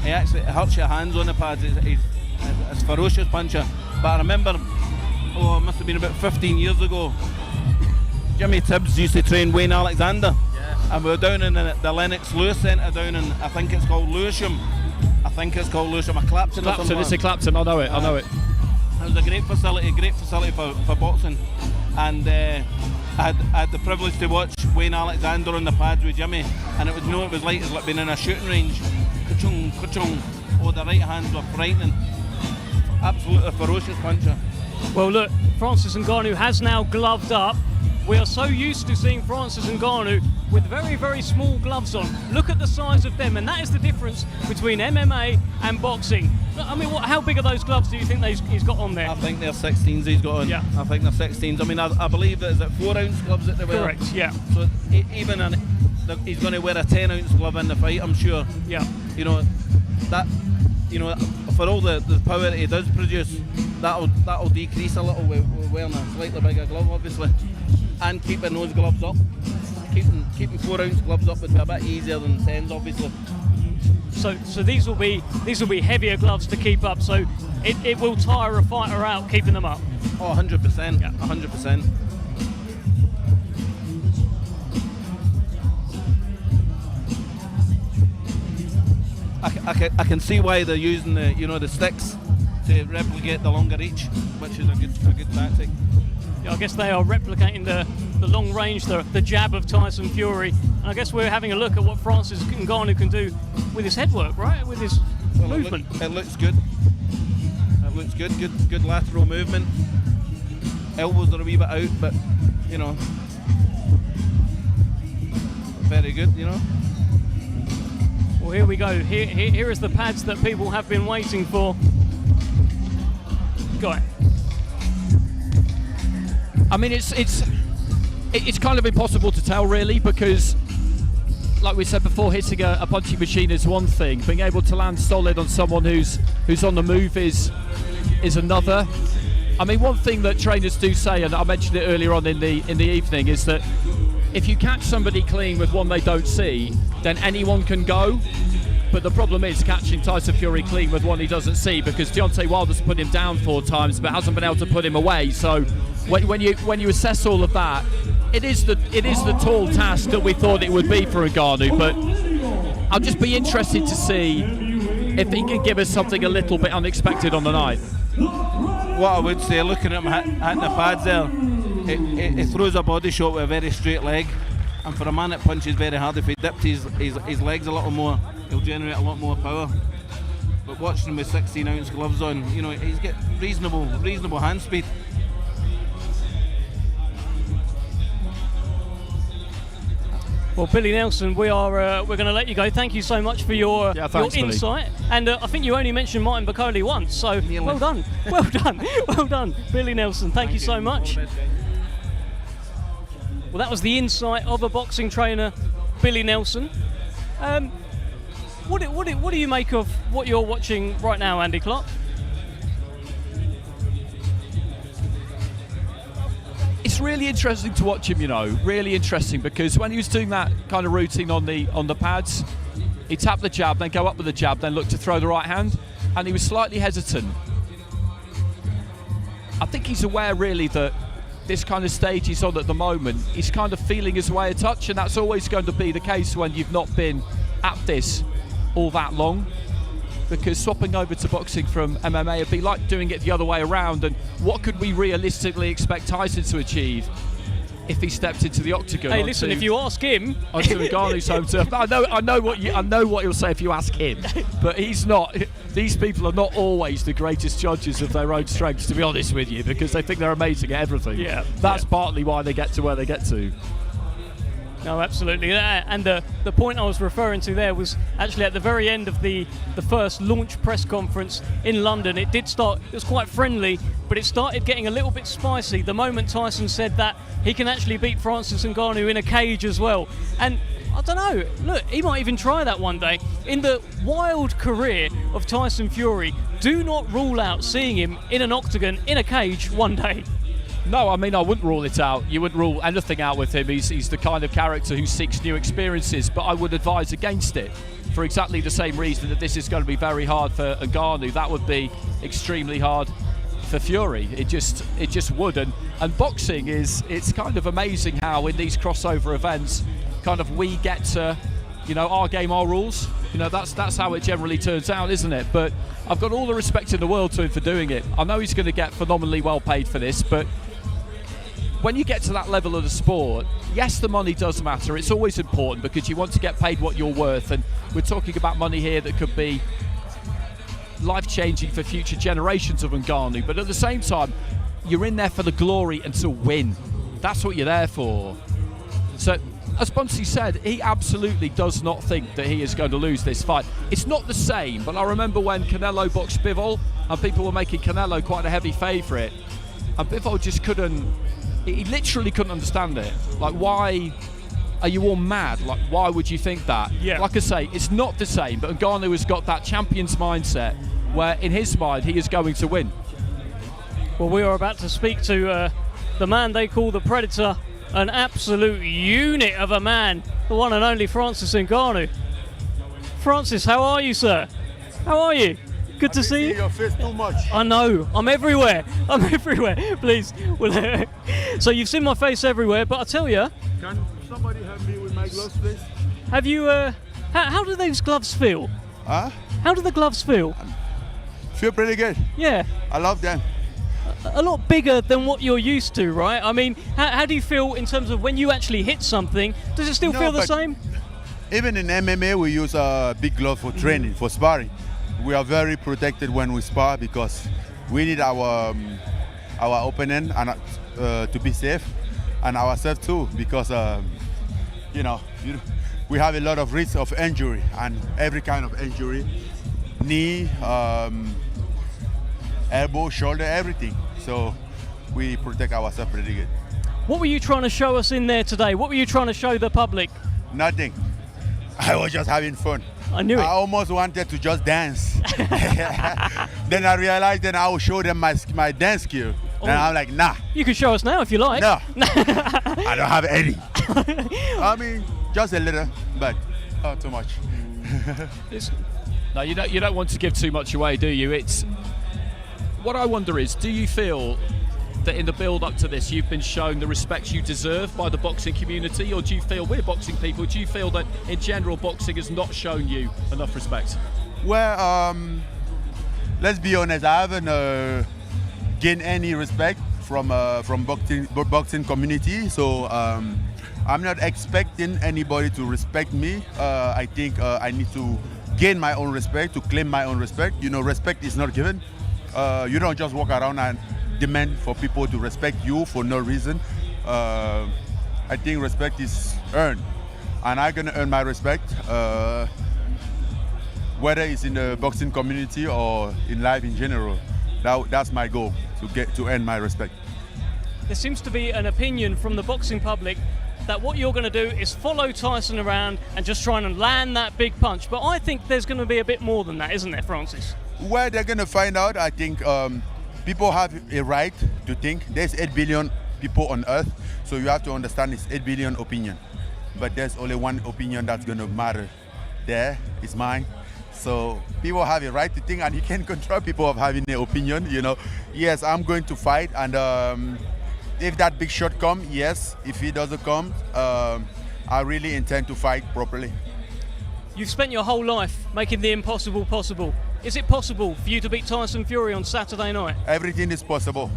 He actually hurts your hands on the pads. He's a ferocious puncher. But I remember, it must have been about 15 years ago, Jimmy Tibbs used to train Wayne Alexander. Yeah. And we were down in the Lennox Lewis Centre down in, I think it's called Lewisham. A Clapton. It's a Clapton, I know it. It was a great facility for boxing. And I had the privilege to watch Wayne Alexander on the pads with Jimmy, and it was like being in a shooting range. Ka-chung, ka-chung. Oh, the right hands were frightening. Absolutely ferocious puncher. Well, look, Francis Ngannou has now gloved up. We are so used to seeing Francis Ngannou with very, very small gloves on. Look at the size of them, and that is the difference between MMA and boxing. I mean, how big are those gloves do you think he's got on there? I think they're 16s he's got on. Yeah. I think they're 16s. I mean, I believe that is it 4-ounce gloves that they wear? Correct, yeah. So even he's going to wear a 10-ounce glove in the fight, I'm sure. Yeah. You know, that, you know, for all the power that he does produce, that'll decrease a little with wearing a slightly bigger glove, obviously. And keeping those gloves up. Keeping 4-ounce gloves up would be a bit easier than 10s, obviously. So these will be heavier gloves to keep up. So it will tire a fighter out keeping them up. Oh, 100%. Yeah, 100%. I can see why they're using the sticks to replicate the longer reach, which is a good tactic. Yeah, I guess they are replicating the long range, the jab of Tyson Fury. And I guess we're having a look at what Francis Ngannou can do with his headwork, right? With his movement. It looks good. It looks good. Good lateral movement. Elbows are a wee bit out, but you know, very good. You know. Well, here we go. Here is the pads that people have been waiting for. Go ahead. I mean, it's kind of impossible to tell, really, because, like we said before, hitting a punching machine is one thing. Being able to land solid on someone who's on the move is another. I mean, one thing that trainers do say, and I mentioned it earlier on in the evening, is that if you catch somebody clean with one they don't see, then anyone can go. But the problem is catching Tyson Fury clean with one he doesn't see, because Deontay Wilder's put him down 4 times but hasn't been able to put him away. So when you assess all of that, it is the tall task that we thought it would be for Ngannou. But I'll just be interested to see if he can give us something a little bit unexpected on the night. What I would say, looking at him hitting the pads there, he throws a body shot with a very straight leg, and for a man that punches very hard, if he dipped his legs a little more, he'll generate a lot more power. But watching him with 16-ounce gloves on, you know, he's got reasonable hand speed. Well, Billy Nelson, we're going to let you go. Thank you so much for your insight. And I think you only mentioned Martin Bacoli once, so well done, well done, Billy Nelson. Thank you so much. Well, that was the insight of a boxing trainer, Billy Nelson. What do you make of what you're watching right now, Andy Clark? It's really interesting to watch him, you know, really interesting, because when he was doing that kind of routine on the pads, he tapped the jab, then go up with the jab, then look to throw the right hand, and he was slightly hesitant. I think he's aware really that this kind of stage he's on at the moment, he's kind of feeling his way a touch, and that's always going to be the case when you've not been at this all that long, because swapping over to boxing from MMA would be like doing it the other way around. And what could we realistically expect Tyson to achieve if he stepped into the octagon? Hey, listen, if you ask him, onto Ngannou's home turf, I know what he'll say if you ask him, but he's not. These people are not always the greatest judges of their own strengths, to be honest with you, because they think they're amazing at everything. Yeah, that's partly why they get to where they get to. No, absolutely. And the point I was referring to there was actually at the very end of the first launch press conference in London. It did start, it was quite friendly, but it started getting a little bit spicy the moment Tyson said that he can actually beat Francis Ngannou in a cage as well. And I don't know, look, he might even try that one day. In the wild career of Tyson Fury, do not rule out seeing him in an octagon, in a cage one day. No, I mean, I wouldn't rule it out. You wouldn't rule anything out with him. He's the kind of character who seeks new experiences, but I would advise against it for exactly the same reason that this is going to be very hard for Ngannou. That would be extremely hard for Fury. It just would. And boxing it's kind of amazing how in these crossover events, kind of we get to, you know, our game, our rules. You know, that's how it generally turns out, isn't it? But I've got all the respect in the world to him for doing it. I know he's going to get phenomenally well paid for this, but when you get to that level of the sport, yes, the money does matter. It's always important because you want to get paid what you're worth, and we're talking about money here that could be life-changing for future generations of Ngannou. But at the same time, you're in there for the glory and to win. That's what you're there for. So, as Bunsey said, he absolutely does not think that he is going to lose this fight. It's not the same, but I remember when Canelo boxed Bivol, and people were making Canelo quite a heavy favourite, and Bivol just couldn't, he literally couldn't understand it. Like, why are you all mad? Like, why would you think that? Yeah. Like I say, it's not the same, but Ngannou has got that champion's mindset where, in his mind, he is going to win. Well, we are about to speak to the man they call the Predator, an absolute unit of a man, the one and only Francis Ngannou. Francis, how are you, sir? How are you? Good to see you. Your face too much. I know. I'm everywhere. I'm everywhere. Please. Well, so you've seen my face everywhere, but I tell you. Can somebody help me with my gloves, please? Have you? How do those gloves feel? Huh? How do the gloves feel? Feel pretty good. Yeah. I love them. A lot bigger than what you're used to, right? I mean, how do you feel in terms of when you actually hit something? Does it still feel the same? Even in MMA, we use big gloves for training, for sparring. We are very protected when we spar because we need our opponent and to be safe, and ourselves too, because we have a lot of risk of injury, and every kind of injury, knee, elbow, shoulder, everything. So we protect ourselves pretty good. What were you trying to show us in there today? What were you trying to show the public? Nothing. I was just having fun. I knew it. I almost wanted to just dance. Then I realized that I will show them my dance skill. And I'm like, nah. You can show us now if you like. No. I don't have any. I mean, just a little, but not too much. No, you don't want to give too much away, do you? It's what I wonder is, do you feel that in the build-up to this you've been shown the respect you deserve by the boxing community, or do you feel, we're boxing people, do you feel that in general boxing has not shown you enough respect? Well, let's be honest, I haven't gained any respect from boxing community, so I'm not expecting anybody to respect me. I think I need to gain my own respect, to claim my own respect. You know, respect is not given. You don't just walk around and demand for people to respect you for no reason. I think respect is earned, and I'm gonna earn my respect, whether it's in the boxing community or in life in general. That's my goal, to earn my respect. There seems to be an opinion from the boxing public that what you're going to do is follow Tyson around and just try and land that big punch. But I think there's going to be a bit more than that, isn't there, Francis? Well, they're going to find out. I think people have a right to think. There's 8 billion people on Earth, so you have to understand it's 8 billion opinion. But there's only one opinion that's going to matter. There is mine. So people have a right to think, and you can't control people of having an opinion. You know, yes, I'm going to fight, and if that big shot comes, yes. If he doesn't come, I really intend to fight properly. You've spent your whole life making the impossible possible. Is it possible for you to beat Tyson Fury on Saturday night? Everything is possible.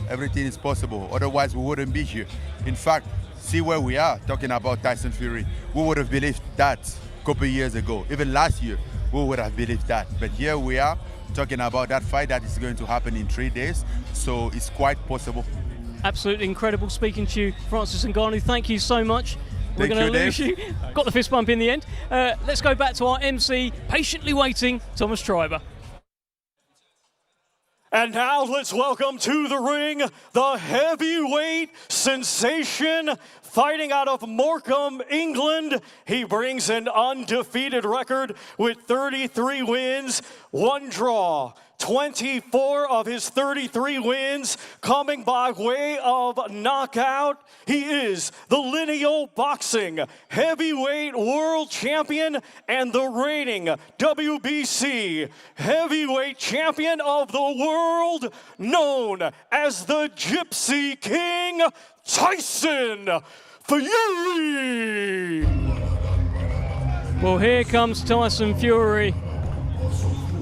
Everything is possible. Otherwise, we wouldn't be here. In fact, see where we are talking about Tyson Fury. We would have believed that a couple of years ago. Even last year, we would have believed that. But here we are talking about that fight that is going to happen in 3 days. So it's quite possible. Absolutely incredible speaking to you, Francis Ngannou. Thank you so much. We're Thank going to you, lose Dave. you. Got the fist bump in the end. Let's go back to our MC, patiently waiting, Thomas Treiber. And now let's welcome to the ring the heavyweight sensation, fighting out of Morecambe, England. He brings an undefeated record with 33 wins, 1 draw. 24 of his 33 wins coming by way of knockout. He is the Lineal Boxing Heavyweight World Champion and the reigning WBC Heavyweight Champion of the world, known as the Gypsy King, Tyson Fury. Well, here comes Tyson Fury,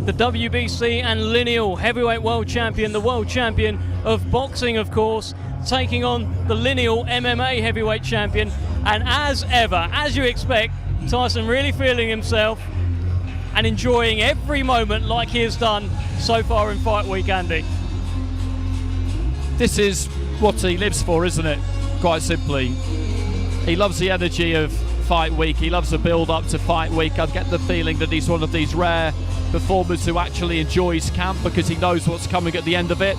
the WBC and Lineal Heavyweight World Champion, the World Champion of Boxing, of course. taking on the lineal MMA heavyweight champion. And as ever, as you expect, Tyson really feeling himself and enjoying every moment like he has done so far in Fight Week, Andy. This is what he lives for, isn't it? Quite simply. He loves the energy of Fight Week. He loves the build-up to Fight Week. I get the feeling that he's one of these rare performers who actually enjoys camp because he knows what's coming at the end of it.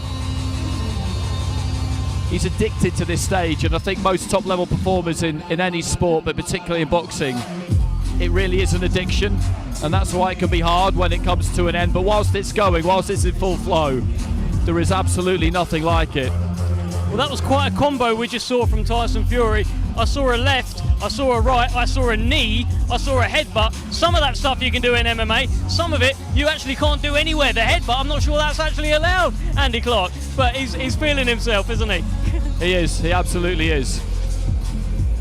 He's addicted to this stage, and I think most top-level performers in any sport, but particularly in boxing, it really is an addiction, and that's why it can be hard when it comes to an end. But whilst it's going, whilst it's in full flow, there is absolutely nothing like it. Well, that was quite a combo we just saw from Tyson Fury. I saw a left, I saw a right, I saw a knee, I saw a headbutt. Some of that stuff you can do in MMA, some of it you actually can't do anywhere. The headbutt, I'm not sure that's actually allowed, Andy Clark, but he's feeling himself, isn't he? He is, he absolutely is.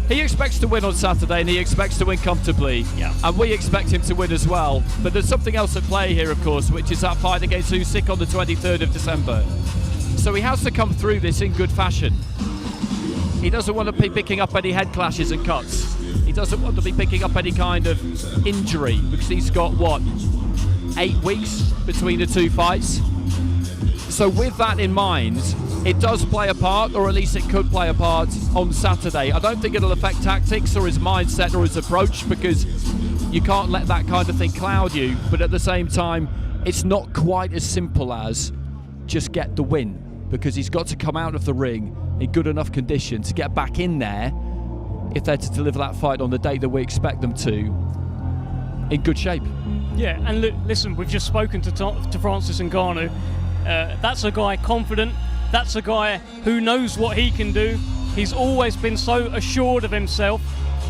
He expects to win on Saturday, and he expects to win comfortably. Yeah. And we expect him to win as well. But there's something else at play here, of course, which is that fight against Usyk on the 23rd of December. So he has to come through this in good fashion. He doesn't want to be picking up any head clashes and cuts. He doesn't want to be picking up any kind of injury, because he's got, 8 weeks between the two fights? So with that in mind, it does play a part, or at least it could play a part on Saturday. I don't think it'll affect tactics or his mindset or his approach, because you can't let that kind of thing cloud you. But at the same time, it's not quite as simple as just get the win, because he's got to come out of the ring in good enough condition to get back in there if they're to deliver that fight on the day that we expect them to, in good shape. Yeah, and listen, we've just spoken to Francis Ngannou. That's a guy confident. That's a guy who knows what he can do. He's always been so assured of himself.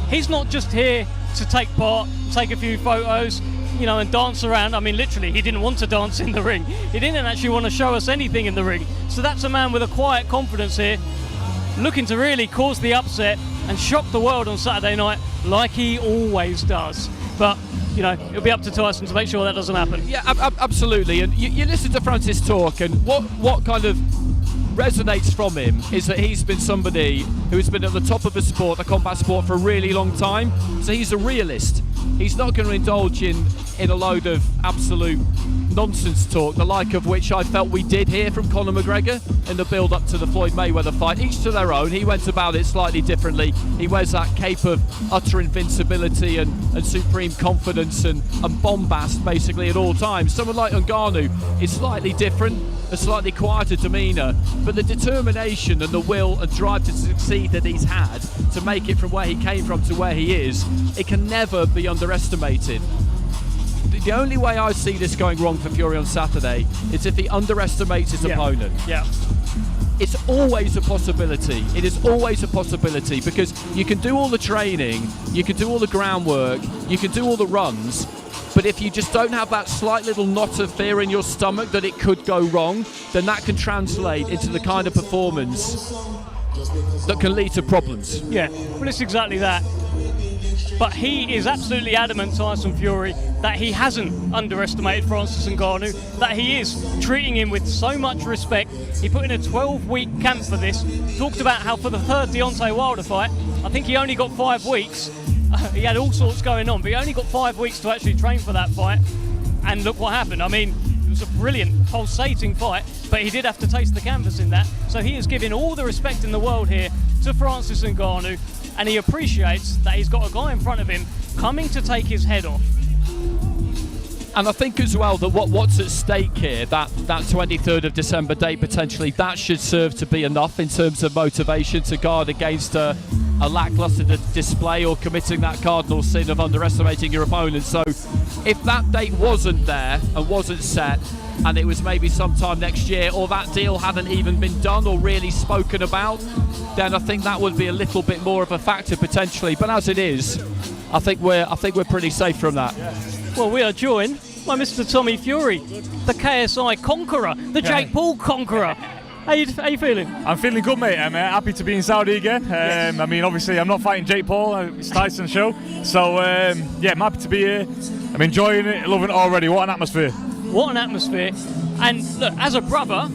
He's not just here to take part, take a few photos, and dance around. I mean, literally, he didn't want to dance in the ring. He didn't actually want to show us anything in the ring. So that's a man with a quiet confidence here, looking to really cause the upset and shock the world on Saturday night like he always does. But, it'll be up to Tyson to make sure that doesn't happen. Yeah, absolutely. And you listen to Francis talk, and what kind of resonates from him is that he's been somebody who's been at the top of the sport, the combat sport, for a really long time. So he's a realist. He's not going to indulge in a load of absolute nonsense talk, the like of which I felt we did hear from Conor McGregor in the build-up to the Floyd Mayweather fight. Each to their own. He went about it slightly differently. He wears that cape of utter invincibility and supreme confidence and bombast basically at all times. Someone like Ngannou is slightly different, a slightly quieter demeanour, but the determination and the will and drive to succeed that he's had to make it from where he came from to where he is, it can never be underestimated. The only way I see this going wrong for Fury on Saturday is if he underestimates his opponent. Yeah. It's always a possibility. It is always a possibility, because you can do all the training, you can do all the groundwork, you can do all the runs, but if you just don't have that slight little knot of fear in your stomach that it could go wrong, then that can translate into the kind of performance that can lead to problems. Yeah, well, it's exactly that. But he is absolutely adamant, Tyson Fury, that he hasn't underestimated Francis Ngannou, that he is treating him with so much respect. He put in a 12-week camp for this, talked about how for the third Deontay Wilder fight, I think he only got 5 weeks. He had all sorts going on, but he only got 5 weeks to actually train for that fight. And look what happened. I mean, it was a brilliant, pulsating fight, but he did have to taste the canvas in that. So he is giving all the respect in the world here to Francis Ngannou, and he appreciates that he's got a guy in front of him coming to take his head off. And I think as well that what's at stake here, that 23rd of December date potentially, that should serve to be enough in terms of motivation to guard against a lackluster display or committing that cardinal sin of underestimating your opponent. So if that date wasn't there and wasn't set, and it was maybe sometime next year, or that deal hadn't even been done or really spoken about, then I think that would be a little bit more of a factor potentially. But as it is, I think we're pretty safe from that. Well, we are joined by Mr. Tommy Fury, the KSI conqueror, the Jake Paul conqueror. How you feeling? I'm feeling good, mate. I'm happy to be in Saudi again. I mean, obviously, I'm not fighting Jake Paul. It's Tyson's show. So, yeah, I'm happy to be here. I'm enjoying it, loving it already. What an atmosphere. What an atmosphere. And look, as a brother,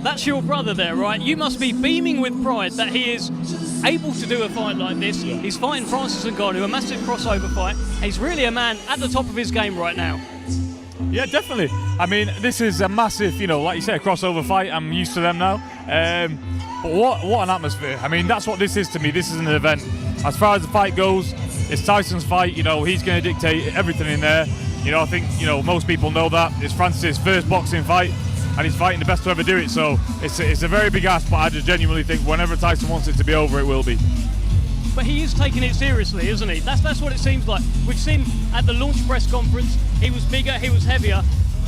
That's your brother there, right? You must be beaming with pride that he is able to do a fight like this. Yeah. He's fighting Francis Ngannou, a massive crossover fight. He's really a man at the top of his game right now. Yeah, definitely. I mean, this is a massive, like you said, crossover fight. I'm used to them now. But what an atmosphere. I mean, that's what this is to me. This is an event. As far as the fight goes, it's Tyson's fight. He's going to dictate everything in there. I think, most people know that. It's Francis' first boxing fight, and he's fighting the best to ever do it. So it's a very big ask, but I just genuinely think whenever Tyson wants it to be over, it will be. But he is taking it seriously, isn't he? That's what it seems like. We've seen at the launch press conference, he was bigger, he was heavier.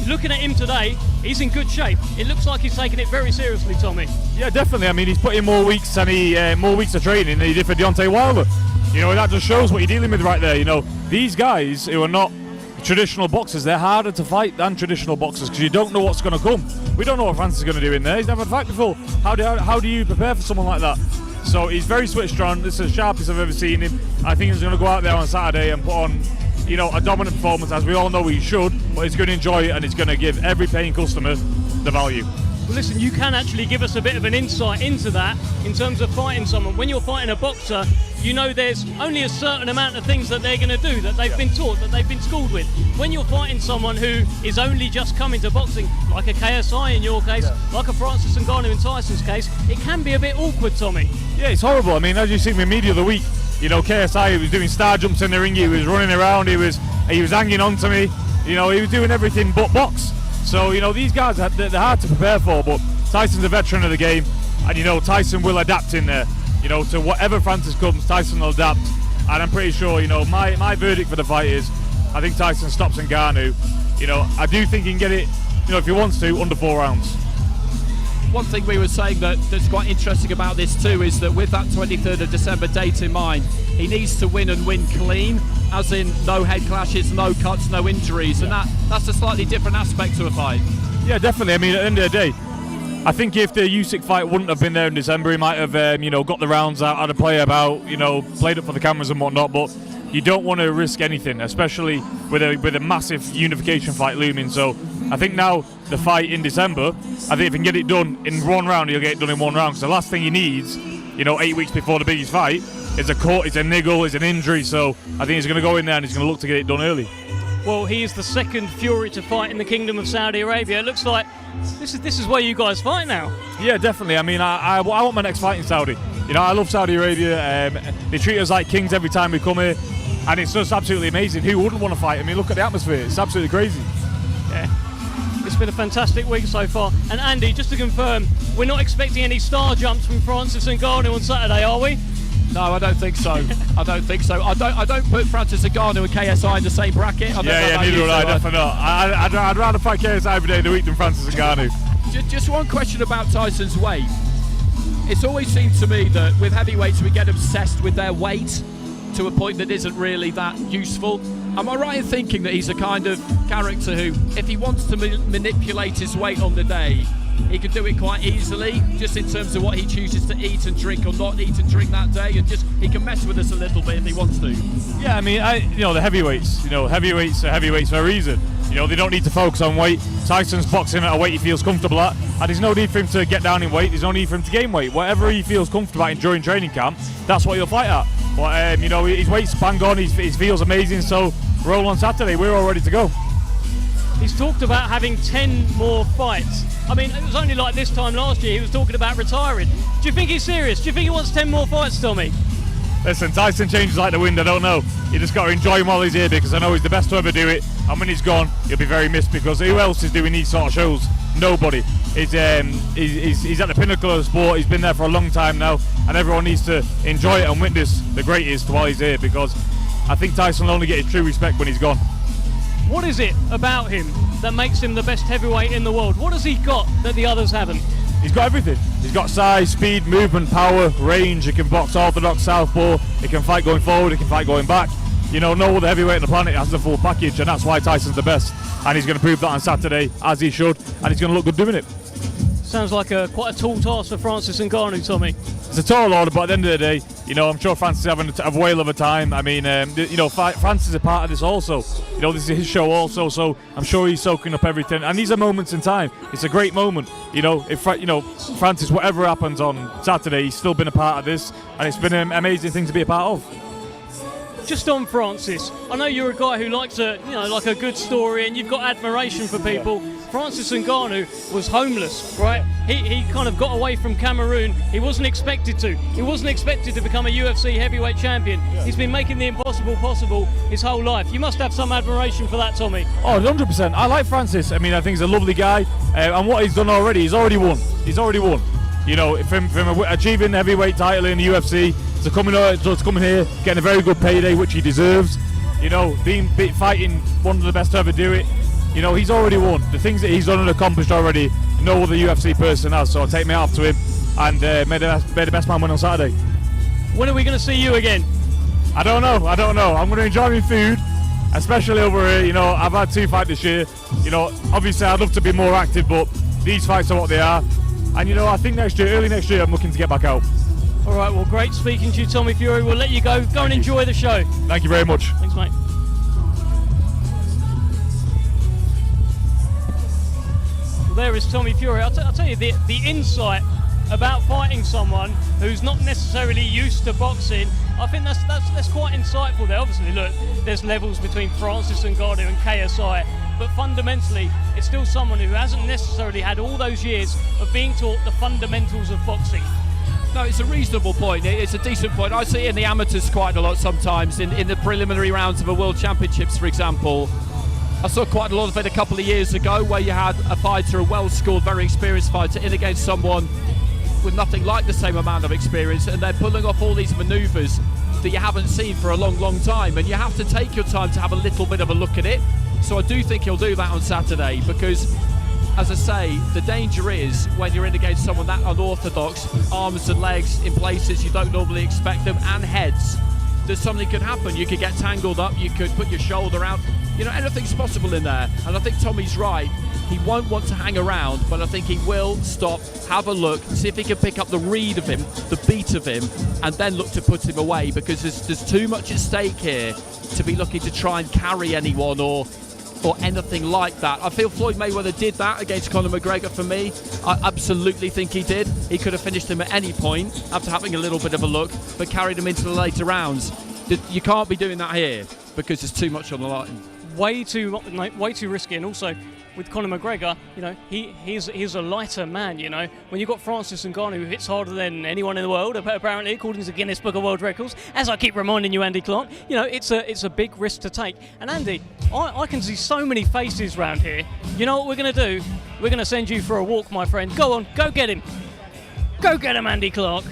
Looking at him today, he's in good shape. It looks like he's taking it very seriously, Tommy. Yeah, definitely. I mean, he's put in more weeks and more weeks of training than he did for Deontay Wilder. That just shows what you're dealing with right there. These guys who are not traditional boxers, they're harder to fight than traditional boxers because you don't know what's going to come. We don't know what Francis is going to do in there. He's never had a fight before. How do you prepare for someone like that? So he's very switched on. This is the sharpest I've ever seen him. I think he's going to go out there on Saturday and put on, a dominant performance, as we all know he should, but he's going to enjoy it and he's going to give every paying customer the value. Well, listen, you can actually give us a bit of an insight into that in terms of fighting someone. When you're fighting a boxer, there's only a certain amount of things that they're going to do, that they've been taught, that they've been schooled with. When you're fighting someone who is only just coming to boxing, like a KSI in your case, like a Francis Ngannou in Tyson's case, it can be a bit awkward, Tommy. Yeah, it's horrible. I mean, as you've seen with me the other week, KSI, he was doing star jumps in the ring, he was running around, he was hanging on to me, he was doing everything but box. So, these guys, they're hard to prepare for, but Tyson's a veteran of the game, and, Tyson will adapt in there. To whatever Francis comes, Tyson will adapt. And I'm pretty sure, my verdict for the fight is, I think Tyson stops Ngannou. I do think he can get it, if he wants to, under 4 rounds. One thing we were saying that's quite interesting about this too is that with that 23rd of December date in mind, he needs to win and win clean, as in no head clashes, no cuts, no injuries, and that's a slightly different aspect to a fight. Yeah, definitely. I mean, at the end of the day, I think if the Usyk fight wouldn't have been there in December, he might have, got the rounds out, had a play about, played up for the cameras and whatnot. But you don't want to risk anything, especially with a massive unification fight looming. So I think now the fight in December, I think if he can get it done in 1 round, he'll get it done in 1 round. Because the last thing he needs, 8 weeks before the biggest fight, is a cut, is a niggle, is an injury. So I think he's going to go in there and he's going to look to get it done early. Well, he is the second Fury to fight in the Kingdom of Saudi Arabia. It looks like this is where you guys fight now. Yeah, definitely. I mean, I want my next fight in Saudi. I love Saudi Arabia. They treat us like kings every time we come here, and it's just absolutely amazing. Who wouldn't want to fight? I mean, look at the atmosphere. It's absolutely crazy. Yeah. It's been a fantastic week so far. And Andy, just to confirm, we're not expecting any star jumps from Francis Ngannou on Saturday, are we? No, I don't think so. I don't put Francis Ngannou and KSI in the same bracket. Neither would I, definitely not. I'd rather fight KSI every day of the week than Francis Ngannou. Just one question about Tyson's weight. It's always seemed to me that with heavyweights we get obsessed with their weight to a point that isn't really that useful. Am I right in thinking that he's a kind of character who, if he wants to manipulate his weight on the day, he can do it quite easily, just in terms of what he chooses to eat and drink or not eat and drink that day, and just he can mess with us a little bit if he wants to. Yeah, I mean, the heavyweights, heavyweights are heavyweights for a reason. They don't need to focus on weight. Tyson's boxing at a weight he feels comfortable at, and there's no need for him to get down in weight. There's no need for him to gain weight. Whatever he feels comfortable at during training camp, that's what he'll fight at. But his weight's bang on. He feels amazing. So roll on Saturday. We're all ready to go. He's talked about having 10 more fights. I mean, it was only like this time last year he was talking about retiring. Do you think he's serious? Do you think he wants 10 more fights, Tommy? Listen, Tyson changes like the wind, I don't know. You just got to enjoy him while he's here, because I know he's the best to ever do it. And when he's gone, he'll be very missed, because who else is doing these sort of shows? Nobody. He's at the pinnacle of the sport. He's been there for a long time now, and everyone needs to enjoy it and witness the greatest while he's here, because I think Tyson will only get his true respect when he's gone. What is it about him that makes him the best heavyweight in the world? What has he got that the others haven't? He's got everything. He's got size, speed, movement, power, range. He can box orthodox, southpaw. He can fight going forward. He can fight going back. No other heavyweight on the planet has the full package, and that's why Tyson's the best. And he's going to prove that on Saturday, as he should, and he's going to look good doing it. Sounds like quite a tall task for Francis Ngannou, Tommy. It's a tall order, but at the end of the day, you know, I'm sure Francis is having a whale of a time. I mean, you know, Francis is a part of this also. You know, this is his show also, so I'm sure he's soaking up everything. And these are moments in time. It's a great moment. You know, if you know Francis, whatever happens on Saturday, he's still been a part of this, and it's been an amazing thing to be a part of. Just on Francis, I know you're a guy who likes like a good story, and you've got admiration for people. Francis Ngannou was homeless, right? He kind of got away from Cameroon. He wasn't expected to. He wasn't expected to become a UFC heavyweight champion. He's been making the impossible possible his whole life. You must have some admiration for that, Tommy. Oh, 100%. I like Francis. I mean, I think he's a lovely guy, and what he's done already, he's already won. He's already won. You know, from achieving the heavyweight title in the UFC to coming here, getting a very good payday, which he deserves. You know, fighting one of the best to ever do it. You know, he's already won. The things that he's done and accomplished already, no other UFC person has. So I'll take me off to him, and may the best man win on Saturday. When are we going to see you again? I don't know. I'm going to enjoy my food, especially over here. You know, I've had 2 fights this year. You know, obviously I'd love to be more active, but these fights are what they are. And you know, I think early next year, I'm looking to get back out. All right, well, great speaking to you, Tommy Fury. We'll let you go. Go and enjoy the show. Thank you very much. Thanks, mate. Well, there is Tommy Fury. I'll tell you, the insight about fighting someone who's not necessarily used to boxing, I think that's quite insightful there. Obviously, look, there's levels between Francis Ngannou and KSI, but fundamentally, it's still someone who hasn't necessarily had all those years of being taught the fundamentals of boxing. No, it's a reasonable point. It's a decent point. I see it in the amateurs quite a lot sometimes, in the preliminary rounds of a World Championships, for example. I saw quite a lot of it a couple of years ago where you had a fighter, a well-schooled, very experienced fighter, in against someone with nothing like the same amount of experience, and they're pulling off all these manoeuvres that you haven't seen for a long, long time. And you have to take your time to have a little bit of a look at it. So I do think he'll do that on Saturday, because, as I say, the danger is when you're in against someone that unorthodox, arms and legs in places you don't normally expect them, and heads, that something could happen. You could get tangled up, you could put your shoulder out. You know, anything's possible in there. And I think Tommy's right. He won't want to hang around, but I think he will stop, have a look, see if he can pick up the read of him, the beat of him, and then look to put him away, because there's too much at stake here to be looking to try and carry anyone or anything like that. I feel Floyd Mayweather did that against Conor McGregor for me. I absolutely think he did. He could have finished him at any point after having a little bit of a look, but carried him into the later rounds. You can't be doing that here because there's too much on the line. Way too risky, and also with Conor McGregor, you know, he's a lighter man. You know, when you've got Francis Ngannou who hits harder than anyone in the world, apparently, according to the Guinness Book of World Records, as I keep reminding you, Andy Clark, you know, it's a big risk to take. And Andy, I can see so many faces around here. You know what we're going to do? We're going to send you for a walk, my friend. Go on, go get him. Go get him, Andy Clark.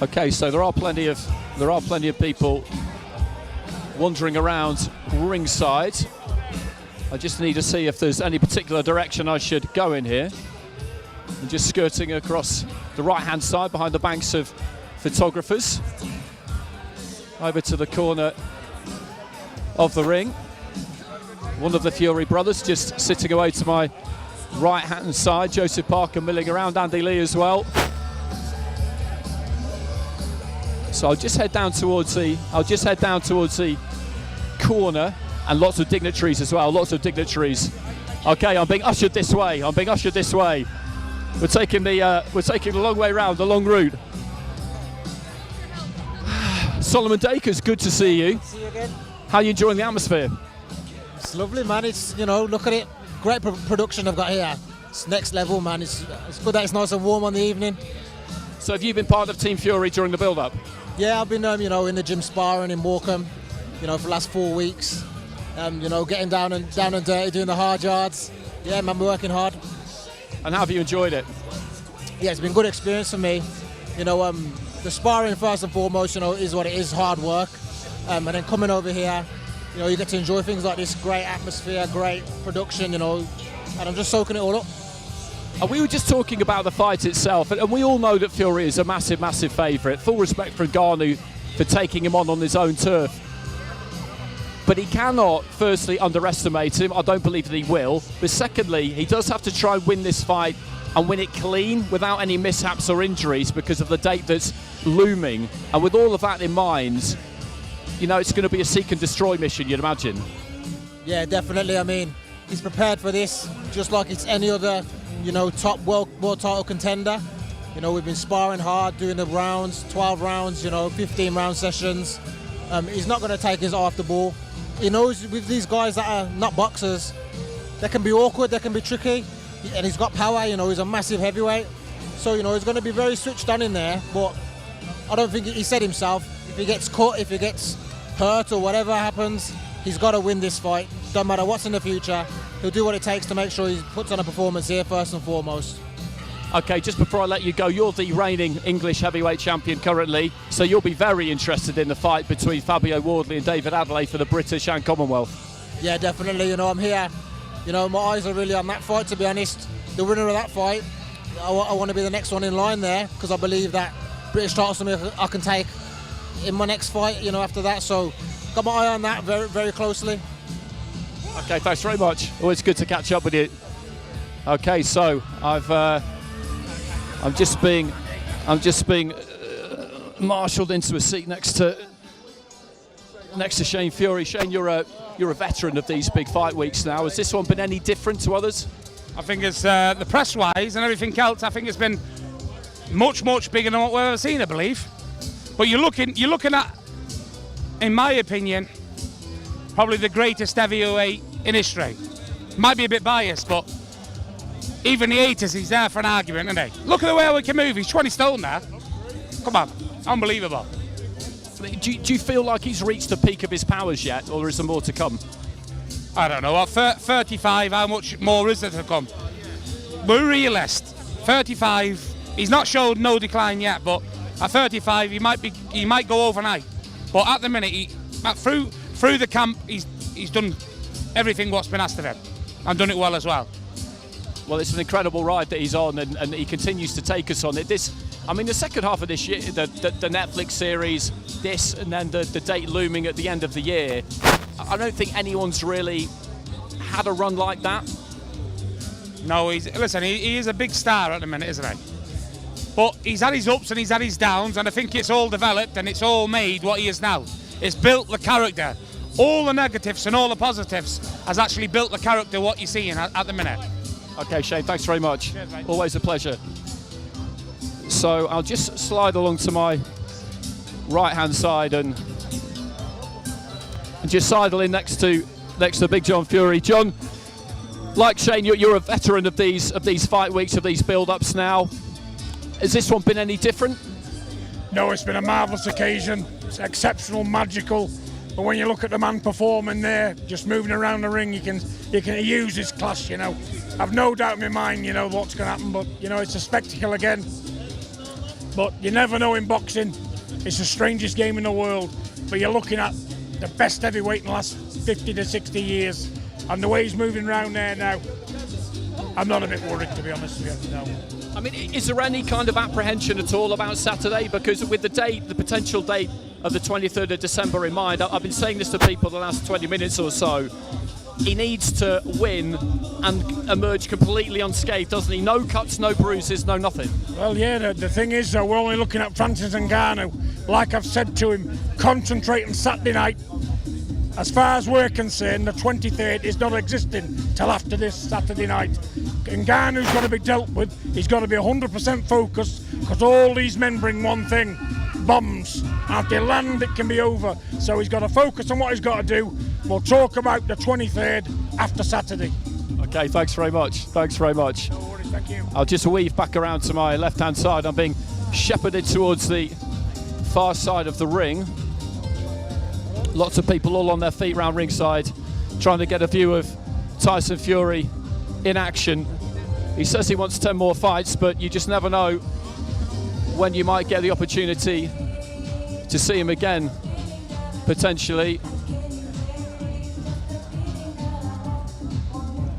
Okay, so there are plenty of people wandering around ringside. I just need to see if there's any particular direction I should go in here. I'm just skirting across the right-hand side behind the banks of photographers over to the corner of the ring. One of the Fury brothers just sitting away to my right-hand side. Joseph Parker milling around, Andy Lee as well. So I'll just head down towards the corner, and lots of dignitaries as well. Lots of dignitaries. Okay, I'm being ushered this way. We're taking the long way round, the long route. Solomon Dakers, good to see you. See you again. How are you enjoying the atmosphere? It's lovely, man. It's, you know, look at it. Great production I've got here. It's next level, man. It's good that it's nice and warm on the evening. So have you been part of Team Fury during the build-up? Yeah, I've been, you know, in the gym sparring in Morecambe, you know, for the last 4 weeks. You know, getting down and dirty, doing the hard yards. Yeah, man, we're working hard. And how have you enjoyed it? Yeah, it's been a good experience for me. You know, the sparring first and foremost, you know, is what it is, hard work. And then coming over here, you know, you get to enjoy things like this, great atmosphere, great production, you know, and I'm just soaking it all up. And we were just talking about the fight itself, and we all know that Fury is a massive, massive favourite. Full respect for Ngannou for taking him on his own turf. But he cannot, firstly, underestimate him. I don't believe that he will. But secondly, he does have to try and win this fight and win it clean without any mishaps or injuries because of the date that's looming. And with all of that in mind, you know, it's going to be a seek and destroy mission, you'd imagine. Yeah, definitely. I mean, he's prepared for this just like it's any other, you know, top world title contender. You know, we've been sparring hard, doing the rounds, 12 rounds, you know, 15 round sessions. He's not going to take his eye off the ball. He knows with these guys that are not boxers, they can be awkward, they can be tricky, and he's got power, you know, he's a massive heavyweight. So, you know, he's going to be very switched on in there, but I don't think he said himself, if he gets caught, if he gets hurt or whatever happens, he's got to win this fight. Don't matter what's in the future, he'll do what it takes to make sure he puts on a performance here first and foremost. Okay, just before I let you go, you're the reigning English heavyweight champion currently, so you'll be very interested in the fight between Fabio Wardley and David Adelaide for the British and Commonwealth. Yeah, definitely. You know, I'm here. You know, my eyes are really on that fight, to be honest. The winner of that fight, I want to be the next one in line there, because I believe that British title something I can take in my next fight, you know, after that. So, got my eye on that very, very closely. Okay, thanks very much. Always good to catch up with you. Okay, so I'm just being marshalled into a seat next to Shane Fury. Shane, you're a veteran of these big fight weeks now. Has this one been any different to others? I think it's the press-wise and everything else. I think it's been much bigger than what we've ever seen, I believe. But you're looking at, in my opinion, probably the greatest heavyweight in history. Might be a bit biased, but even the haters, he's there for an argument, isn't he? Look at the way we can move. He's 20 stone now. Come on, unbelievable. Do you feel like he's reached the peak of his powers yet, or is there more to come? I don't know. At 35, how much more is there to come? We're realist. 35, he's not showed no decline yet, but at 35, he might go overnight. But at the minute, through the camp, he's done everything what's been asked of him, and done it well as well. Well, it's an incredible ride that he's on, and he continues to take us on it. The second half of this year, the Netflix series, this, and then the date looming at the end of the year, I don't think anyone's really had a run like that. No, he is a big star at the minute, isn't he? But he's had his ups and he's had his downs, and I think it's all developed and it's all made what he is now. It's built the character. All the negatives and all the positives has actually built the character what you're seeing at the minute. Okay, Shane, thanks very much. Cheers, mate. Always a pleasure. So I'll just slide along to my right-hand side and just sidle in next to Big John Fury. John, like Shane, you're a veteran of these fight weeks, of these build-ups now. Has this one been any different? No, it's been a marvellous occasion. It's exceptional, magical. But when you look at the man performing there, just moving around the ring, you can use his class, you know. I've no doubt in my mind, you know, what's going to happen, but, you know, it's a spectacle again. But you never know in boxing. It's the strangest game in the world. But you're looking at the best heavyweight in the last 50 to 60 years. And the way he's moving around there now, I'm not a bit worried, to be honest with you, no. I mean, is there any kind of apprehension at all about Saturday? Because with the potential date of the 23rd of December in mind, I've been saying this to people the last 20 minutes or so, he needs to win and emerge completely unscathed, doesn't he? No cuts, no bruises, no nothing. Well, yeah, the thing is, we're only looking at Francis Ngannou. Like I've said to him, concentrate on Saturday night. As far as we're concerned, the 23rd is not existing till after this Saturday night. Ngannou's got to be dealt with. He's got to be 100% focused, because all these men bring one thing: bombs. And if they land, it can be over. So he's got to focus on what he's got to do. We'll talk about the 23rd after Saturday. Okay, thanks very much. Thanks very much. No worries, thank you. I'll just weave back around to my left-hand side. I'm being shepherded towards the far side of the ring. Lots of people all on their feet round ringside, trying to get a view of Tyson Fury in action. He says he wants 10 more fights, but you just never know when you might get the opportunity to see him again, potentially.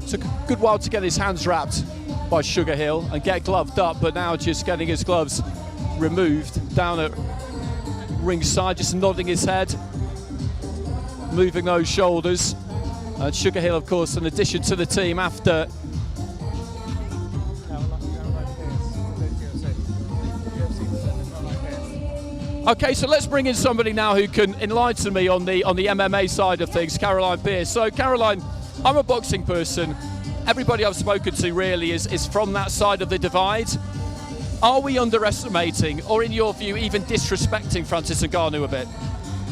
Took a good while to get his hands wrapped by Sugar Hill and get gloved up, but now just getting his gloves removed down at ringside, just nodding his head. moving those shoulders. And Sugar Hill, of course, an addition to the team after. Okay, so let's bring in somebody now who can enlighten me on the MMA side of things, Caroline Pierce. So, Caroline, I'm a boxing person. Everybody I've spoken to really is from that side of the divide. Are we underestimating, or in your view, even disrespecting Francis Ngannou a bit?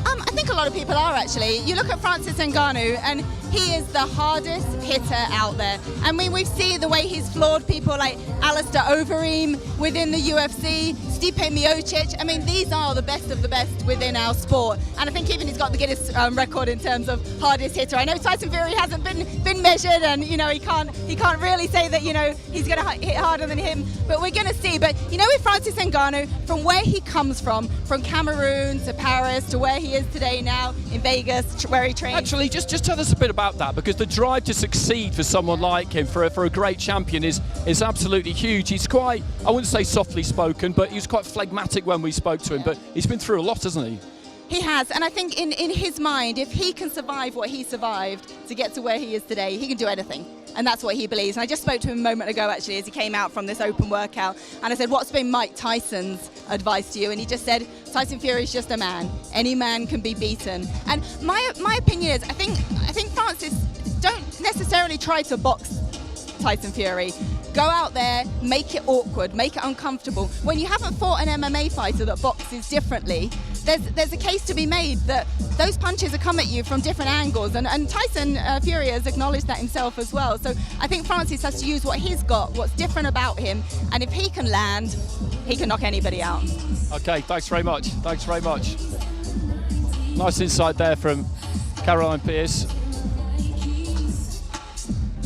I think a lot of people are, actually. You look at Francis Ngannou and he is the hardest hitter out there. I mean, we've seen the way he's floored people like Alistair Overeem within the UFC, Stipe Miocic. I mean, these are the best of the best within our sport. And I think even he's got the Guinness record in terms of hardest hitter. I know Tyson Fury hasn't been measured, and you know he can't really say that he's going to hit harder than him. But we're going to see. But with Francis Ngannou, from where he comes from Cameroon to Paris to where he is today now in Vegas, where he trains. Actually, just tell us a bit about that, because the drive to succeed for someone like him, for a great champion, is absolutely huge. He's quite, I wouldn't say softly spoken, but he's quite phlegmatic when we spoke to him, but he's been through a lot, hasn't he? He has, and I think in his mind, if he can survive what he survived to get to where he is today, he can do anything. And that's what he believes. And I just spoke to him a moment ago, actually, as he came out from this open workout. And I said, what's been Mike Tyson's advice to you? And he just said, Tyson Fury is just a man. Any man can be beaten. And my opinion is, I think Francis, don't necessarily try to box Tyson Fury. Go out there, make it awkward, make it uncomfortable. When you haven't fought an MMA fighter that boxes differently, there's a case to be made that those punches are come at you from different angles, and Tyson Fury has acknowledged that himself as well. So I think Francis has to use what he's got, what's different about him, and if he can land, he can knock anybody out. Okay, thanks very much. Thanks very much. Nice insight there from Caroline Pierce.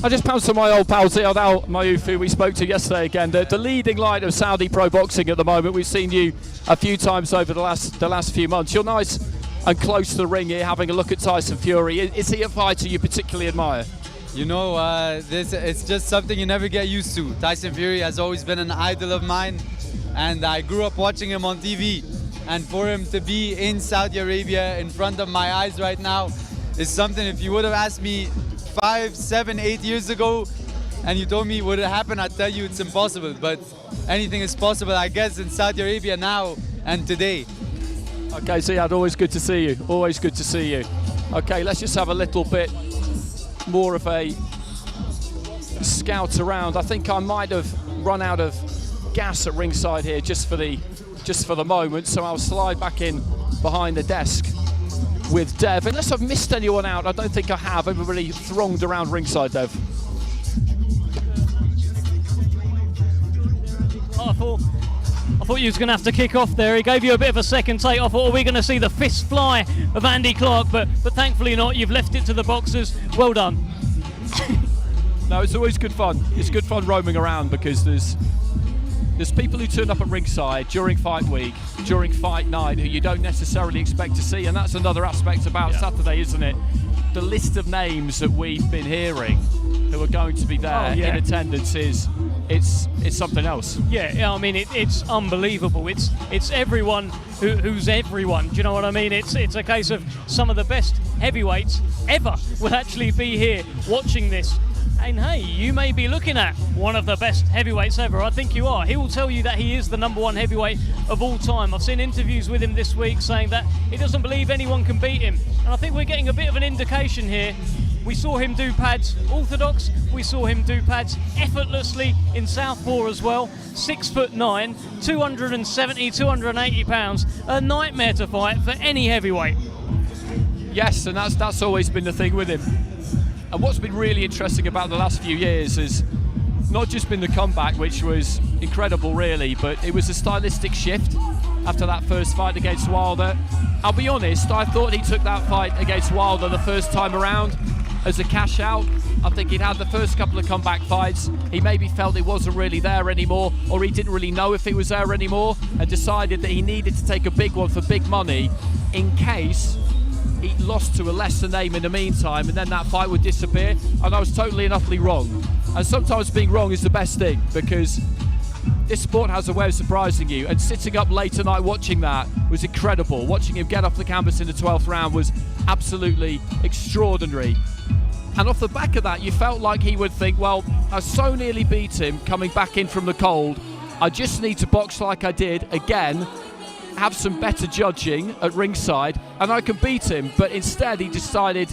I just pounced on my old pal Ziad Al Mayouf, who we spoke to yesterday again, the leading light of Saudi pro boxing at the moment. We've seen you a few times over the last few months. You're nice and close to the ring here, having a look at Tyson Fury. Is he a fighter you particularly admire? It's just something you never get used to. Tyson Fury has always been an idol of mine, and I grew up watching him on TV. And for him to be in Saudi Arabia in front of my eyes right now is something, if you would have asked me 5, 7, 8 years ago and you told me would it happen, I'd tell you it's impossible. But anything is possible, I guess, in Saudi Arabia now and today. Okay, Ziad, always good to see you. Always good to see you. Okay, let's just have a little bit more of a scout around. I think I might have run out of gas at ringside here just for the moment, so I'll slide back in behind the desk with Dev. Unless I've missed anyone out, I don't think I have. Everybody thronged around ringside, Dev. I thought you was going to have to kick off there. He gave you a bit of a second take. I thought, are we going to see the fist fly of Andy Clark? But thankfully not. You've left it to the boxers. Well done. No, it's always good fun. It's good fun roaming around, because there's people who turn up at ringside during fight week, during fight night, who you don't necessarily expect to see, and that's another aspect about Saturday, isn't it? The list of names that we've been hearing who are going to be there in attendance it's something else. Yeah, I mean it's unbelievable. It's everyone who's everyone. Do you know what I mean? It's a case of some of the best heavyweights ever will actually be here watching this. And hey, you may be looking at one of the best heavyweights ever. I think you are. He will tell you that he is the #1 heavyweight of all time. I've seen interviews with him this week saying that he doesn't believe anyone can beat him. And I think we're getting a bit of an indication here. We saw him do pads orthodox. We saw him do pads effortlessly in southpaw as well. 6'9", 270, 280 pounds. A nightmare to fight for any heavyweight. Yes, and that's always been the thing with him. And what's been really interesting about the last few years has not just been the comeback, which was incredible really, but it was a stylistic shift after that first fight against Wilder. I'll be honest, I thought he took that fight against Wilder the first time around as a cash out. I think he'd had the first couple of comeback fights. He maybe felt it wasn't really there anymore, or he didn't really know if it was there anymore, and decided that he needed to take a big one for big money in case he lost to a lesser name in the meantime, and then that fight would disappear. And I was totally and utterly wrong. And sometimes being wrong is the best thing, because this sport has a way of surprising you. And sitting up late tonight watching that was incredible. Watching him get off the canvas in the 12th round was absolutely extraordinary. And off the back of that, you felt like he would think, well, I so nearly beat him coming back in from the cold. I just need to box like I did again, have some better judging at ringside, and I can beat him. But instead, he decided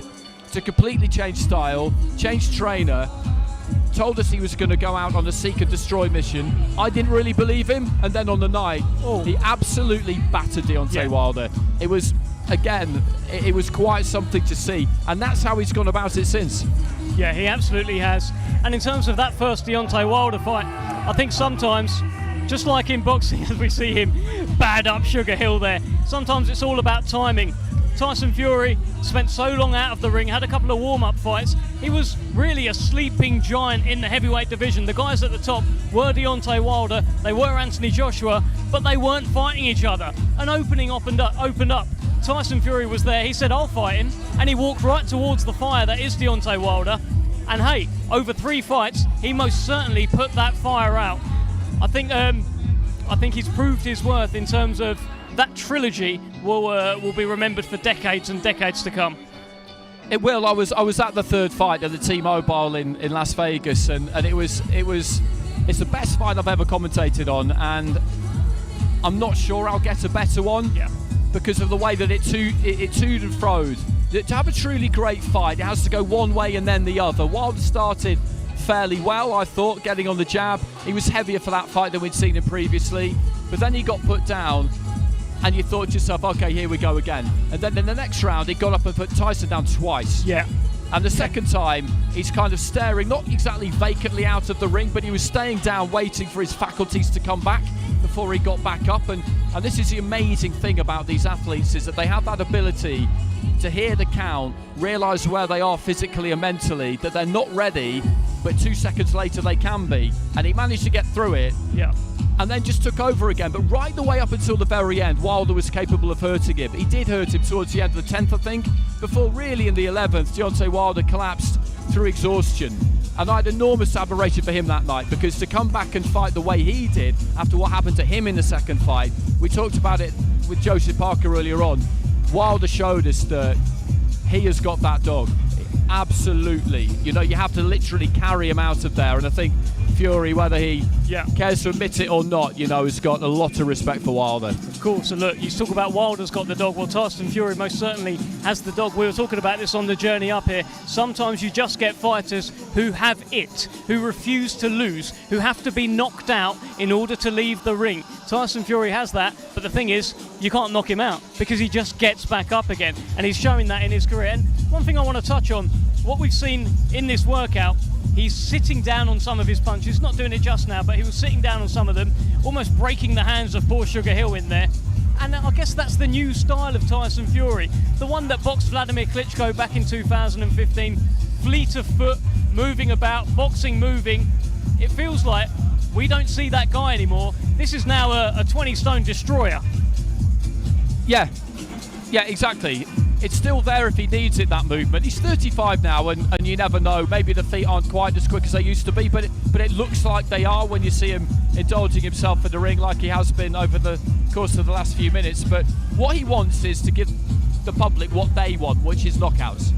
to completely change style, change trainer, told us he was going to go out on a seek and destroy mission. I didn't really believe him, and then on the night, he absolutely battered Deontay Wilder. It was, again, it was quite something to see, and that's how he's gone about it since. Yeah, he absolutely has. And in terms of that first Deontay Wilder fight, I think sometimes, just like in boxing, as we see him bad up Sugar Hill there, sometimes it's all about timing. Tyson Fury spent so long out of the ring, had a couple of warm-up fights. He was really a sleeping giant in the heavyweight division. The guys at the top were Deontay Wilder, they were Anthony Joshua, but they weren't fighting each other. An opening opened up. Tyson Fury was there, he said, I'll fight him, and he walked right towards the fire that is Deontay Wilder. And hey, over 3 fights, he most certainly put that fire out. I think he's proved his worth in terms of that trilogy will be remembered for decades and decades to come. It will. I was at the third fight at the T-Mobile in Las Vegas, and it's the best fight I've ever commentated on, and I'm not sure I'll get a better one because of the way that it toed and froed. To have a truly great fight, it has to go one way and then the other. Wilder started fairly well, I thought, getting on the jab. He was heavier for that fight than we'd seen him previously, but then he got put down, and you thought to yourself, okay, here we go again. And then in the next round, he got up and put Tyson down twice. Yeah. And the second time, he's kind of staring, not exactly vacantly out of the ring, but he was staying down, waiting for his faculties to come back before he got back up. And this is the amazing thing about these athletes, is that they have that ability to hear the count, realise where they are physically and mentally, that they're not ready, but 2 seconds later they can be. And he managed to get through it. Yeah. And then just took over again. But right the way up until the very end, Wilder was capable of hurting him. He did hurt him towards the end of the 10th, I think, before really in the 11th, Deontay Wilder collapsed through exhaustion. And I had enormous admiration for him that night, because to come back and fight the way he did after what happened to him in the second fight, we talked about it with Joseph Parker earlier on, Wilder showed us that he has got that dog. Absolutely. You know, you have to literally carry him out of there, and I think Fury, whether he cares to admit it or not, you know, has got a lot of respect for Wilder. Of course, and look, you talk about Wilder's got the dog. Well, Tyson Fury most certainly has the dog. We were talking about this on the journey up here. Sometimes you just get fighters who have it, who refuse to lose, who have to be knocked out in order to leave the ring. Tyson Fury has that, but the thing is, you can't knock him out because he just gets back up again, and he's showing that in his career. And one thing I want to touch on, what we've seen in this workout, he's sitting down on some of his punches, not doing it just now, but he was sitting down on some of them, almost breaking the hands of poor Sugar Hill in there. And I guess that's the new style of Tyson Fury, the one that boxed Vladimir Klitschko back in 2015, fleet of foot, moving about, boxing moving. It feels like we don't see that guy anymore. This is now a 20-stone destroyer. Yeah, exactly. It's still there if he needs it, that movement. He's 35 now, and you never know. Maybe the feet aren't quite as quick as they used to be, but it looks like they are when you see him indulging himself in the ring like he has been over the course of the last few minutes. But what he wants is to give the public what they want, which is knockouts.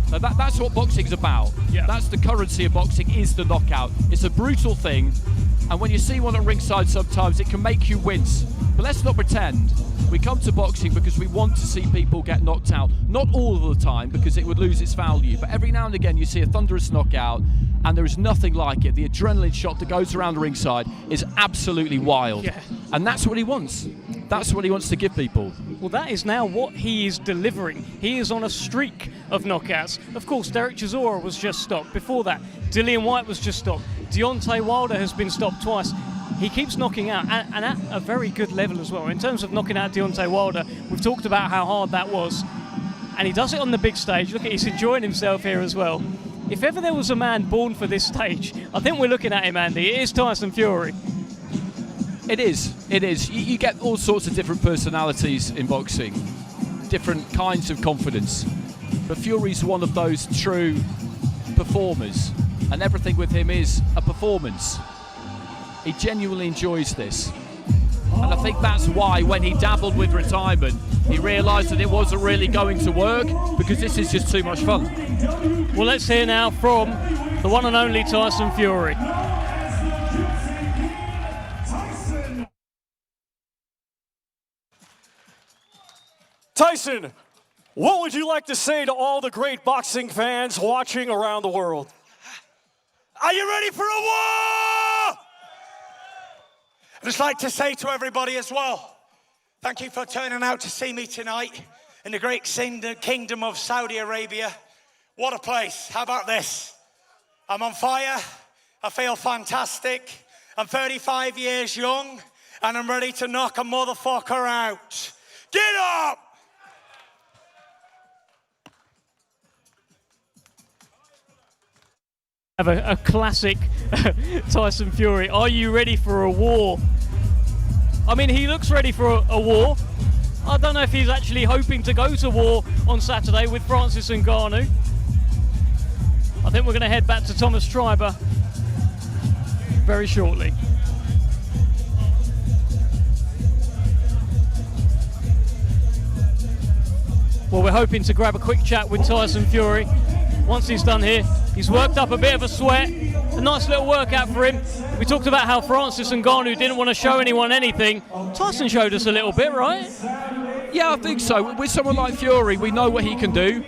So that's what boxing's about. Yeah. That's the currency of boxing, is the knockout. It's a brutal thing, and when you see one at ringside sometimes, it can make you wince. But let's not pretend. We come to boxing because we want to see people get knocked out. Not all of the time, because it would lose its value, but every now and again you see a thunderous knockout, and there is nothing like it. The adrenaline shot that goes around the ringside is absolutely wild. Yeah. And that's what he wants. That's what he wants to give people. Well, that is now what he is delivering. He is on a streak of knockouts. Of course, Derek Chisora was just stopped. Before that, Dillian Whyte was just stopped. Deontay Wilder has been stopped twice. He keeps knocking out, and at a very good level as well. In terms of knocking out Deontay Wilder, we've talked about how hard that was. And he does it on the big stage. Look, he's enjoying himself here as well. If ever there was a man born for this stage, I think we're looking at him, Andy. It is Tyson Fury. It is. You get all sorts of different personalities in boxing, different kinds of confidence. But Fury's one of those true performers, and everything with him is a performance. He genuinely enjoys this. And I think that's why when he dabbled with retirement, he realised that it wasn't really going to work, because this is just too much fun. Well, let's hear now from the one and only Tyson Fury. Tyson, what would you like to say to all the great boxing fans watching around the world? Are you ready for a war? I'd just like to say to everybody as well, thank you for turning out to see me tonight in the great kingdom of Saudi Arabia. What a place. How about this? I'm on fire. I feel fantastic. I'm 35 years young, and I'm ready to knock a motherfucker out. Get up! Have a classic Tyson Fury. Are you ready for a war? I mean, he looks ready for a war. I don't know if he's actually hoping to go to war on Saturday with Francis Ngannou. I think we're going to head back to Thomas Schreiber very shortly. Well, we're hoping to grab a quick chat with Tyson Fury. Once he's done here, he's worked up a bit of a sweat. A nice little workout for him. We talked about how Francis Ngannou didn't want to show anyone anything. Tyson showed us a little bit, right? Yeah, I think so. With someone like Fury, we know what he can do.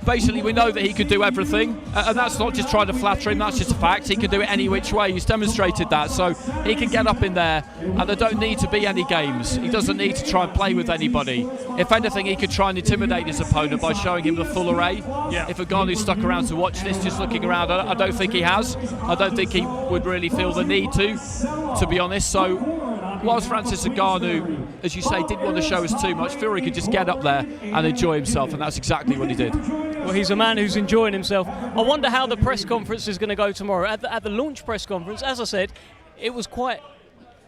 Basically, we know that he can do everything, and that's not just trying to flatter him, that's just a fact. He can do it any which way. He's demonstrated that, so he can get up in there, and there don't need to be any games. He doesn't need to try and play with anybody. If anything, he could try and intimidate his opponent by showing him the full array. Yeah. If Ngannou's stuck around to watch this, just looking around, I don't think he has. I don't think he would really feel the need to be honest. So whilst Francis Ngannou, as you say, didn't want to show us too much, Fury could just get up there and enjoy himself, and that's exactly what he did. Well, he's a man who's enjoying himself. I wonder how the press conference is going to go tomorrow. At the launch press conference, as I said, it was quite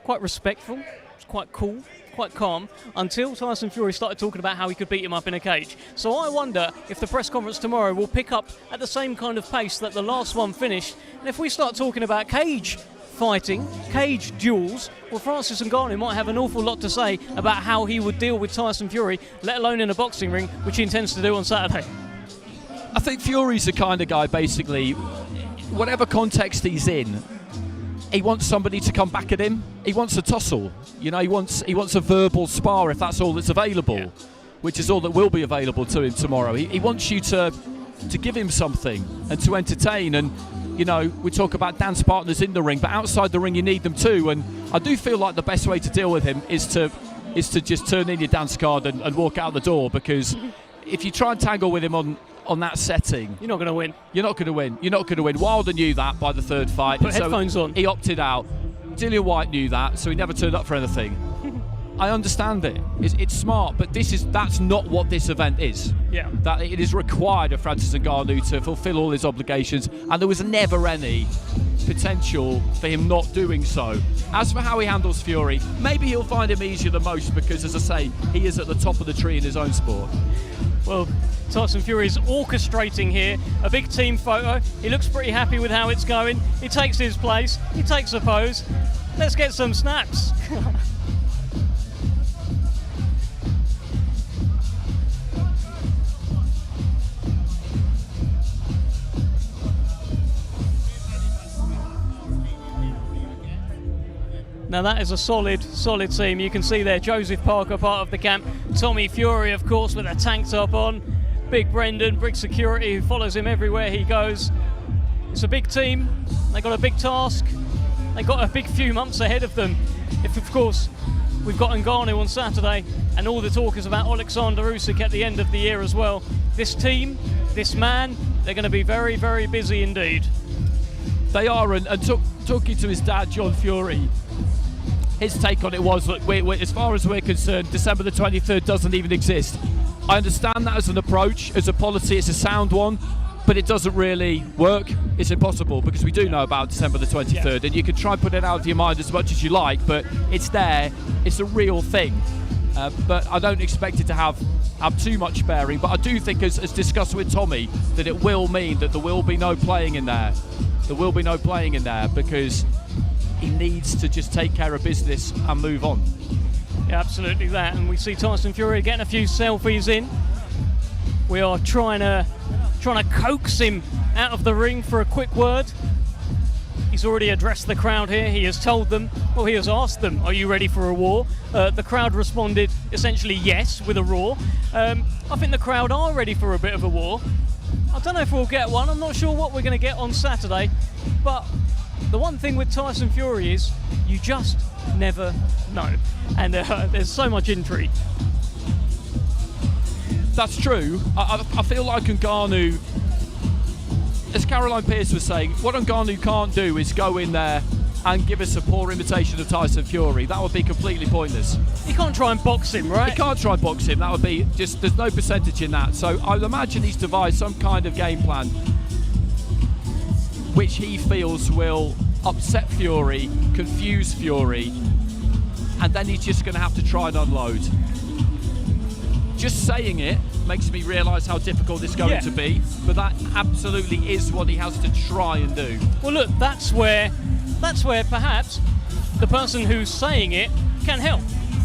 respectful, it was quite cool, quite calm, until Tyson Fury started talking about how he could beat him up in a cage. So I wonder if the press conference tomorrow will pick up at the same kind of pace that the last one finished. And if we start talking about cage fighting, cage duels, well, Francis Ngannou might have an awful lot to say about how he would deal with Tyson Fury, let alone in a boxing ring, which he intends to do on Saturday. I think Fury's the kind of guy, basically, whatever context he's in, he wants somebody to come back at him. He wants a tussle. You know, he wants a verbal spar if that's all that's available, which is all that will be available to him tomorrow. He wants you to give him something and to entertain. And, you know, we talk about dance partners in the ring, but outside the ring you need them too. And I do feel like the best way to deal with him is to just turn in your dance card and walk out the door, because if you try and tangle with him on that setting, you're not going to win. You're not going to win. You're not going to win. Wilder knew that by the third fight. Put headphones on. He opted out. Dillian White knew that, so he never turned up for anything. I understand it. It's smart, but that's not what this event is. Yeah. That it is required of Francis Ngannou to fulfil all his obligations, and there was never any potential for him not doing so. As for how he handles Fury, maybe he'll find him easier than most, because, as I say, he is at the top of the tree in his own sport. Well, Tyson Fury is orchestrating here a big team photo. He looks pretty happy with how it's going. He takes his place. He takes a pose. Let's get some snaps. Now that is a solid team. You can see there Joseph Parker, part of the camp. Tommy Fury, of course, with a tank top on. Big Brendan, big security, who follows him everywhere he goes. It's a big team. They got a big task. They got a big few months ahead of them. If, of course, we've got Ngannou on Saturday, and all the talk is about Alexander Usyk at the end of the year as well. This team, this man, they're going to be very, very busy indeed. They are, and talking to his dad, John Fury, his take on it was, look, as far as we're concerned, December the 23rd doesn't even exist. I understand that as an approach, as a policy, it's a sound one, but it doesn't really work. It's impossible, because we do know about December the 23rd, and you can try and put it out of your mind as much as you like, but it's there, it's a real thing. But I don't expect it to have too much bearing, but I do think, as discussed with Tommy, that it will mean that there will be no playing in there. There will be no playing in there, because he needs to just take care of business and move on. Absolutely that. And we see Tyson Fury getting a few selfies in. We are trying to coax him out of the ring for a quick word. He's already addressed the crowd here. He has told them, well, he has asked them, are you ready for a war? The crowd responded essentially yes with a roar. I think the crowd are ready for a bit of a war. I don't know if we'll get one. I'm not sure what we're going to get on Saturday. But the one thing with Tyson Fury is you just never know. And there's so much intrigue. That's true. I feel like Ngannou, as Caroline Pearce was saying, what Ngannou can't do is go in there and give us a poor imitation of Tyson Fury. That would be completely pointless. He can't try and box him, right? He can't try and box him. That would be just, there's no percentage in that. So I'd imagine he's devised some kind of game plan which he feels will upset Fury, confuse Fury, and then he's just going to have to try and unload. Just saying it makes me realise how difficult it's going to be, but that absolutely is what he has to try and do. Well, look, that's where perhaps the person who's saying it can help.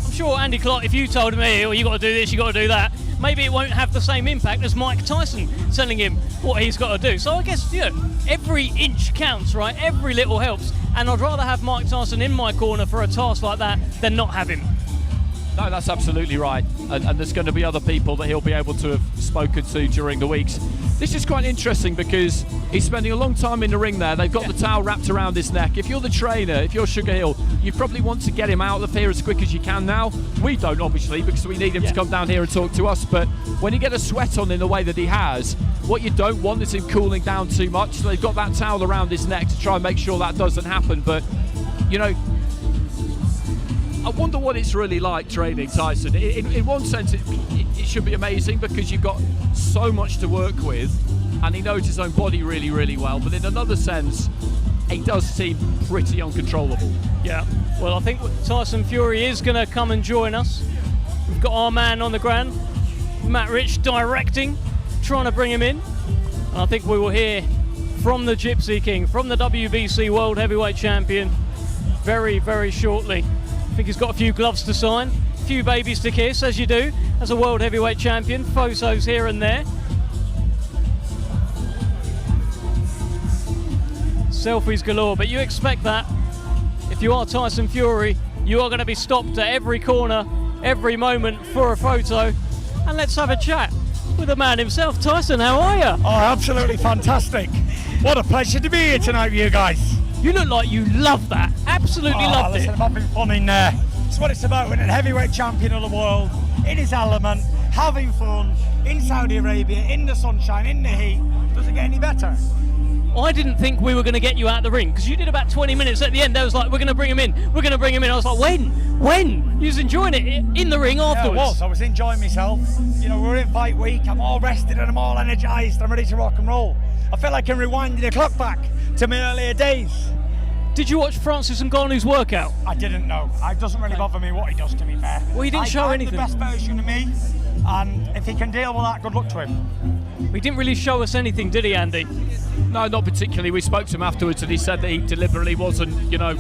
I'm sure, Andy Clark, if you told me, oh, you got to do this, you got to do that, maybe it won't have the same impact as Mike Tyson telling him what he's got to do. So I guess, every inch counts, right? Every little helps. And I'd rather have Mike Tyson in my corner for a task like that than not have him. No, that's absolutely right. And there's going to be other people that he'll be able to have spoken to during the weeks. This is quite interesting because he's spending a long time in the ring there. They've got the towel wrapped around his neck. If you're the trainer, if you're Sugar Hill, you probably want to get him out of here as quick as you can now. We don't, obviously, because we need him to come down here and talk to us. But when you get a sweat on in the way that he has, what you don't want is him cooling down too much. So they've got that towel around his neck to try and make sure that doesn't happen. But, I wonder what it's really like training Tyson. In one sense, it should be amazing because you've got so much to work with and he knows his own body really, really well. But in another sense, he does seem pretty uncontrollable. Yeah, well, I think Tyson Fury is going to come and join us. We've got our man on the ground, Matt Rich, directing, trying to bring him in. And I think we will hear from the Gypsy King, from the WBC World Heavyweight Champion, very, very shortly. I think he's got a few gloves to sign, a few babies to kiss, as you do as a World Heavyweight Champion. Photos here and there. Selfies galore, but you expect that. If you are Tyson Fury, you are going to be stopped at every corner, every moment for a photo. And let's have a chat with the man himself. Tyson, how are you? Oh, absolutely fantastic. What a pleasure to be here tonight with you guys. You look like you love that. Absolutely loved listen, it. I'm having fun in there. It's what it's about, winning heavyweight champion of the world, in his element, having fun, in Saudi Arabia, in the sunshine, in the heat. Doesn't get any better. I didn't think we were going to get you out of the ring because you did about 20 minutes at the end. There was like, we're going to bring him in. We're going to bring him in. I was like, when? You was enjoying it in the ring afterwards. Yeah, I was enjoying myself. We're in fight week. I'm all rested and I'm all energised. I'm ready to rock and roll. I feel like I'm rewinding the clock back to my earlier days. Did you watch Francis Ngannou's workout? I didn't know. It doesn't really bother me what he does, to be fair. Well, he didn't show anything. I'm the best version of me, and if he can deal with that, good luck to him. He didn't really show us anything, did he, Andy? No, not particularly. We spoke to him afterwards and he said that he deliberately wasn't,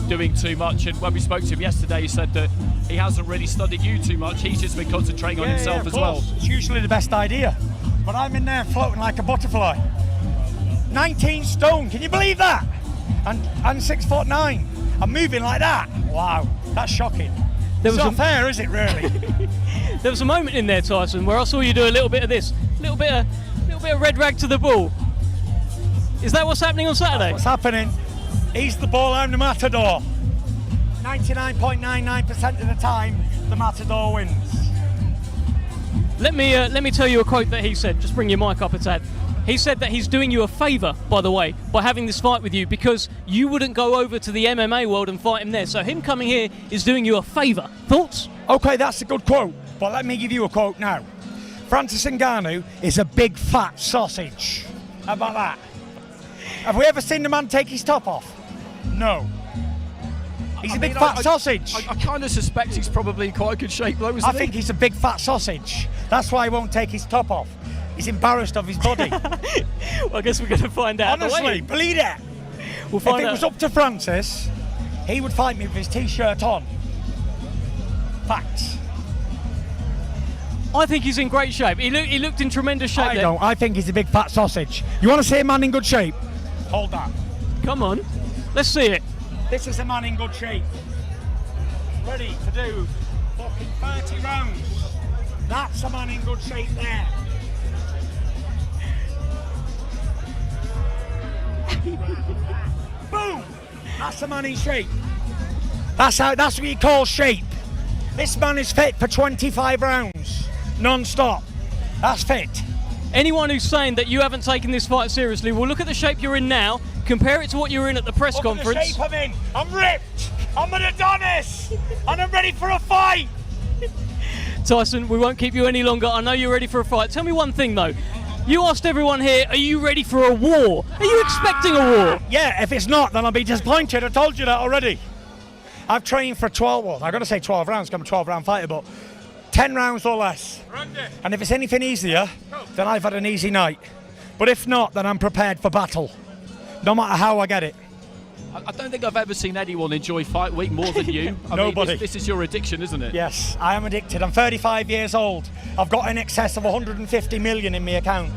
doing too much. And when we spoke to him yesterday, he said that he hasn't really studied you too much. He's just been concentrating on himself as well. It's usually the best idea. But I'm in there floating like a butterfly. 19 stone, can you believe that? And 6'9". I'm moving like that. Wow, that's shocking. It's not fair, is it, really? There was a moment in there, Tyson, where I saw you do a little bit of this, a little bit of red rag to the bull. Is that what's happening on Saturday? That's what's happening. He's the bull, I'm the matador. 99.99% of the time, the matador wins. Let me tell you a quote that he said. Just bring your mic up a tad. He said that he's doing you a favour, by the way, by having this fight with you because you wouldn't go over to the MMA world and fight him there. So him coming here is doing you a favour. Thoughts? Okay, that's a good quote, but let me give you a quote now. Francis Ngannou is a big fat sausage. How about that? Have we ever seen the man take his top off? No. He's a big fat sausage. I kind of suspect he's probably in quite good shape though, isn't he? I think he's a big fat sausage. That's why he won't take his top off. He's embarrassed of his body. Well, I guess we're going to find out. Honestly, believe it. We'll find if it out. was up to Francis, he would fight me with his t-shirt on. Facts. I think he's in great shape. He looked in tremendous shape. I don't. I think he's a big fat sausage. You want to see a man in good shape? Hold that. Come on, let's see it. This is a man in good shape. Ready to do fucking 30 rounds. That's a man in good shape there. Boom! That's a man in shape. That's what you call shape. This man is fit for 25 rounds, non-stop. That's fit. Anyone who's saying that you haven't taken this fight seriously, well, look at the shape you're in now. Compare it to what you were in at the press conference. Look at the shape I'm in. I'm ripped. I'm an Adonis, and I'm ready for a fight. Tyson, we won't keep you any longer. I know you're ready for a fight. Tell me one thing though. You asked everyone here, are you ready for a war? Are you expecting a war? Yeah, if it's not, then I'll be disappointed. I told you that already. I've trained for 12, well, I've got to say 12 rounds, because I'm a 12-round fighter, but 10 rounds or less. And if it's anything easier, then I've had an easy night. But if not, then I'm prepared for battle, no matter how I get it. I don't think I've ever seen anyone enjoy fight week more than you. Nobody. This is your addiction, isn't it? Yes, I am addicted. I'm 35 years old. I've got in excess of 150 million in my account.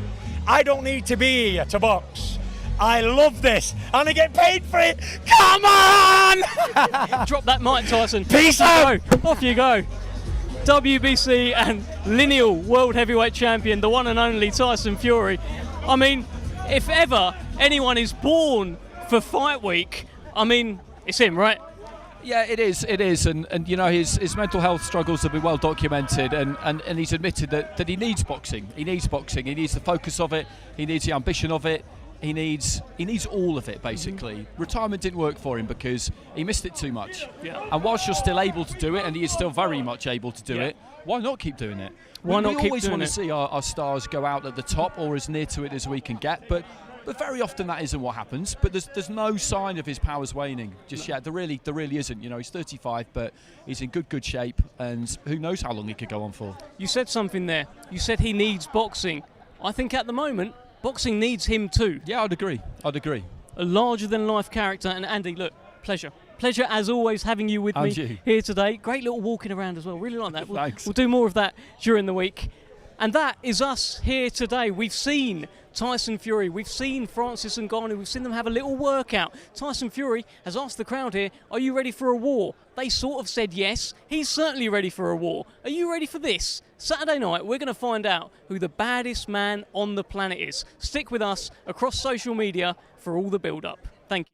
I don't need to be here to box. I love this, and I get paid for it. Come on! Drop that mic, Tyson. Peace out. Off you go. WBC and lineal world heavyweight champion, the one and only Tyson Fury. I mean, if ever anyone is born for fight week, I mean, it's him, right? Yeah, it is, and you know, his mental health struggles have been well documented, and he's admitted that he needs boxing. He needs the focus of it, he needs the ambition of it, he needs all of it, basically. Retirement didn't work for him because he missed it too much. Yeah. And whilst you're still able to do it, and he is still very much able to do it, why not keep doing it? Why not keep We always doing want to it? see our stars go out at the top or as near to it as we can get, but very often that isn't what happens. But there's no sign of his powers waning just yet. There really isn't. You know, he's 35, but he's in good shape, and who knows how long he could go on for. You said something there. You said he needs boxing. I think at the moment, boxing needs him too. Yeah, I'd agree. A larger-than-life character. And Andy, look, pleasure as always having you with me here today. Great little walking around as well. Really like that. Thanks. We'll do more of that during the week. And that is us here today. We've seen Tyson Fury, we've seen Francis Ngannou, we've seen them have a little workout. Tyson Fury has asked the crowd here, are you ready for a war? They sort of said yes. He's certainly ready for a war. Are you ready for this? Saturday night, we're going to find out who the baddest man on the planet is. Stick with us across social media for all the build-up. Thank you.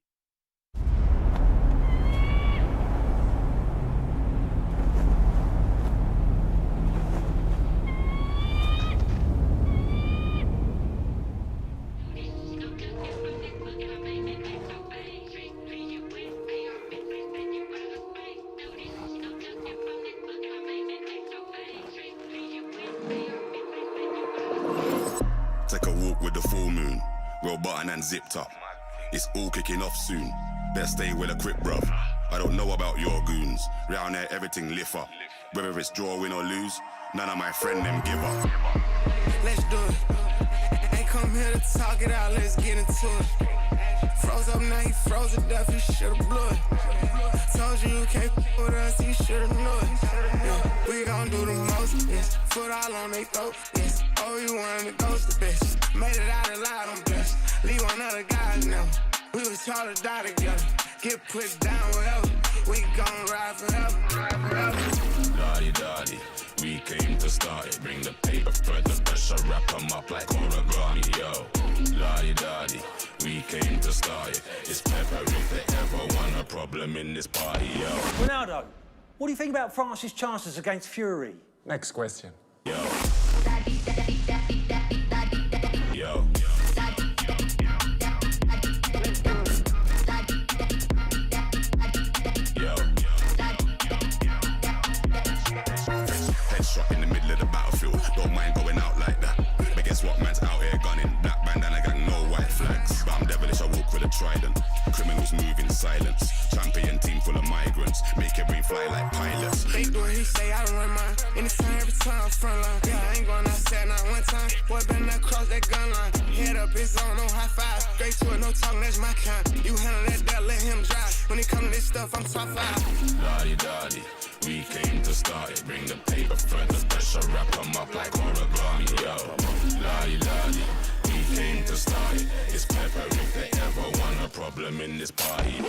Take a walk with the full moon, roll button and zipped up. It's all kicking off soon. Better stay well equipped, bruv. I don't know about your goons. Round there, everything lift up. Whether it's draw, win or lose, none of my friend them give up. Let's do it. Ain't come here to talk it out, let's get into it. Froze up now, he froze to death, you should've blew it. Told you you can't with us, you should've knew it. Yeah, we gon' do the most, yes. Foot all on they throat, yes. Oh, you wanted to ghost the bitch. Made it out alive, I'm blessed. Leave one other guys now. We was taught to die together. Get put down wherever. We gon' ride forever. Daddy, we came to start it. Bring the paper, spread the pressure, wrap them up like origami, yo. Daddy, we came to start it. It's pepper if they ever want a problem in this party, yo. Ronaldo, what do you think about France's chances against Fury? Next question. Yo. Headshot in the middle of the battlefield. Don't mind going out like that. But guess what? Man's out here gunning. Black bandana gang, no white flags. But I'm devilish, I walk with a trident. Criminals move in silence. Champion team full of migrants. Make your brain fly like pilots. They do what he say, I don't run mine. Anytime, every time, front line. Yeah, I ain't going outside not one time. Boy, better not cross that gun line. Head up, it's on, no high five. Straight to it, no talking, that's my kind. You handle that, let him drive. When it come to this stuff, I'm top 5. Daddy, We came to start it, bring the paper further, pressure, wrap 'em up like origami, yo. Lolly, lolly, we came to start it. It's pepper if they ever want a problem in this party.